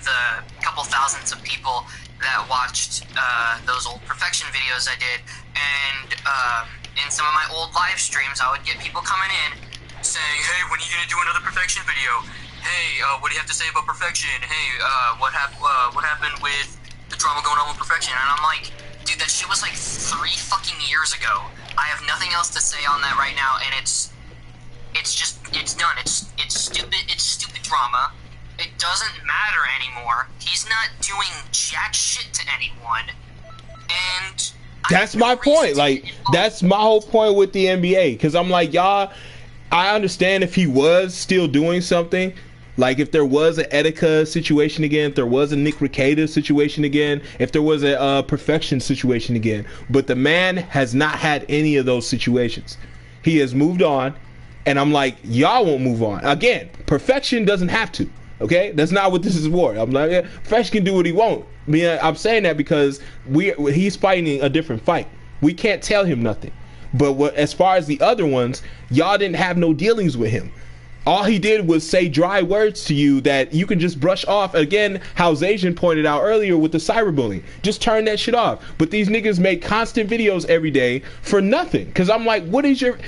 the couple thousands of people that watched those old perfection videos I did, and in some of my old live streams, I would get people coming in saying, "Hey, when are you gonna do another perfection video? Hey, what do you have to say about perfection? Hey, what happened with the drama going on with perfection?" And I'm like, dude, that shit was like 3 fucking years ago. I have nothing else to say on that right now, and it's done. It's stupid drama. It doesn't matter anymore. He's not doing jack shit to anyone, and that's my point. Like, that's my whole point with the NBA, because I'm like, y'all, I understand if he was still doing something, like if there was an Etika situation again, if there was a Nick Rekieta situation again, if there was a perfection situation again, but the man has not had any of those situations. He has moved on, and I'm like, y'all won't move on. Again, perfection doesn't have to. Okay, that's not what this is for. I'm like, yeah, Fresh can do what he wants. I mean, I'm saying that because he's fighting a different fight. We can't tell him nothing. But as far as the other ones, y'all didn't have no dealings with him. All he did was say dry words to you that you can just brush off. Again, how Zajan pointed out earlier with the cyberbullying. Just turn that shit off. But these niggas make constant videos every day for nothing. Because I'm like, what is your...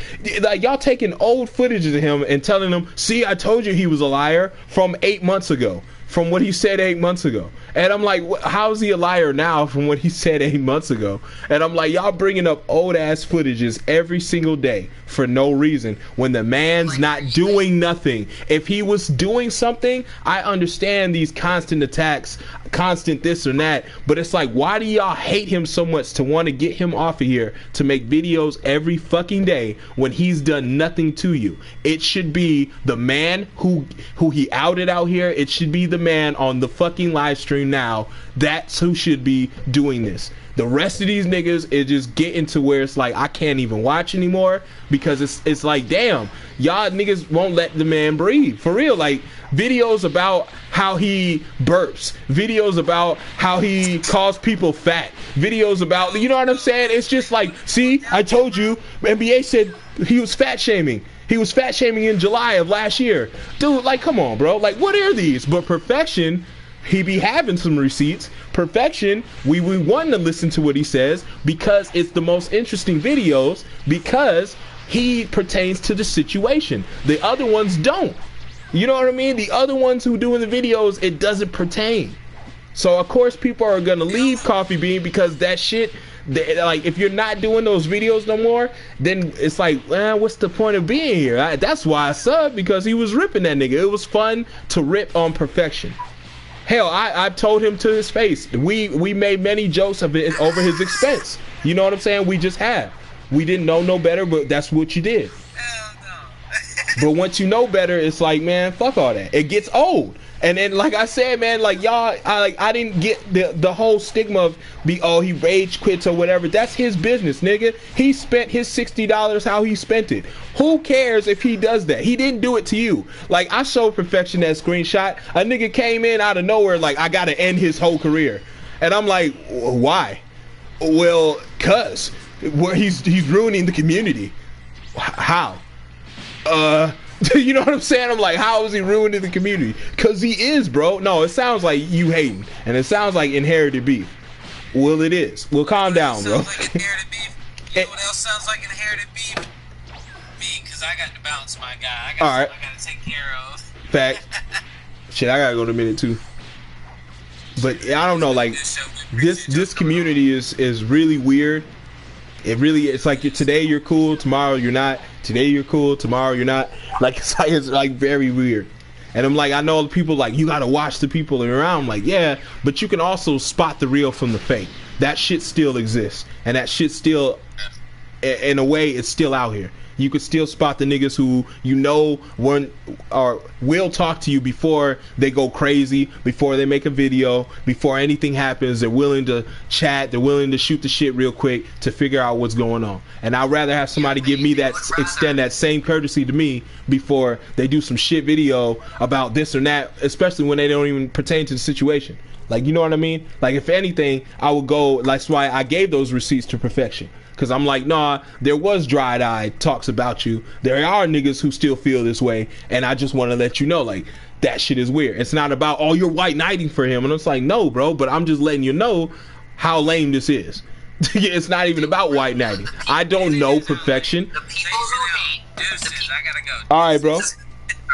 Like, y'all taking old footage of him and telling him, see, I told you he was a liar from 8 months ago. From what he said 8 months ago. And I'm like, how is he a liar now from what he said 8 months ago? And I'm like, y'all bringing up old ass footages every single day for no reason when the man's not doing nothing. If he was doing something, I understand these constant attacks, constant this or that, but it's like, why do y'all hate him so much to want to get him off of here to make videos every fucking day when he's done nothing to you? It should be the man who he outed out here. It should be the man on the fucking live stream now. That's who should be doing this. The rest of these niggas is just getting to where it's like, I can't even watch anymore, because it's like, damn, y'all niggas won't let the man breathe. For real, like, videos about how he burps, videos about how he calls people fat, videos about, you know what I'm saying? It's just like, see, I told you, NBA said he was fat shaming. He was fat shaming in July of last year. Dude, like, come on, bro. Like, what are these? But perfection, he be having some receipts. Perfection, we want to listen to what he says because it's the most interesting videos, because he pertains to the situation. The other ones don't. You know what I mean? The other ones who doing the videos, it doesn't pertain. So, of course, people are going to leave Coffee Bean because that shit... Like, if you're not doing those videos no more, then it's like, what's the point of being here? That's why I subbed, because he was ripping that nigga. It was fun to rip on perfection. Hell, I told him to his face. We made many jokes of it over his expense. You know what I'm saying? We just have. We didn't know no better, but that's what you did. Hell no. But once you know better, it's like, man, fuck all that. It gets old. And then, like I said, man, like, y'all, I didn't get the whole stigma of he rage quits or whatever. That's his business, nigga. He spent his $60 how he spent it. Who cares if he does that? He didn't do it to you. Like, I showed Perfection that screenshot. A nigga came in out of nowhere like, I gotta end his whole career. And I'm like, why? Well, cuz he's ruining the community. How? You know what I'm saying? I'm like, how is he ruining the community? Because he is, bro. No, it sounds like you hating. And it sounds like inherited beef. Well, it is. Well, calm down, bro. Like inherited beef. You know what else sounds like inherited beef? Me, because I got to bounce my guy. I got to take care of. Fact. Shit, I got to go to a minute, too. But I don't know, like, this community is really weird. It's like today you're cool, tomorrow you're not. Today you're cool, tomorrow you're not. Like, it's like very weird. And I'm like, I know people like, you gotta watch the people around. I'm like, yeah, but you can also spot the real from the fake. That shit still exists, and that shit still, in a way, it's still out here. You could still spot the niggas who will talk to you before they go crazy, before they make a video, before anything happens. They're willing to chat, they're willing to shoot the shit real quick to figure out what's going on. And I'd rather have somebody give me that, extend that same courtesy to me before they do some shit video about this or that, especially when they don't even pertain to the situation. Like, you know what I mean? Like, if anything, I would go, that's why I gave those receipts to Perfection. Because I'm like, nah, there was dried eye talks talks about you. There are niggas who still feel this way, and I just want to let you know, like, that shit is weird. It's not about, oh, you're white knighting for him. And it's like, no, bro, but I'm just letting you know how lame this is. It's not even about white knighting. I don't know perfection. The people who hate. Deuces, I gotta go. All right, bro.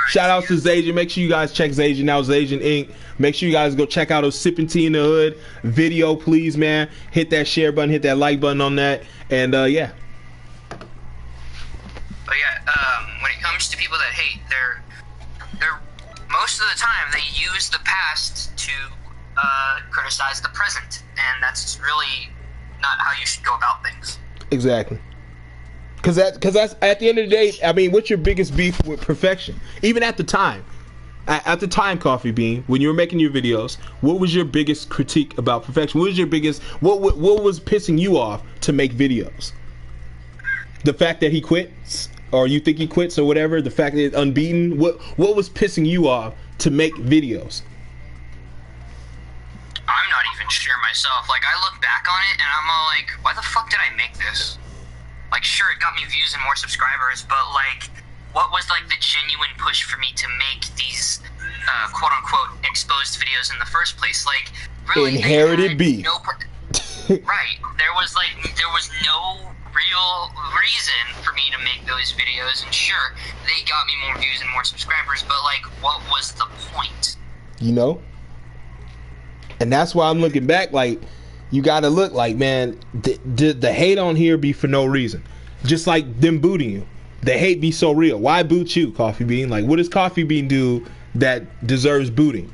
Shout out to Zajan. Make sure you guys check Zajan out, Zajan Inc. Make sure you guys go check out a Sippin' Tea in the Hood video, please, man. Hit that share button, hit that like button on that, and yeah. But yeah, when it comes to people that hate, they're most of the time they use the past to criticize the present, and that's really not how you should go about things. Exactly. Because that's at the end of the day, I mean, what's your biggest beef with perfection? Even at the time, Coffee Bean, when you were making your videos, what was your biggest critique about perfection? What was your biggest, what was pissing you off to make videos? The fact that he quits, or you think he quits, or whatever. The fact that it's unbeaten. What was pissing you off to make videos? I'm not even sure myself. Like, I look back on it and I'm all like, why the fuck did I make this? Like, sure, it got me views and more subscribers, but, like, what was, like, the genuine push for me to make these, quote-unquote, exposed videos in the first place? Like, really, inherited beef. Right. There was no real reason for me to make those videos, and sure, they got me more views and more subscribers, but, like, what was the point? You know? And that's why I'm looking back, like, you gotta look like, man, the hate on here be for no reason. Just like them booting you. The hate be so real. Why boot you, Coffee Bean? Like, what does Coffee Bean do that deserves booting?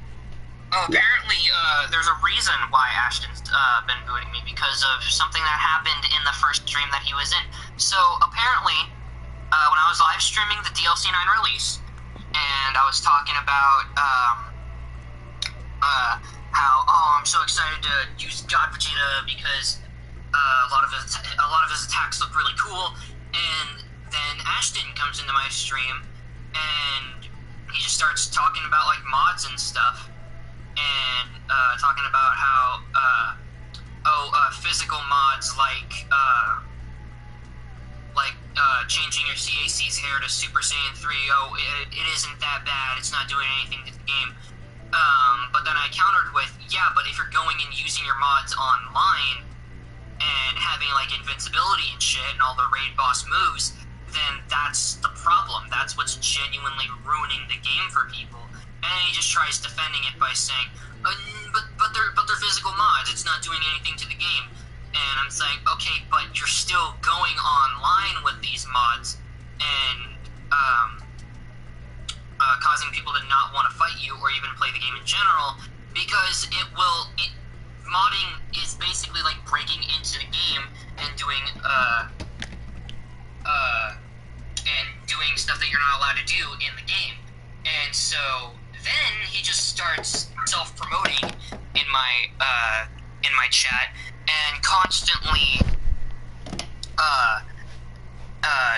Apparently, there's a reason why Ashton's been booting me, because of something that happened in the first stream that he was in. So, apparently, when I was live streaming the DLC 9 release, and I was talking about, how, oh, I'm so excited to use God Vegeta because a lot of his attacks look really cool, and then Ashton comes into my stream and he just starts talking about, like, mods and stuff, and talking about how physical mods like changing your CAC's hair to Super Saiyan 3, it isn't that bad, it's not doing anything to the game. But then I countered with, yeah, but if you're going and using your mods online and having, like, invincibility and shit and all the raid boss moves, then that's the problem. That's what's genuinely ruining the game for people. And he just tries defending it by saying, but they're physical mods, it's not doing anything to the game. And I'm saying, okay, but you're still going online with these mods and, causing people to not want to fight you or even play the game in general, because modding is basically like breaking into the game and doing stuff that you're not allowed to do in the game. And so then he just starts self-promoting in my chat and constantly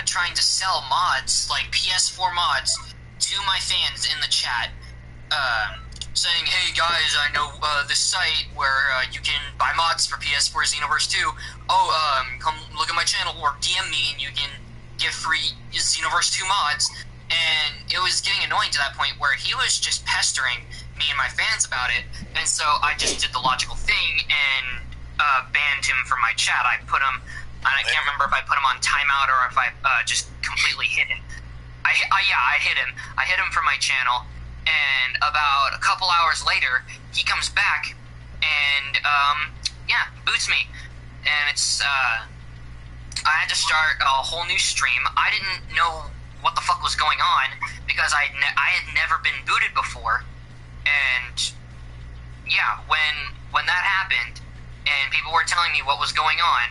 trying to sell mods, like PS4 mods, to my fans in the chat, saying, hey guys, I know this site where you can buy mods for PS4 Xenoverse 2. Come look at my channel or DM me and you can get free Xenoverse 2 mods. And it was getting annoying to that point where he was just pestering me and my fans about it. And so I just did the logical thing and banned him from my chat. I can't remember if I put him on timeout or if I just completely hit him. I hit him. I hit him from my channel, and about a couple hours later, he comes back and, boots me. And it's, I had to start a whole new stream. I didn't know what the fuck was going on, because I had never been booted before. And, yeah, when that happened, and people were telling me what was going on,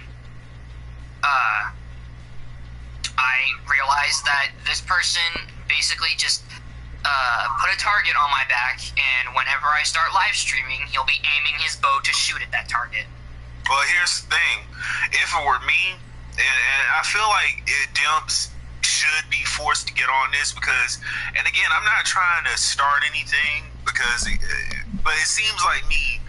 I realized that this person basically just put a target on my back, and whenever I start live streaming, he'll be aiming his bow to shoot at that target. Well, here's the thing. If it were me, and I feel like Dimps should be forced to get on this, because, and again, I'm not trying to start anything, because, but it seems like me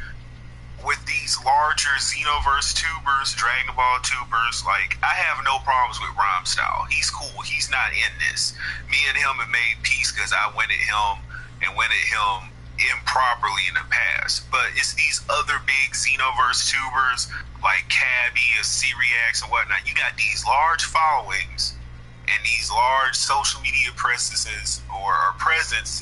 with these larger Xenoverse tubers, Dragon Ball tubers, like, I have no problems with Rhyme Style. He's cool. He's not in this. Me and him have made peace because I went at him improperly in the past. But it's these other big Xenoverse tubers like Cabby and Cyriax and whatnot. You got these large followings and these large social media presences or presence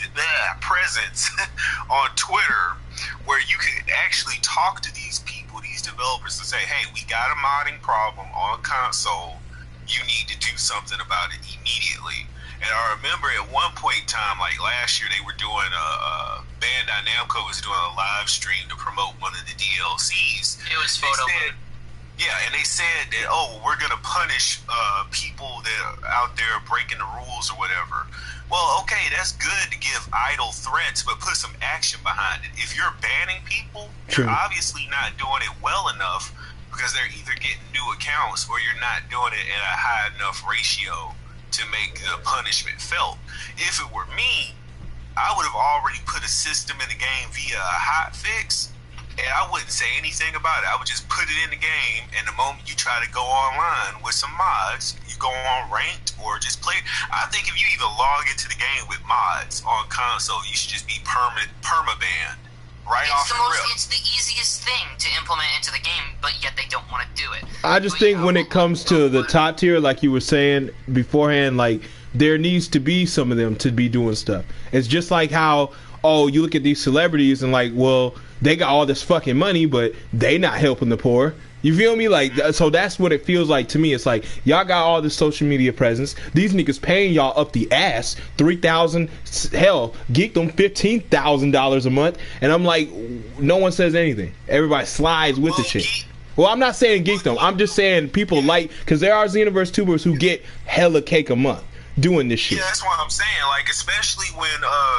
on Twitter, where you can actually talk to these people, these developers, and say, hey, we got a modding problem on console. You need to do something about it immediately. And I remember at one point in time, like last year, they were doing Bandai Namco was doing a live stream to promote one of the DLCs. It was photo. Yeah, and they said that, oh, we're going to punish people that are out there breaking the rules or whatever. Well, okay, that's good to give idle threats, but put some action behind it. If you're banning people, you're obviously not doing it well enough because they're either getting new accounts or you're not doing it at a high enough ratio to make the punishment felt. If it were me, I would have already put a system in the game via a hot fix, and I wouldn't say anything about it. I would just put it in the game, and the moment you try to go online with some mods, you go on ranked or just play. I think if you even log into the game with mods on console, you should just be perma-banned right off the rip. It's the easiest thing to implement into the game, but yet they don't want to do it. I just think when it comes to the top tier, like you were saying beforehand, like there needs to be some of them to be doing stuff. It's just like how, oh, you look at these celebrities and like, well, they got all this fucking money, but they not helping the poor. You feel me? Like, so that's what it feels like to me. It's like, y'all got all this social media presence. These niggas paying y'all up the ass, $3,000, hell, geek them $15,000 a month. And I'm like, no one says anything. Everybody slides with the shit. Well, I'm not saying geek them. I'm just saying people like, because there are Xenoverse tubers who get hella cake a month doing this shit. Yeah, that's what I'm saying. Like, especially when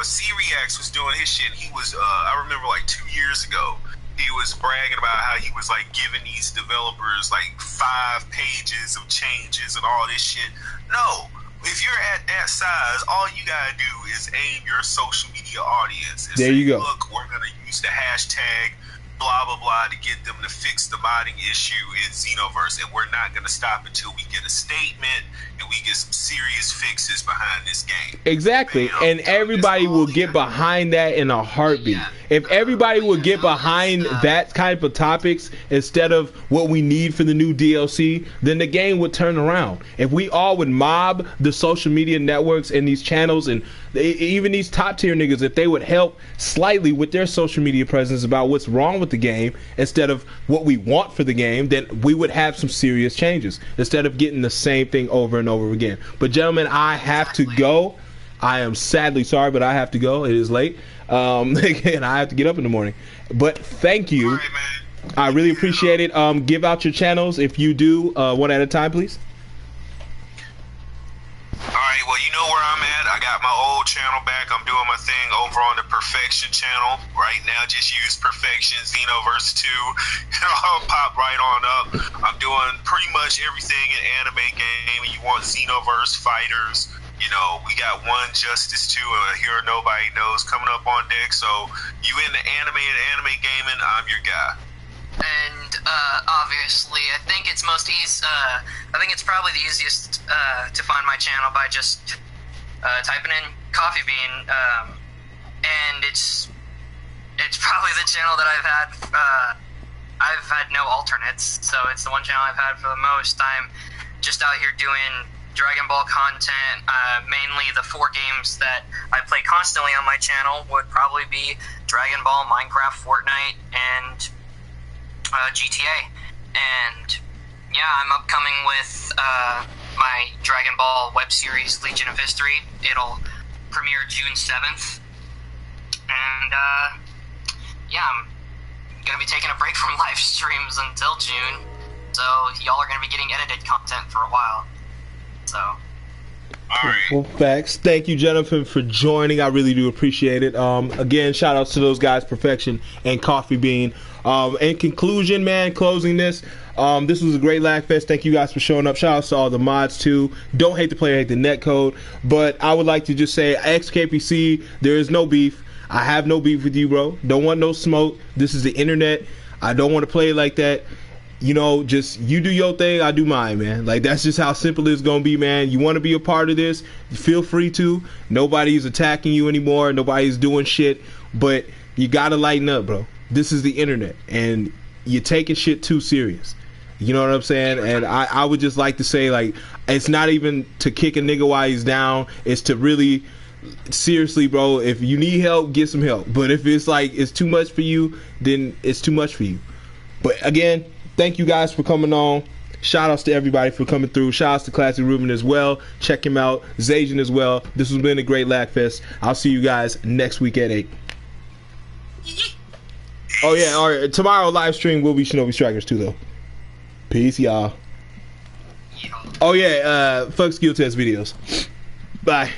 Cyriax was doing his shit. He was, I remember like 2 years ago, he was bragging about how he was like giving these developers like 5 pages of changes and all this shit. No, if you're at that size, all you gotta do is aim your social media audience and there say, you go. Look, we're gonna use the hashtag blah blah blah to get them to fix the modding issue in Xenoverse, and we're not gonna stop until we get a statement and we get some serious fixes behind this game. Exactly. And everybody will get behind that in a heartbeat. If everybody would get behind that type of topics instead of what we need for the new DLC, then the game would turn around. If we all would mob the social media networks and these channels and even these top tier niggas, if they would help slightly with their social media presence about what's wrong with the game instead of what we want for the game, then we would have some serious changes instead of getting the same thing over and over again. But gentlemen, I have to go. I am sadly sorry, but I have to go. It is late. And I have to get up in the morning. But thank you. I really appreciate it. Give out your channels if you do, one at a time, please. Alright, well, you know where I'm at. I got my old channel back. I'm doing my thing over on the Perfection channel. Right now, just use Perfection Xenoverse 2. I'll pop right on up. I'm doing pretty much everything in anime game. You want Xenoverse fighters. You know, we got One Justice 2, Here Nobody Knows coming up on deck. So, you into anime and anime gaming, I'm your guy. And obviously, I think it's I think it's probably the easiest to find my channel by just typing in Coffee Bean, and it's probably the channel that I've had no alternates, so it's the one channel I've had for the most. I'm just out here doing Dragon Ball content. Mainly the 4 games that I play constantly on my channel would probably be Dragon Ball, Minecraft, Fortnite, and GTA. And yeah, I'm upcoming with my Dragon Ball web series Legion of History. It'll premiere June 7th. And yeah, I'm gonna be taking a break from live streams until June, so y'all are gonna be getting edited content for a while. So alright. Well, facts. Thank you, Jonathan, for joining. I really do appreciate it. Again, shout outs to those guys, Perfection and Coffee Bean. In conclusion, man, closing this was a great Lagfest. Thank you guys for showing up. Shout outs to all the mods too. Don't hate the player, hate the netcode. But I would like to just say, Xkpc, there is no beef. I have no beef with you, bro. Don't want no smoke. This is the internet. I don't want to play like that. You know, just you do your thing, I do mine, man. Like, that's just how simple it's gonna be, man. You want to be a part of this, feel free to. Nobody's attacking you anymore. Nobody's doing shit. But you gotta lighten up, bro. This is the internet, and you're taking shit too serious. You know what I'm saying? And I would just like to say, like, it's not even to kick a nigga while he's down. It's to really, seriously, bro, if you need help, get some help. But if it's like it's too much for you, then it's too much for you. But again, thank you guys for coming on. Shout outs to everybody for coming through. Shout outs to Classic Ruben as well. Check him out. Zajan as well. This has been a great Lagfest. I'll see you guys next week at 8. Oh yeah, all right. Tomorrow live stream will be Shinobi Strikers too, though. Peace, y'all. Oh yeah, fuck skill test videos. Bye.